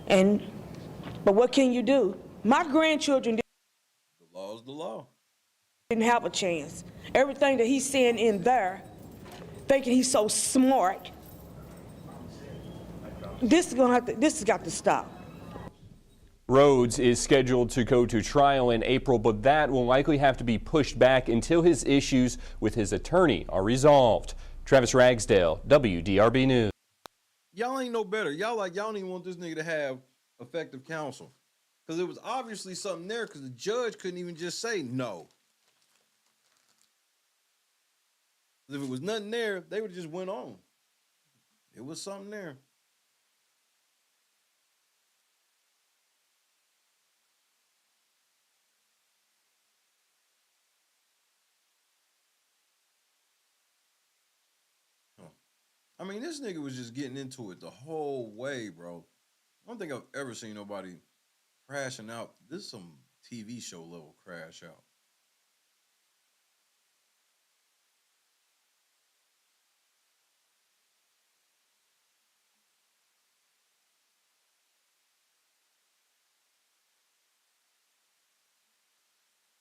But what can you do? My grandchildren The law's the law. didn't have a chance. Everything that he's saying in there, thinking he's so smart. This has got to stop. Rhodes is scheduled to go to trial in April, but that will likely have to be pushed back until his issues with his attorney are resolved. Travis Ragsdale, WDRB News. Y'all ain't no better. Y'all don't even want this nigga to have effective counsel. Because it was obviously something there because the judge couldn't even just say no. If it was nothing there, they would have just went on. It was something there. I mean, this nigga was just getting into it the whole way, bro. I don't think I've ever seen nobody crashing out. This is some TV show level crash out.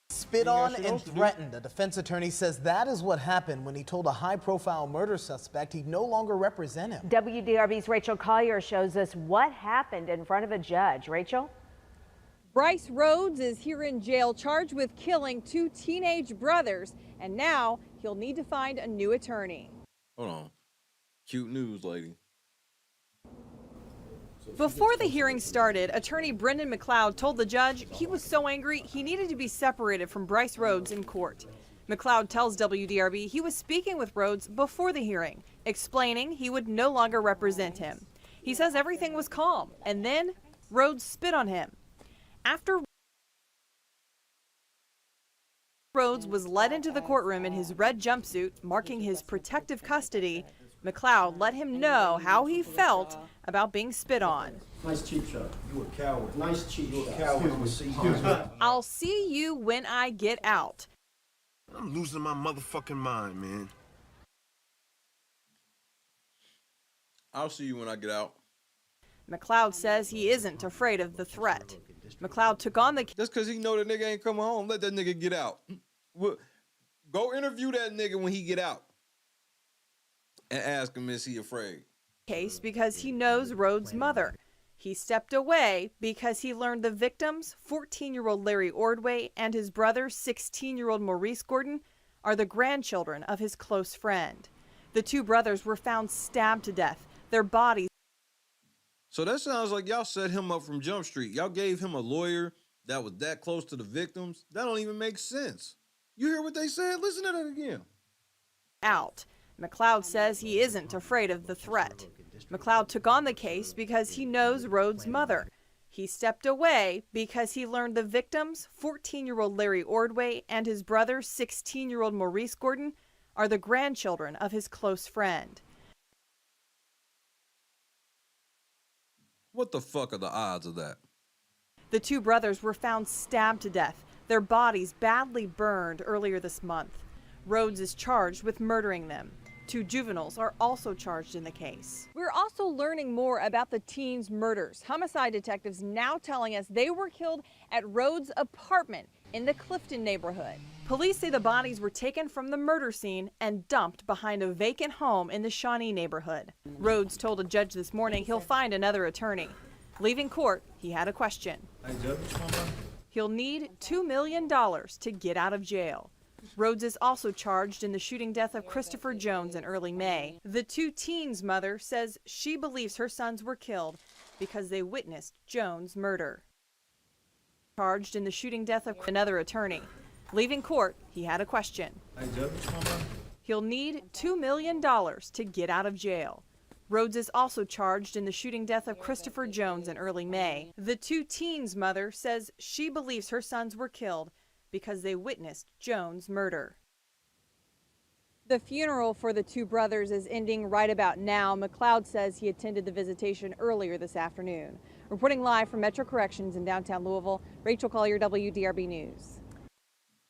Spit on and threatened. A defense attorney says that is what happened when he told a high-profile murder suspect he'd no longer represent him. WDRB's Rachel Collier shows us what happened in front of a judge. Rachel? Brice Rhodes is here in jail charged with killing 2 teenage brothers, and now he'll need to find a new attorney. Hold on. Cute news, lady. Before the hearing started, attorney Brendan McLeod told the judge he was so angry he needed to be separated from Brice Rhodes in court. McLeod tells WDRB he was speaking with Rhodes before the hearing, explaining he would no longer represent him. He says everything was calm, and then Rhodes spit on him. After Rhodes was led into the courtroom in his red jumpsuit, marking his protective custody, McLeod let him know how he felt about being spit on. Nice cheap shot. You a coward. Nice cheap shot. Coward. I'll see you when I get out. I'm losing my motherfucking mind, man. I'll see you when I get out. McLeod says he isn't afraid of the threat. McLeod took on the... Just because he know the nigga ain't coming home, let that nigga get out. Go interview that nigga when he get out. And ask him, is he afraid? Case because he knows Rhodes' mother. He stepped away because he learned the victims, 14-year-old Larry Ordway and his brother, 16-year-old Maurice Gordon, are the grandchildren of his close friend. The 2 brothers were found stabbed to death. Their bodies... So that sounds like y'all set him up from Jump Street. Y'all gave him a lawyer that was that close to the victims. That don't even make sense. You hear what they said? Listen to that again. Out. McLeod says he isn't afraid of the threat. McLeod took on the case because he knows Rhodes' mother. He stepped away because he learned the victims, 14-year-old Larry Ordway and his brother, 16-year-old Maurice Gordon, are the grandchildren of his close friend. What the fuck are the odds of that? The 2 brothers were found stabbed to death, their bodies badly burned earlier this month. Rhodes is charged with murdering them. 2 juveniles are also charged in the case. We're also learning more about the teens' murders. Homicide detectives now telling us they were killed at Rhodes' apartment in the Clifton neighborhood. Police say the bodies were taken from the murder scene and dumped behind a vacant home in the Shawnee neighborhood. Rhodes told a judge this morning he'll find another attorney. Leaving court, he had a question. He'll need $2 million to get out of jail. Rhodes is also charged in the shooting death of Christopher Jones in early May. The 2 teens' mother says she believes her sons were killed because they witnessed Jones' murder. Charged in the shooting death of another attorney. Leaving court, he had a question. He'll need $2 million to get out of jail. Rhodes is also charged in the shooting death of Christopher Jones in early May. The 2 teens' mother says she believes her sons were killed because they witnessed Jones' murder. The funeral for the 2 brothers is ending right about now. McLeod says he attended the visitation earlier this afternoon. Reporting live from Metro Corrections in downtown Louisville, Rachel Collier, WDRB News.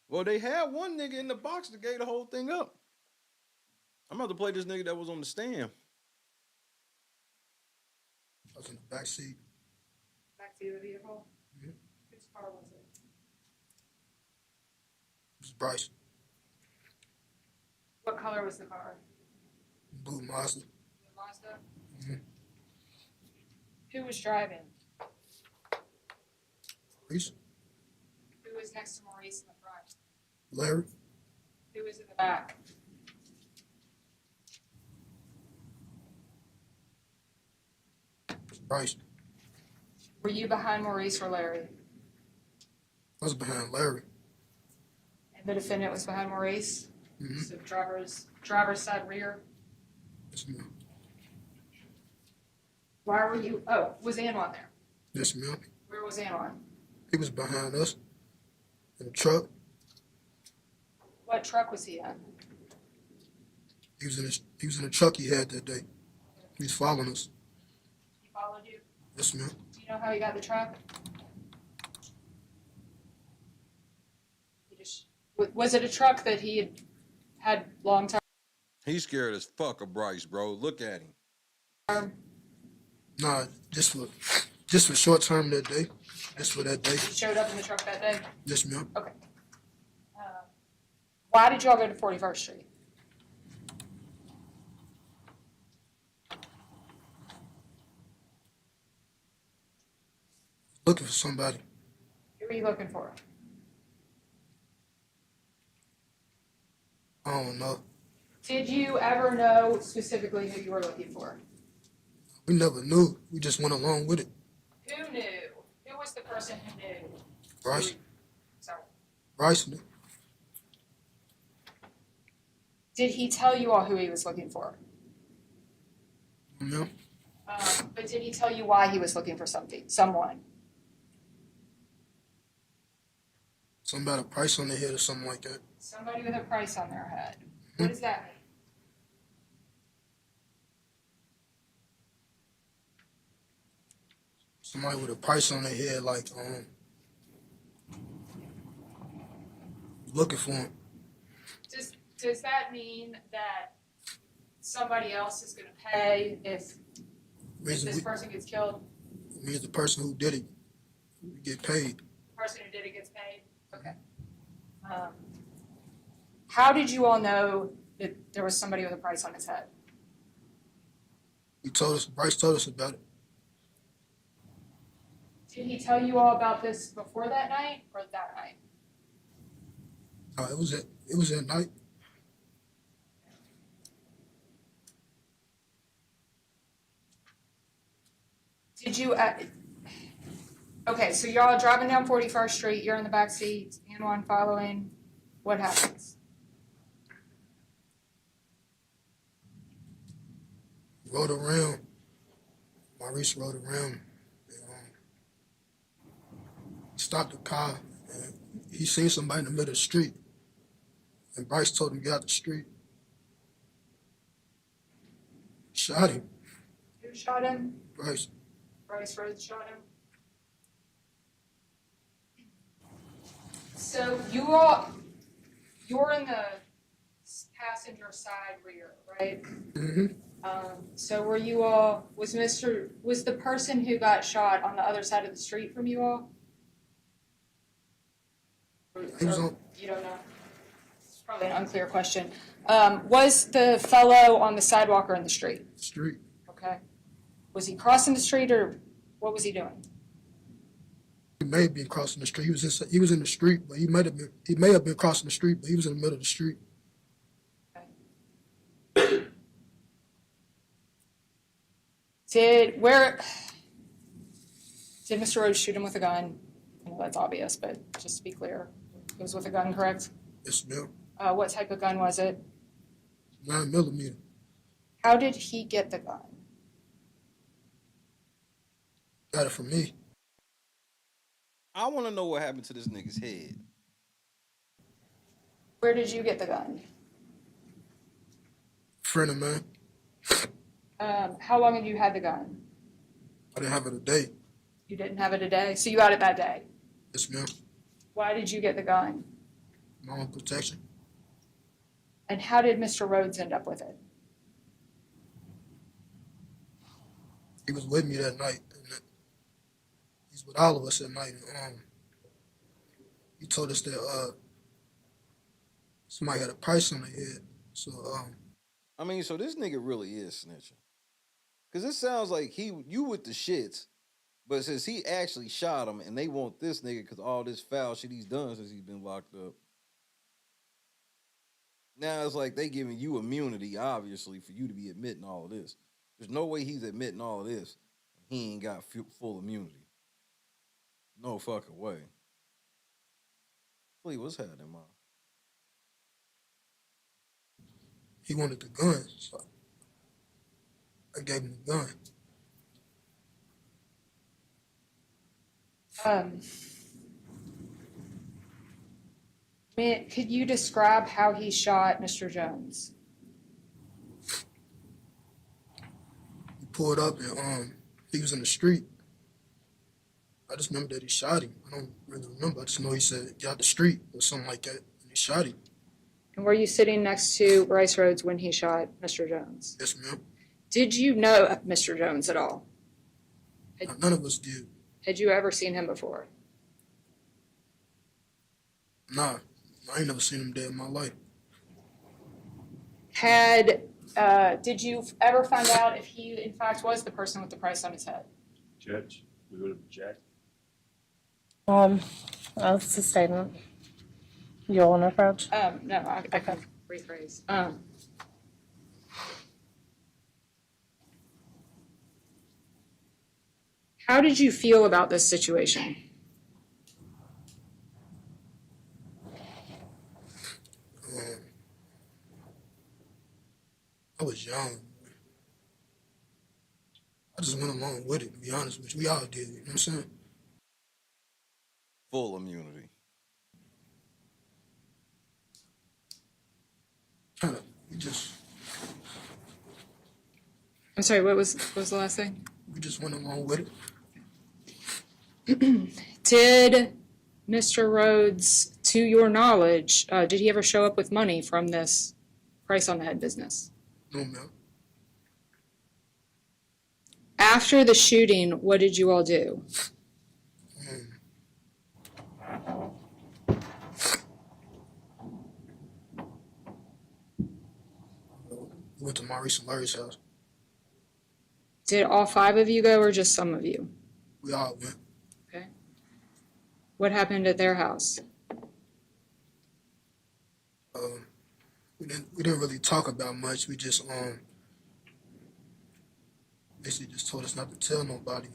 Well, they had one nigga in the box that gave the whole thing up. I'm about to play this nigga that was on the stand. I was in the back seat. Back seat of the vehicle? Mm-hmm. Whose car was it? This is Brice. What color was the car? Blue Mazda. Blue Mazda? Mm-hmm. Who was driving? Maurice. Who was next to Maurice in the front? Larry. Who was in the back? Brice. Were you behind Maurice or Larry? I was behind Larry. And the defendant was behind Maurice? So driver's side rear. Yes, ma'am. Why were you? Oh, was Anwan there? Yes, ma'am. Where was Anwan? He was behind us in the truck. What truck was he in? He was in the truck he had that day. He was following us. He followed you? Yes, ma'am. Do you know how he got the truck? Was it a truck that he had long time? He's scared as fuck of Brice, bro. Look at him. Nah, just for short term that day. Just for that day. He showed up in the truck that day? Yes, ma'am. Okay. Why did y'all go to 41st Street? Looking for somebody. Who are you looking for? I don't know. Did you ever know specifically who you were looking for? We never knew. We just went along with it. Who knew? Who was the person who knew? Brice. Sorry. Brice knew. Did he tell you all who he was looking for? No. But did he tell you why he was looking for someone? Something about a price on their head or something like that. Somebody with a price on their head. What does that mean? Somebody with a price on their head, like, looking for him. Does that mean that somebody else is going to pay if this person gets killed? It means the person who did it get paid. The person who did it gets paid? Okay. How did you all know that there was somebody with a price on his head? Brice told us about it. Did he tell you all about this before that night or that night? It was at night. Did you, okay, so y'all are driving down 41st Street, you're in the back seat, Anwan following, what happens? Rode around. Brice rode around. And, stopped the car. And he seen somebody in the middle of the street. And Brice told him to get out the street. Shot him. Who shot him? Brice. Brice Rhodes shot him. So you're in the passenger side rear, right? Mm-hmm. So were you all, was the person who got shot on the other side of the street from you all? He was on. You don't know? It's probably an unclear question. Was the fellow on the sidewalk or in the street? Street. Okay. Was he crossing the street or what was he doing? He may have been crossing the street. He was in the street, but he may have been crossing the street, but he was in the middle of the street. Okay. Did Mr. Rhodes shoot him with a gun? I know that's obvious, but just to be clear, it was with a gun, correct? Yes, ma'am. What type of gun was it? 9mm. How did he get the gun? Got it from me. I want to know what happened to this nigga's head. Where did you get the gun? Friend of mine. How long had you had the gun? I didn't have it a day. You didn't have it a day, so you got it that day. Yes, ma'am. Why did you get the gun? My own protection. And how did Mr. Rhodes end up with it? He was with me that night. He's with all of us at night. He told us that somebody had a price on their head. So I mean, so this nigga really is snitching. Cause it sounds like you with the shits, but since he actually shot him and they want this nigga cause all this foul shit he's done since he's been locked up. Now it's like they giving you immunity, obviously, for you to be admitting all of this. There's no way he's admitting all of this. He ain't got full immunity. No fucking way. Please, what's happening, Mom? he wanted the gun, so I gave him the gun. Could you describe how he shot Mr. Jones? He pulled up and he was in the street. I just remember that he shot him. I don't really remember. I just know he said, "Get out the street," or something like that. And he shot him. And were you sitting next to Brice Rhodes when he shot Mr. Jones? Yes, ma'am. Did you know Mr. Jones at all? None of us did. Had you ever seen him before? Nah, I ain't never seen him dead in my life. Did you ever find out if he, in fact, was the person with the price on his head? Judge, we would object. That's the statement. You want to approach? No, I can rephrase. How did you feel about this situation? I was young. I just went along with it, to be honest with you. We all did, you know what I'm saying? Full immunity. We just... I'm sorry, what was the last thing? We just went along with it. Did Mr. Rhodes, to your knowledge, did he ever show up with money from this price on the head business? No, ma'am. After the shooting, what did you all do? We went to Maurice and Larry's house. Did all 5 of you go or just some of you? We all went. Okay. What happened at their house? We didn't really talk about much. We just basically just told us not to tell nobody.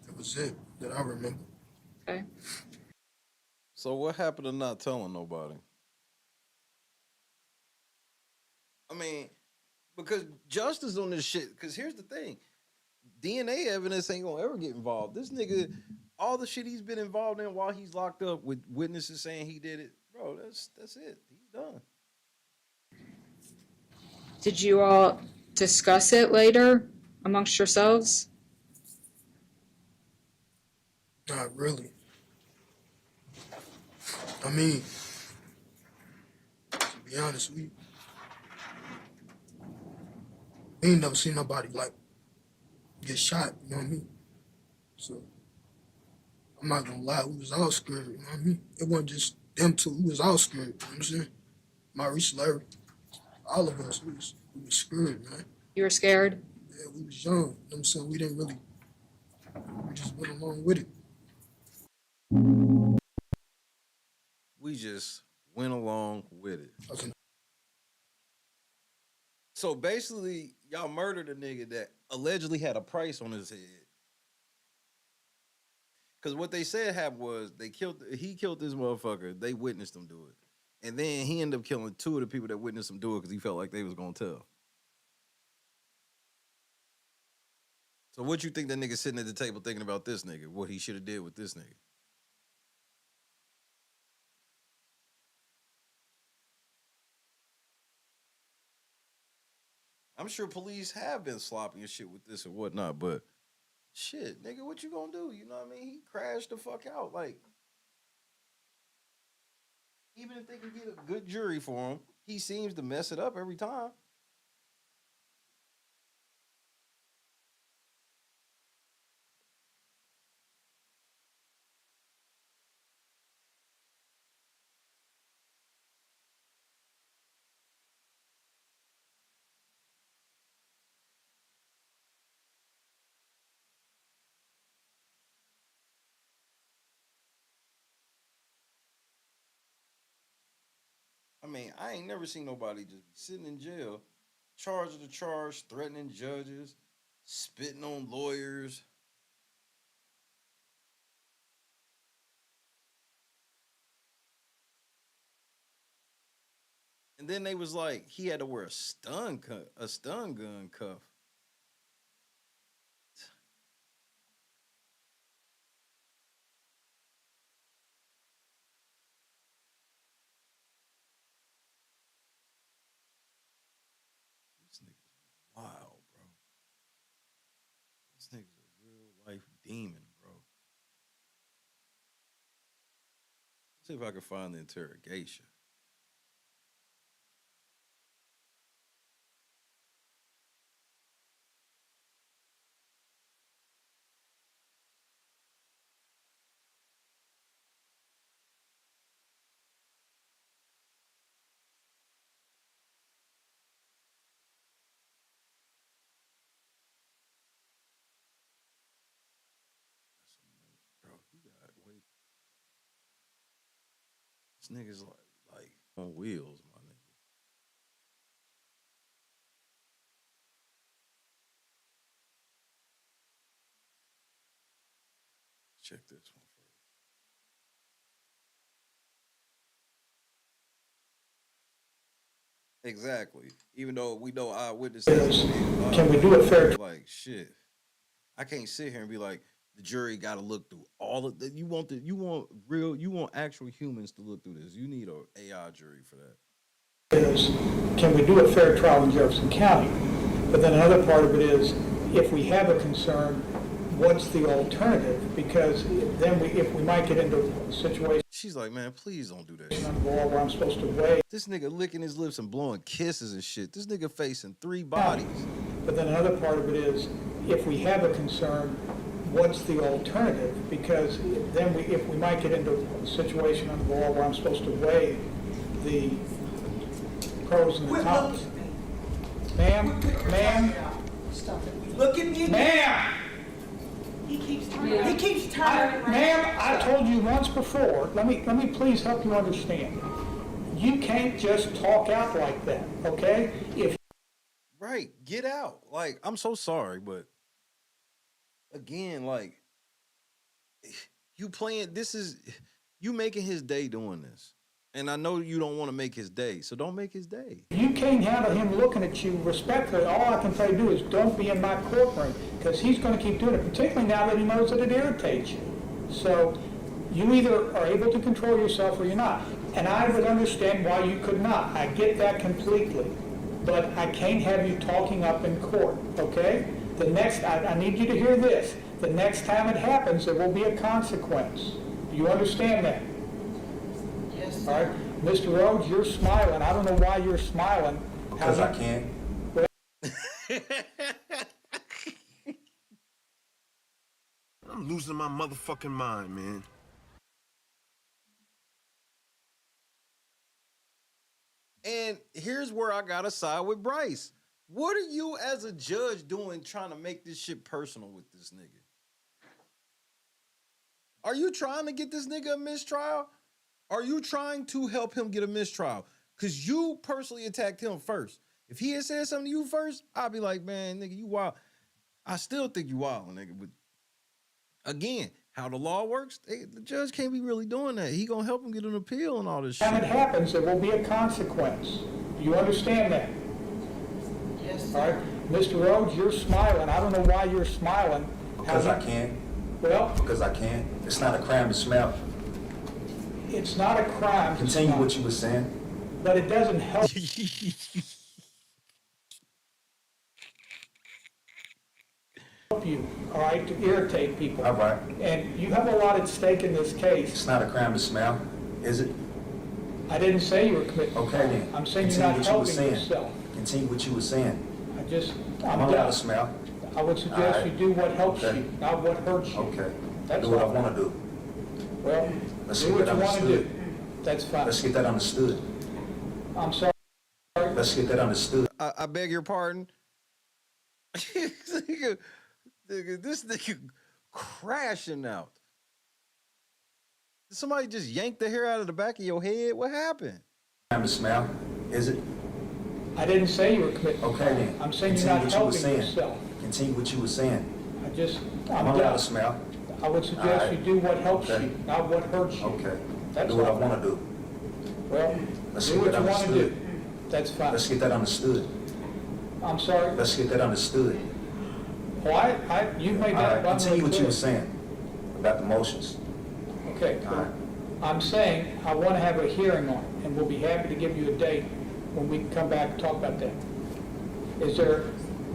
That was it that I remember. Okay. So what happened to not telling nobody? I mean, because justice on this shit, because here's the thing. DNA evidence ain't gonna ever get involved. This nigga, all the shit he's been involved in while he's locked up with witnesses saying he did it, bro, that's it. He's done. Did you all discuss it later amongst yourselves? Not really. I mean, to be honest, we ain't never seen nobody like get shot, you know what I mean? So I'm not gonna lie, we was all scared, you know what I mean? It wasn't just them two, we was all scared, you know what I'm saying? Maurice, Larry, all of us, we was scared, man. You were scared? Yeah, we was young, you know what I'm saying? We just went along with it. We just went along with it. Okay. So basically, y'all murdered a nigga that allegedly had a price on his head. Because what they said happened was he killed this motherfucker. They witnessed him do it. And then he ended up killing 2 of the people that witnessed him do it because he felt like they was going to tell. So what you think that nigga sitting at the table thinking about this nigga? What he should have did with this nigga? I'm sure police have been sloppy and shit with this and whatnot, but shit, nigga, what you gonna do? You know what I mean? He crashed the fuck out. Like, even if they can get a good jury for him, he seems to mess it up every time. I mean, I ain't never seen nobody just be sitting in jail, charged with a charge, threatening judges, spitting on lawyers. And then they was like, he had to wear a stun gun cuff. This nigga's wild, bro. This nigga's a real life demon, bro. See if I can find the interrogation. Bro, you got wait. This nigga's like on wheels, my nigga. Check this one first. Exactly. Even though we know eyewitnesses, can we do it fair? Like shit, I can't sit here and be like the jury got to look through all of that. You want actual humans to look through this. You need an AI jury for that. Can we do a fair trial in Jefferson County? But then another part of it is, if we have a concern, what's the alternative? Because then if we might get into a situation. She's like, man, please don't do that. Where I'm supposed to weigh. This nigga licking his lips and blowing kisses and shit. This nigga facing 3 bodies. But then another part of it is, if we have a concern, what's the alternative? Because then if we might get into a situation on the law where I'm supposed to weigh the pros and the cons. Ma'am. Stop it. Look at me. Ma'am. He keeps turning around. Ma'am, I told you once before, let me please help you understand. You can't just talk out like that, okay? Right, get out. Like, I'm so sorry, but again, like, you making his day doing this. And I know you don't want to make his day, so don't make his day. You can't handle him looking at you respectfully. All I can tell you to do is don't be in my courtroom, because he's going to keep doing it, particularly now that he knows that it irritates you. So you either are able to control yourself or you're not. And I would understand why you could not. I get that completely. But I can't have you talking up in court, okay? I need you to hear this. The next time it happens, there will be a consequence. Do you understand that? Yes, all right, Mr. Rhodes, you're smiling. I don't know why you're smiling. Because I can. I'm losing my motherfucking mind, man. And here's where I gotta side with Brice. What are you as a judge doing trying to make this shit personal with this nigga? Are you trying to get this nigga a mistrial? Are you trying to help him get a mistrial? Because you personally attacked him first. If he had said something to you first, I'd be like, man, nigga, you wild. I still think you wild, nigga. But again, how the law works, the judge can't be really doing that. He gonna help him get an appeal and all this shit. When it happens, there will be a consequence. Do you understand that? Yes, all right, Mr. Rhodes, you're smiling. I don't know why you're smiling. Because I can. Well, because I can. It's not a crime to smell. It's not a crime. Continue what you were saying. But it doesn't help. You, all right, to irritate people. All right. And you have a lot at stake in this case. It's not a crime to smell, is it? I didn't say you were committing. Okay then. I'm saying you're not helping yourself. Continue what you were saying. I'm allowed to smell. I would suggest you do what helps you, not what hurts you. Okay. That's do what all. I want to do. Well, let's do get what that you want to understood. do. That's fine. Let's get that understood. I'm sorry. Let's get that understood. I beg your pardon. This nigga crashing out. Did somebody just yank the hair out of the back of your head? What happened? Time to smell, is it? I didn't say you were committing. Okay then. I'm saying you're not helping yourself. Continue what you were saying. I'm allowed to smell. I would suggest you do what helps you, not what hurts you. Okay. That's do what I all. want to do. Well, let's do get what that you want to understood. do. That's fine. Let's get that understood. I'm sorry? Let's get that understood. Well, you made that abundantly Continue what you clear. were saying about the motions. Okay. All right. I'm saying I want to have a hearing on it, and we'll be happy to give you a date when we can come back and talk about that. Is there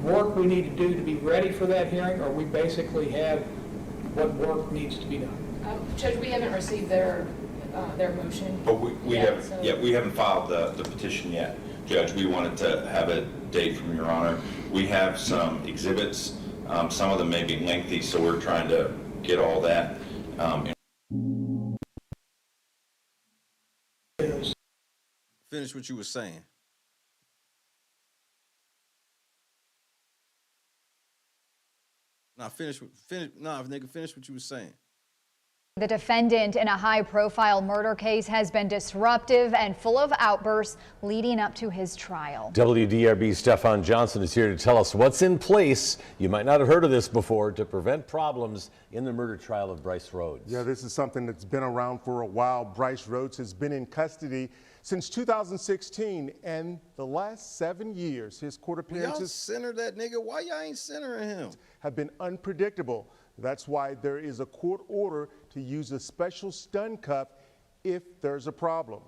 work we need to do to be ready for that hearing, or we basically have what work needs to be done? Judge, we haven't received their motion. But we yet, haven't, so- yeah, we haven't filed the petition yet, Judge. We wanted to have a date from Your Honor. We have some exhibits. Some of them may be lengthy, so we're trying to get all that. Finish what you were saying. Finish what you were saying. The defendant in a high-profile murder case has been disruptive and full of outbursts leading up to his trial. WDRB's Stefan Johnson is here to tell us what's in place, you might not have heard of this before, to prevent problems in the murder trial of Brice Rhodes. Yeah, this is something that's been around for a while. Brice Rhodes has been in custody since 2016, and the last 7 years, his court appearances... Y'all center that nigga. Why y'all ain't centering him? ...have been unpredictable. That's why there is a court order to use a special stun cuff if there's a problem.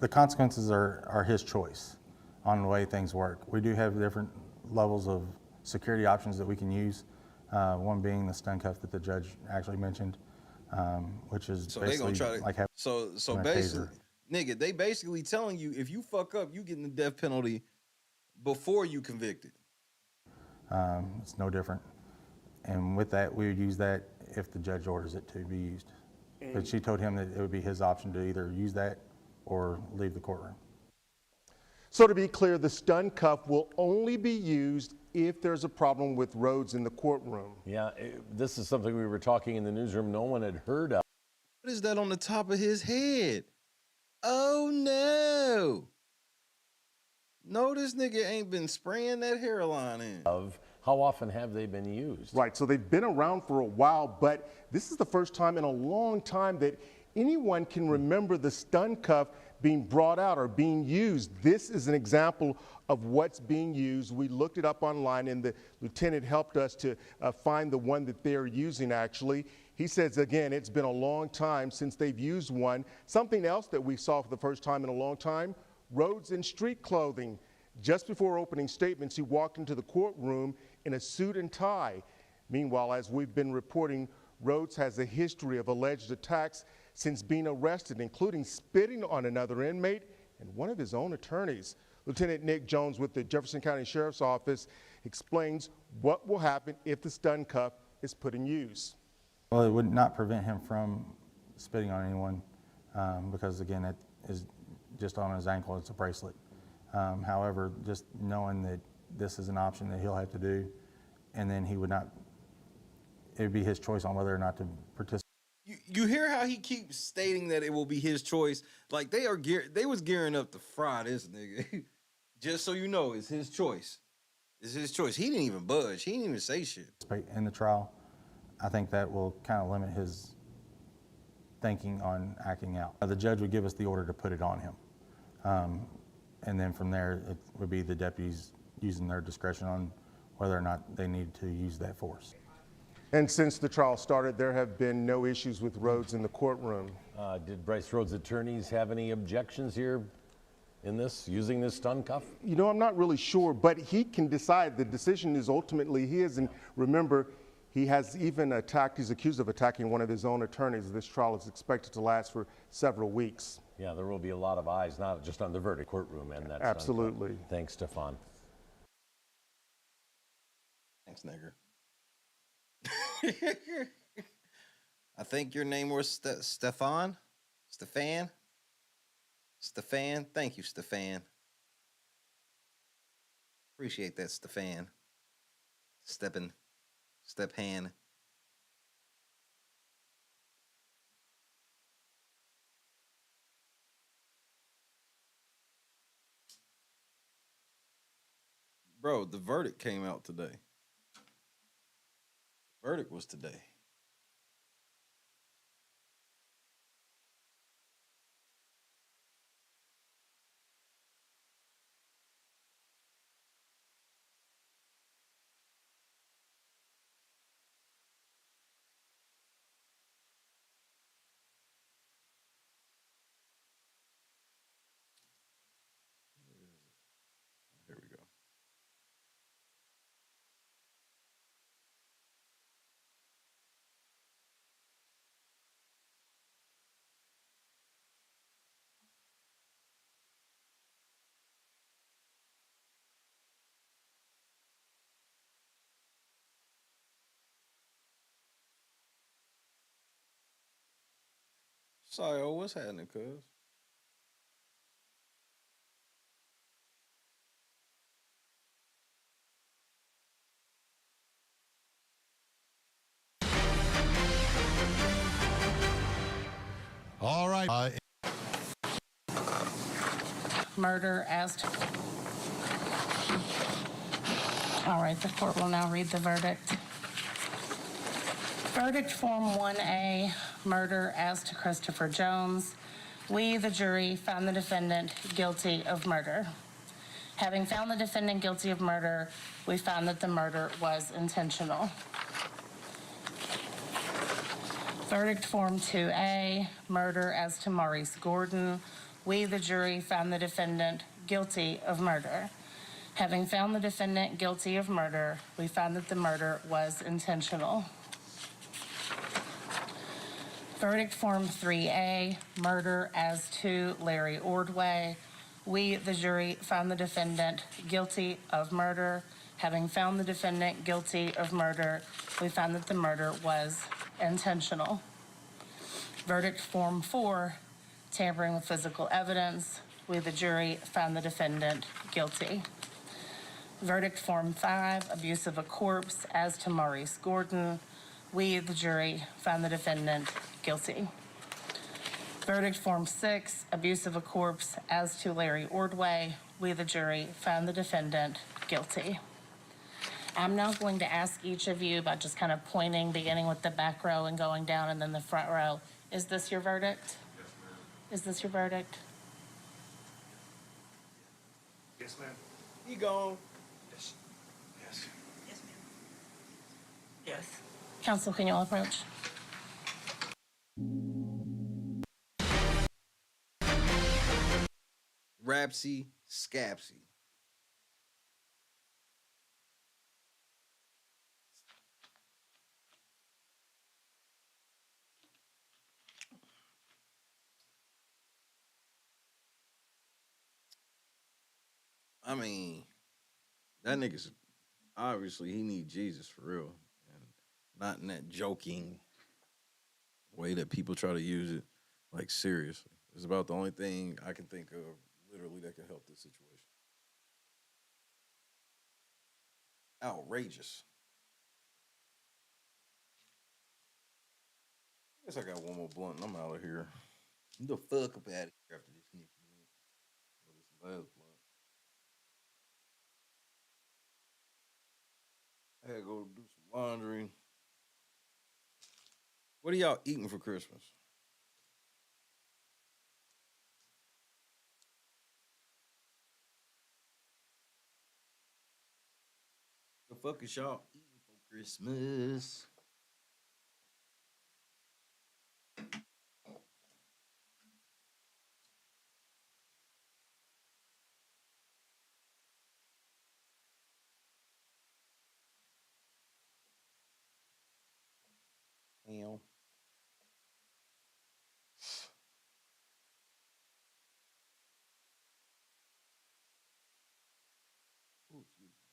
The consequences are his choice on the way things work. We do have different levels of security options that we can use, one being the stun cuff that the judge actually mentioned, which is So basically they gonna try to, like having so a basically, taser. nigga, they basically telling you if you fuck up, you getting the death penalty before you convicted. It's no different. And with that, we would use that if the judge orders it to be used. But she told him that it would be his option to either use that or leave the courtroom. So to be clear, the stun cuff will only be used if there's a problem with Rhodes in the courtroom. Yeah, this is something we were talking in the newsroom no one had heard of. What is that on the top of his head? Oh no. No, this nigga ain't been spraying that hairline in. How often have they been used? Right, so they've been around for a while, but this is the first time in a long time that anyone can remember the stun cuff being brought out or being used. This is an example of what's being used. We looked it up online, and the lieutenant helped us to find the one that they're using, actually. He says, again, it's been a long time since they've used one. Something else that we saw for the first time in a long time, Rhodes in street clothing. Just before opening statements, he walked into the courtroom in a suit and tie. Meanwhile, as we've been reporting, Rhodes has a history of alleged attacks since being arrested, including spitting on another inmate and one of his own attorneys. Lieutenant Nick Jones with the Jefferson County Sheriff's Office explains what will happen if the stun cuff is put in use. Well, it would not prevent him from spitting on anyone because, again, it is just on his ankle. It's a bracelet. However, just knowing that this is an option that he'll have to do, and then he would not, it would be his choice on whether or not to participate. You hear how he keeps stating that it will be his choice? Like they was gearing up to fry this nigga. Just so you know, it's his choice. It's his choice. He didn't even budge. He didn't even say shit. In the trial, I think that will kind of limit his thinking on acting out. The judge would give us the order to put it on him. And then from there, it would be the deputies using their discretion on whether or not they need to use that force. And since the trial started, there have been no issues with Rhodes in the courtroom. Did Brice Rhodes' attorneys have any objections here in this, using this stun cuff? You know, I'm not really sure, but he can decide. The decision is ultimately his. And remember, he has even attacked, he's accused of attacking one of his own attorneys. This trial is expected to last for several weeks. Yeah, there will be a lot of eyes, not just on the verdict courtroom and that. Absolutely. Thanks, Stefan. Thanks, nigger. I think your name was Stefan? Stefan? Stefan? Thank you, Stefan. Appreciate that, Stefan. Stepan. Bro, the verdict came out today. Verdict was today. Sorry, oh, what's happening, cuz? All right. Murder as to... All right, the court will now read the verdict. Verdict Form 1A, murder as to Christopher Jones. We, the jury, found the defendant guilty of murder. Having found the defendant guilty of murder, we found that the murder was intentional. Verdict Form 2A, murder as to Maurice Gordon. We, the jury, found the defendant guilty of murder. Having found the defendant guilty of murder, we found that the murder was intentional. Verdict Form 3A, murder as to Larry Ordway. We, the jury, found the defendant guilty of murder. Having found the defendant guilty of murder, we found that the murder was intentional. Verdict Form 4, tampering with physical evidence. We, the jury, found the defendant guilty. Verdict Form 5, abuse of a corpse as to Maurice Gordon. We, the jury, found the defendant guilty. Verdict Form 6, abuse of a corpse as to Larry Ordway. We, the jury, found the defendant guilty. I'm now going to ask each of you by just kind of pointing, beginning with the back row and going down and then the front row. Is this your verdict? Yes, ma'am. Is this your verdict? Yes, ma'am. He gone. Yes. Yes, ma'am. Yes. Counsel, can you all approach? Rapsy, Scapsy. I mean, that nigga's obviously he need Jesus for real, and not in that joking way that people try to use it. Like seriously, it's about the only thing I can think of, literally, that can help this situation. Outrageous. I guess I got one more blunt, and I'm out of here. The fuck up out of here after this next blunt. Or this last blunt. I had to go do some laundry. What are y'all eating for Christmas? The fuck is y'all eating for Christmas? Damn. Ooh, excuse me.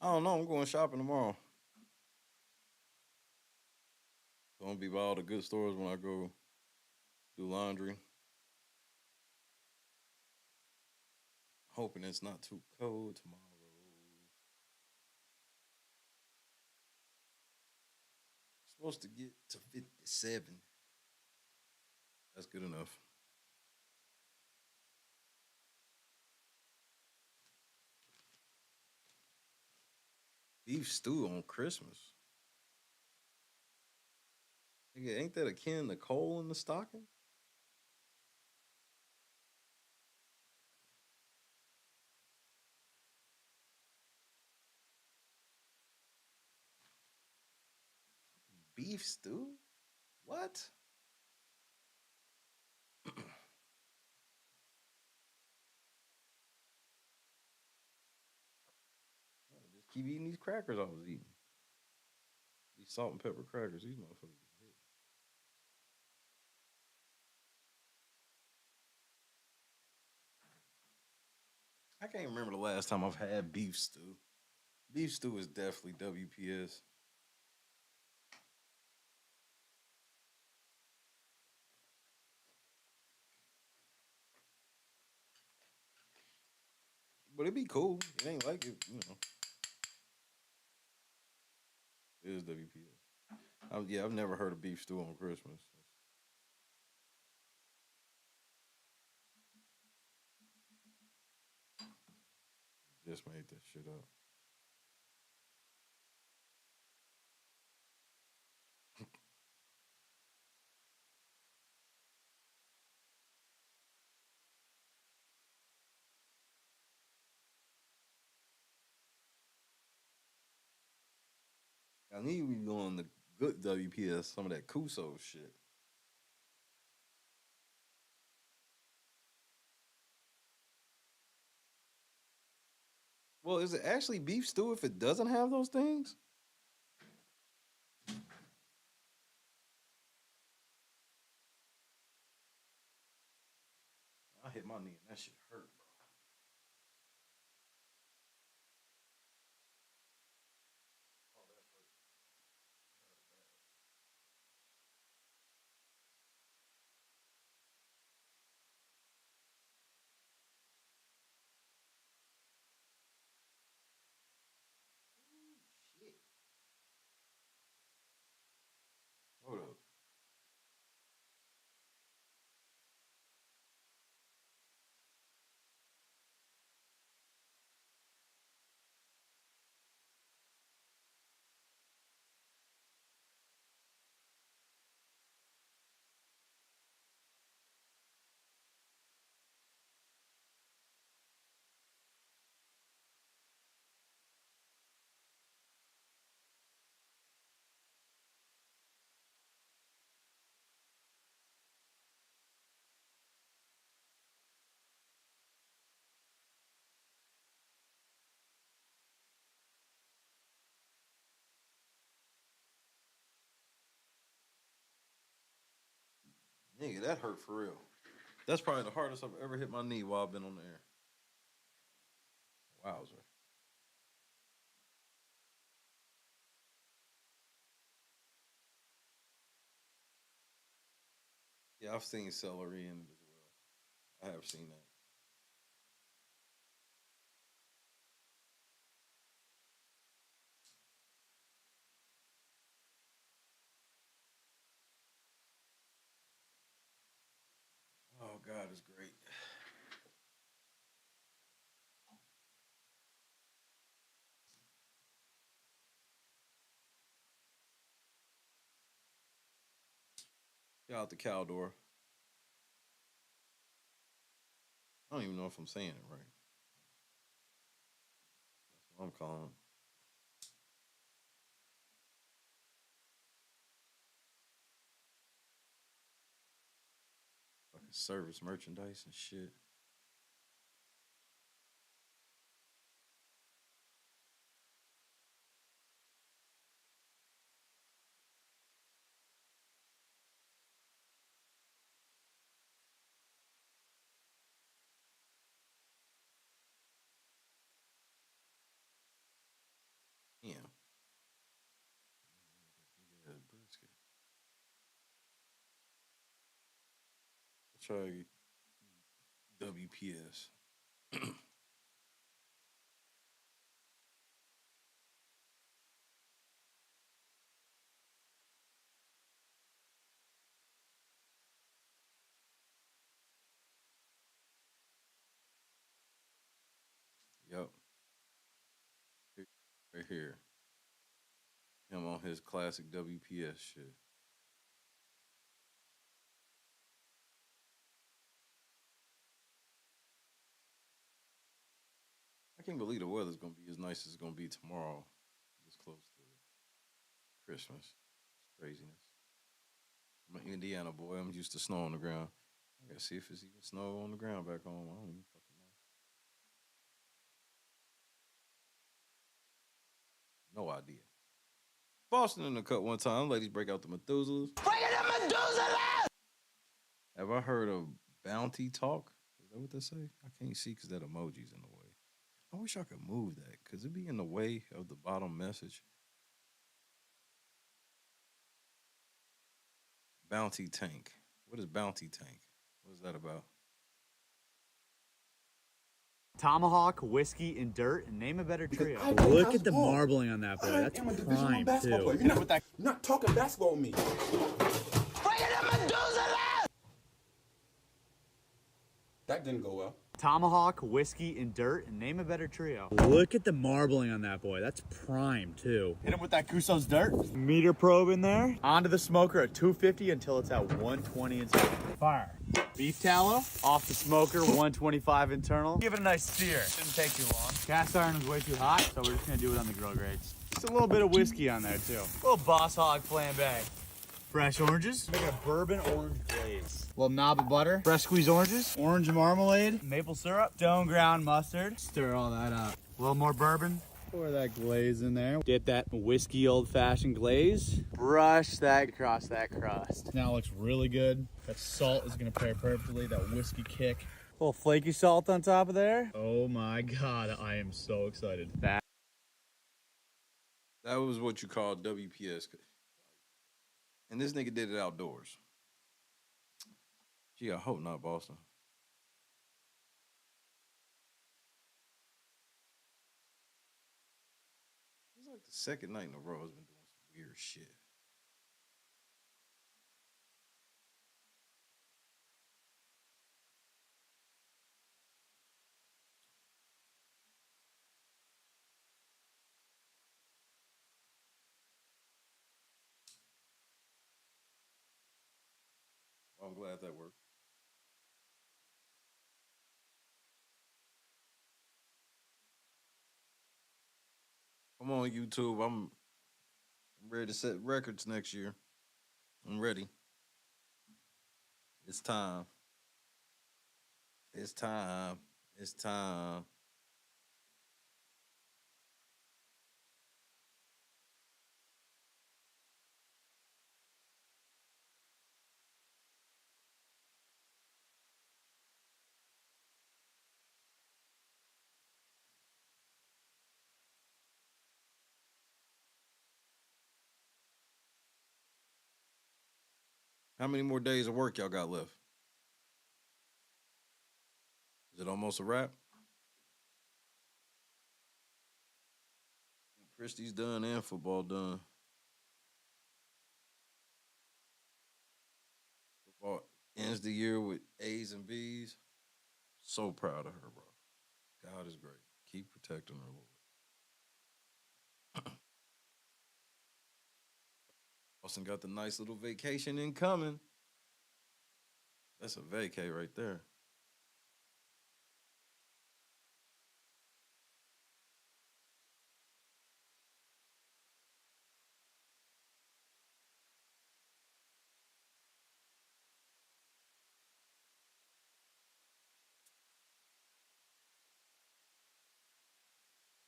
I don't know. I'm going shopping tomorrow. So I'm gonna be by all the good stores when I go do laundry. Hoping it's not too cold tomorrow. Supposed to get to 57. That's good enough. Beef stew on Christmas. Nigga, ain't that akin to coal in the stocking? Beef stew? What? keep eating these crackers I was eating. These salt and pepper crackers. These motherfuckers. I can't remember the last time I've had beef stew. Beef stew is definitely WPS. But it'd be cool. It ain't like it, you know. It is WPS. Yeah, I've never heard of beef stew on Christmas. Just made that shit up. I need to be doing the good WPS, some of that Kuso shit. Well, is it actually beef stew if it doesn't have those things? I hit my knee and that shit hurt, bro. Hold up. Nigga, that hurt for real. That's probably the hardest I've ever hit my knee while I've been on the air. Wowzer. Yeah, I've seen celery in it as well. I have seen that. Oh, God, it's great. Shout out to Caldor. I don't even know if I'm saying it right. That's what I'm calling. Fucking service merchandise and shit. Yeah. Yeah, brisket. Let's try WPS. Yep. Right here. Him on his classic WPS shit. I can't believe the weather's gonna be as nice as it's gonna be tomorrow. This close to Christmas. It's craziness. I'm an Indiana boy. I'm used to snow on the ground. I gotta see if it's even snow on the ground back home. I don't even fucking know. whole idea. Boston in the cut one time, ladies break out the Methuselahs. Have I heard of bounty talk? Is that what they say? I can't see because that emoji's in the way. I wish I could move that because it'd be in the way of the bottom message. Bounty tank. What is bounty tank? What is that about? Tomahawk, whiskey, and dirt, and name a better trio. Look at the marbling on that boy. That's prime, too. You're not talking basketball with me. That didn't go well. Tomahawk, whiskey, and dirt, and name a better trio. Look at the marbling on that boy. That's prime, too. Hit him with that Cusso's dirt. Meter probe in there. Onto the smoker at 250 until it's at 120 internal. Fire. Beef tallow off the smoker, 125 internal. Give it a nice sear. Shouldn't take too long. Cast iron was way too hot, so we're just gonna do it on the grill grates. Just a little bit of whiskey on there too. A little Boss Hog flambe. Fresh oranges. Making a bourbon orange glaze. A little knob of butter. Fresh squeezed oranges. Orange marmalade. Maple syrup. Stone ground mustard. Stir all that up. A little more bourbon. Pour that glaze in there. Dip that whiskey old-fashioned glaze. Brush that across that crust. Now it looks really good. That salt is gonna pair perfectly. That whiskey kick. A little flaky salt on top of there. Oh my God, I am so excited. That was what you call WPS. And this nigga did it outdoors. Gee, I hope not Boston. It's like the second night in a row has been doing some weird shit. Well, I'm glad that worked. Come on, YouTube. I'm ready to set records next year. I'm ready. It's time. It's time. It's time. How many more days of work y'all got left? Is it almost a wrap? Christie's done and football done. Football ends the year with A's and B's. So proud of her, bro. God is great. Keep protecting her, Lord. Austin got the nice little vacation incoming. That's a vacay right there.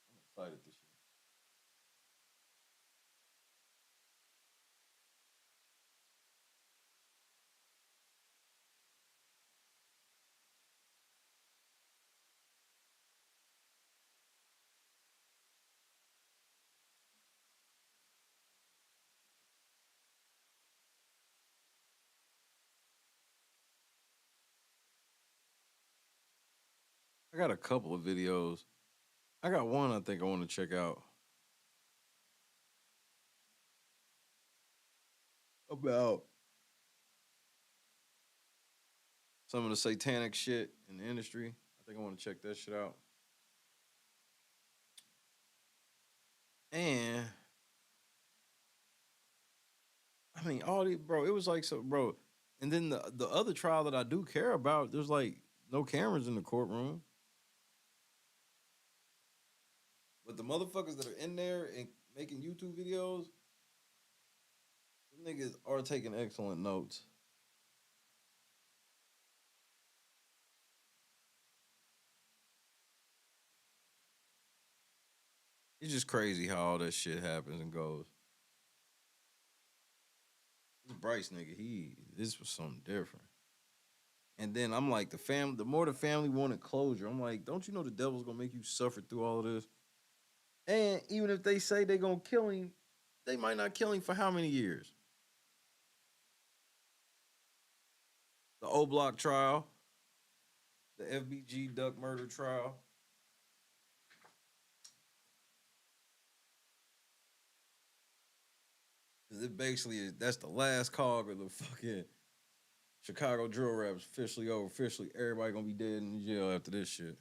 I'm excited this year. I got a couple of videos. I got one I think I want to check out. About some of the satanic shit in the industry. I think I want to check that shit out. And I mean, all these, bro, it was like so, bro. And then the other trial that I do care about, there's like no cameras in the courtroom. But the motherfuckers that are in there and making YouTube videos, them niggas are taking excellent notes. It's just crazy how all that shit happens and goes. This Brice nigga, this was something different. And then I'm like, the more the family wanted closure, I'm like, don't you know the devil's gonna make you suffer through all of this? And even if they say they're gonna kill him, they might not kill him for how many years? The O Block trial, the FBG Duck murder trial. It basically is, that's the last cog of the fucking Chicago drill rap's officially over. Officially, everybody gonna be dead in jail after this shit.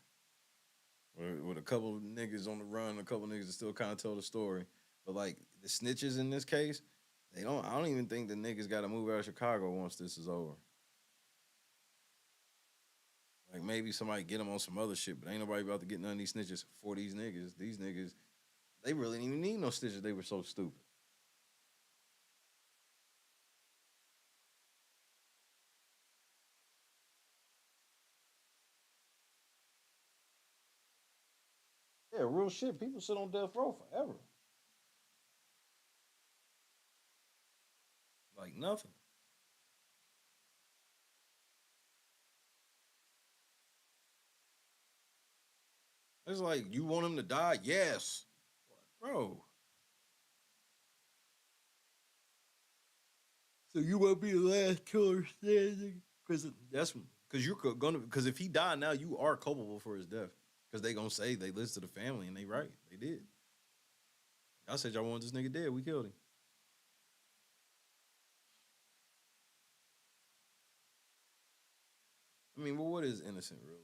With a couple of niggas on the run, a couple of niggas that still kind of tell the story. But like the snitches in this case, I don't even think the niggas got to move out of Chicago once this is over. Like maybe somebody get them on some other shit, but ain't nobody about to get none of these snitches for these niggas. These niggas, they really didn't even need no snitches. They were so stupid. Yeah, real shit. People sit on death row forever. Like nothing. It's like, you want him to die? Yes. Bro. So you want to be the last killer standing? Because you're gonna, because if he died now, you are culpable for his death. Because they gonna say they listened to the family and they right. They did. I said y'all want this nigga dead. We killed him. I mean, well, what is innocent really?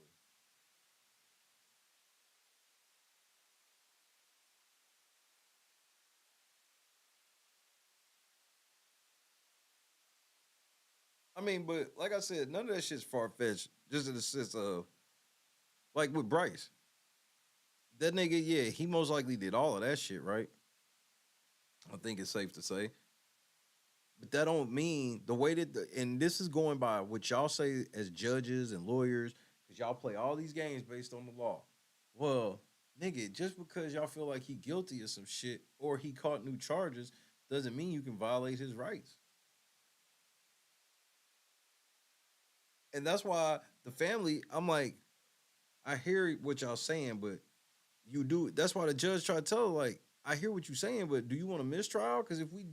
I mean, but like I said, none of that shit's far-fetched. Just in the sense of, like with Brice. That nigga, yeah, he most likely did all of that shit, right? I think it's safe to say. But that don't mean the way that, and this is going by what y'all say as judges and lawyers, because y'all play all these games based on the law. Well, nigga, just because y'all feel like he guilty of some shit or he caught new charges doesn't mean you can violate his rights. And that's why the family, I'm like, I hear what y'all saying, but you do. That's why the judge tried to tell her, like, I hear what you're saying, but do you want a mistrial? Because if we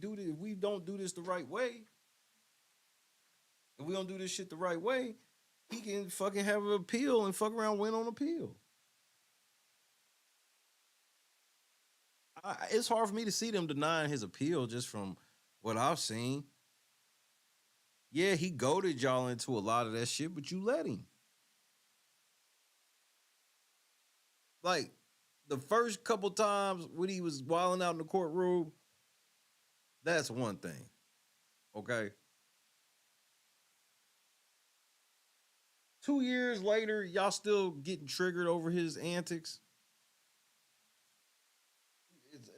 don't do this the right way, if we don't do this shit the right way, he can fucking have an appeal and fuck around win on appeal. It's hard for me to see them denying his appeal just from what I've seen. Yeah, he goaded y'all into a lot of that shit, but you let him. Like, the first couple times when he was wilding out in the courtroom, that's one thing. Okay? 2 years later, y'all still getting triggered over his antics.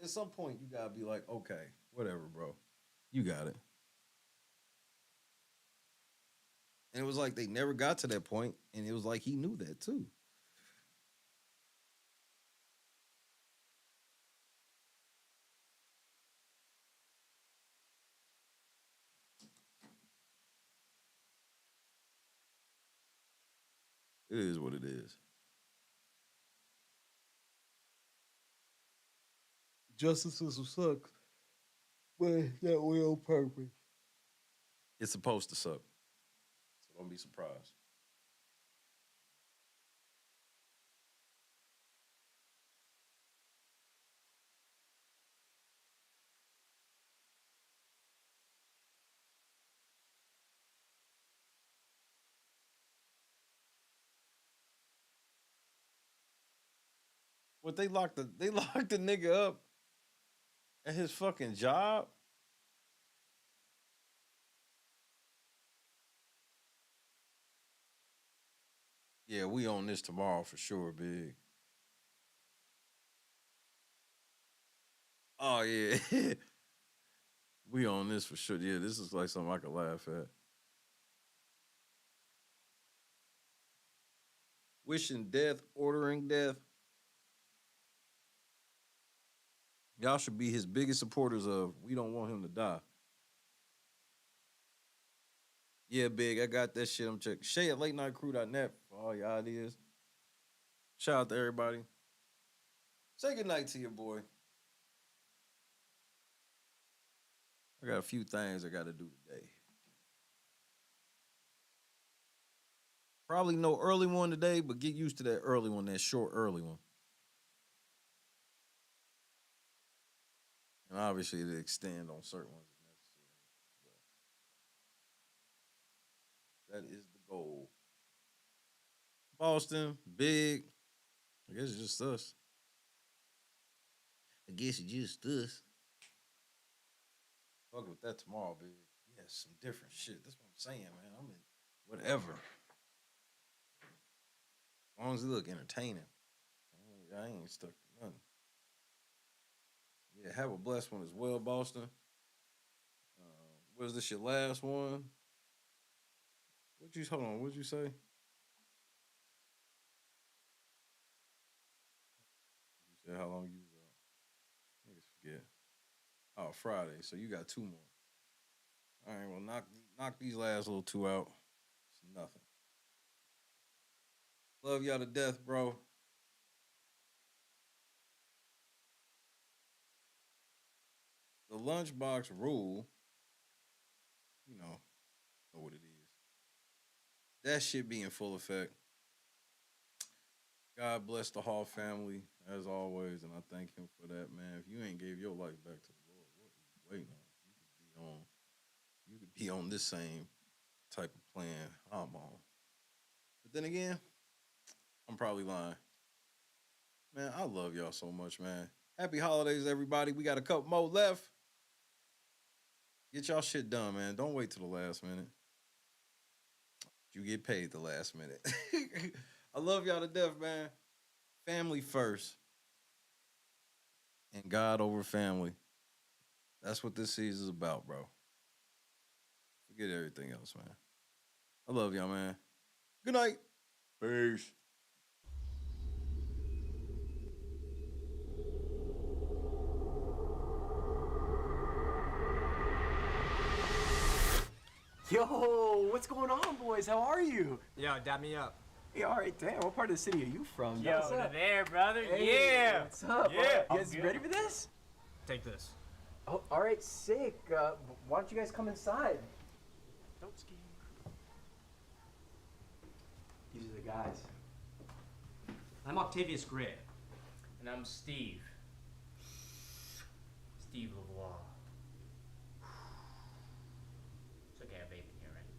At some point, you gotta be like, okay, whatever, bro. You got it. And it was like they never got to that point, and it was like he knew that too. It is what it is. Justice system sucks, but it's not way on purpose. It's supposed to suck. So don't be surprised. But they locked the nigga up at his fucking job. Yeah, we on this tomorrow for sure, big. Oh yeah. We on this for sure. Yeah, this is like something I could laugh at. Wishing death, ordering death. Y'all should be his biggest supporters of we don't want him to die. Yeah, Big, I got that shit. I'm checking. Shay at latenightcrew.net for all your ideas. Shout out to everybody. Say goodnight to your boy. I got a few things I got to do today. Probably no early one today, but get used to that early one, that short early one. And obviously to extend on certain ones if necessary. That is the goal. Boston, Big. I guess it's just us. Fuck with that tomorrow, Big. Yeah, some different shit. That's what I'm saying, man. I'm in whatever. As long as it look entertaining. I ain't stuck to nothing. Yeah, have a blessed one as well, Boston. What is this, your last one? Hold on, what'd you say? You said how long you was out? Niggas forget. Oh, Friday, so you got 2 more. All right, well, knock these last little 2 out. It's nothing. Love y'all to death, bro. The lunchbox rule, you know what it is. That shit be in full effect. God bless the Hall family, as always, and I thank him for that, man. If you ain't gave your life back to the Lord, what are you waiting on? You could be on this same type of plan I'm on. But then again, I'm probably lying. Man, I love y'all so much, man. Happy holidays, everybody. We got a couple more left. Get y'all shit done, man. Don't wait till the last minute. You get paid the last minute. I love y'all to death, man. Family first. And God over family. That's what this season is about, bro. Forget everything else, man. I love y'all, man. Good night. Peace. Yo, what's going on, boys? How are you? Yo, dab me up. Hey, all right, damn. What part of the city are you from? Yo, What's up? there, brother. Hey, Yeah. What's up? Yeah. You guys ready for this? Take this. Oh, all right, sick. Why don't you guys come inside? Don't ski. These are the guys. I'm Octavius Gray. And I'm Steve. Steve LeVois. It's okay, I have vape in here, right?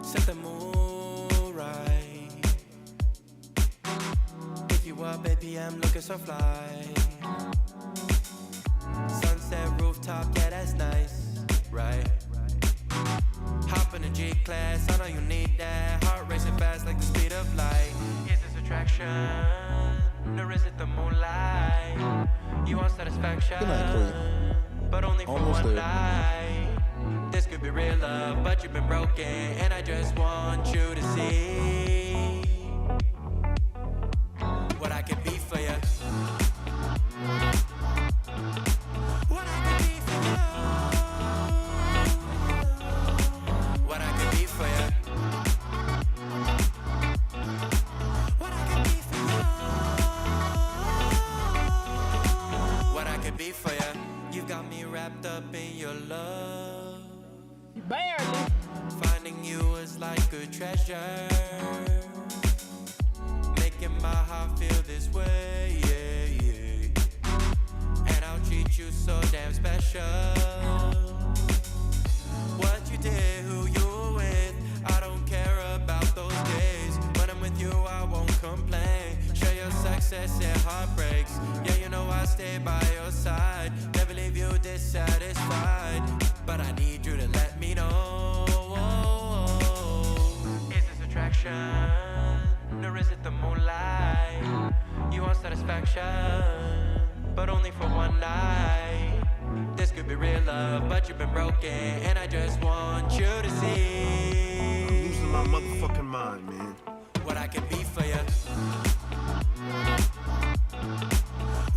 Set the mood right. Pick you up, baby, I'm looking so fly. Sunset rooftop, yeah, that's nice, right? Hop in the G-Class, I know you need that. Heart racing fast like the speed of light. Is this attraction, or is it the moonlight? You want satisfaction, but only for one night. This could be real love, but you've been broken, and I just want you to see what I can be for you. What I can be for you. What I can be for you. What I can be for you. What I can be for you. You've got me wrapped up in your love. Barely. Finding you is like a treasure. Making my heart feel this way, yeah, yeah. And I'll treat you so damn special. What you did, who you were with, I don't care about those days. When I'm with you, I won't complain. Share your success and heartbreaks. Yeah, you know I stay by your side. Never leave you dissatisfied. But I need you to let me know. Is this attraction, or is it the moonlight? You want satisfaction, but only for one night. This could be real love, but you've been broken, and I just want you to see. I'm losing my motherfucking mind, man. What I could be for you.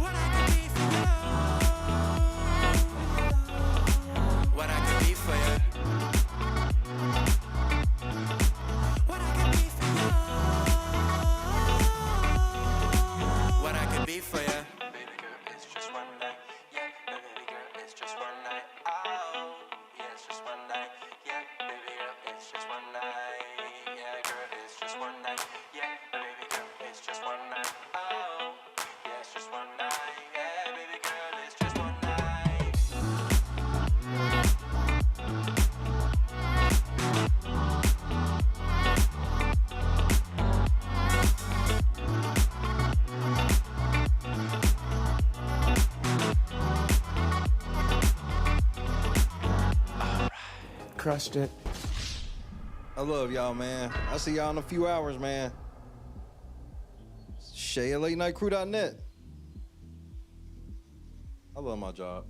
What I could be for you. What I could be for you. What I could be for you. What I could be for you. Baby girl, it's just one night. Yeah, baby girl, it's just one night. Oh, yeah, it's just one night. Yeah, baby girl, it's just one night. Yeah, girl, it's just one night. Yeah, baby girl, it's just one night. Oh, yeah, it's just one night. Yeah, baby girl, it's just one night. Crushed it. I love y'all, man. I'll see y'all in a few hours, man. Shay at latenightcrew.net. I love my job.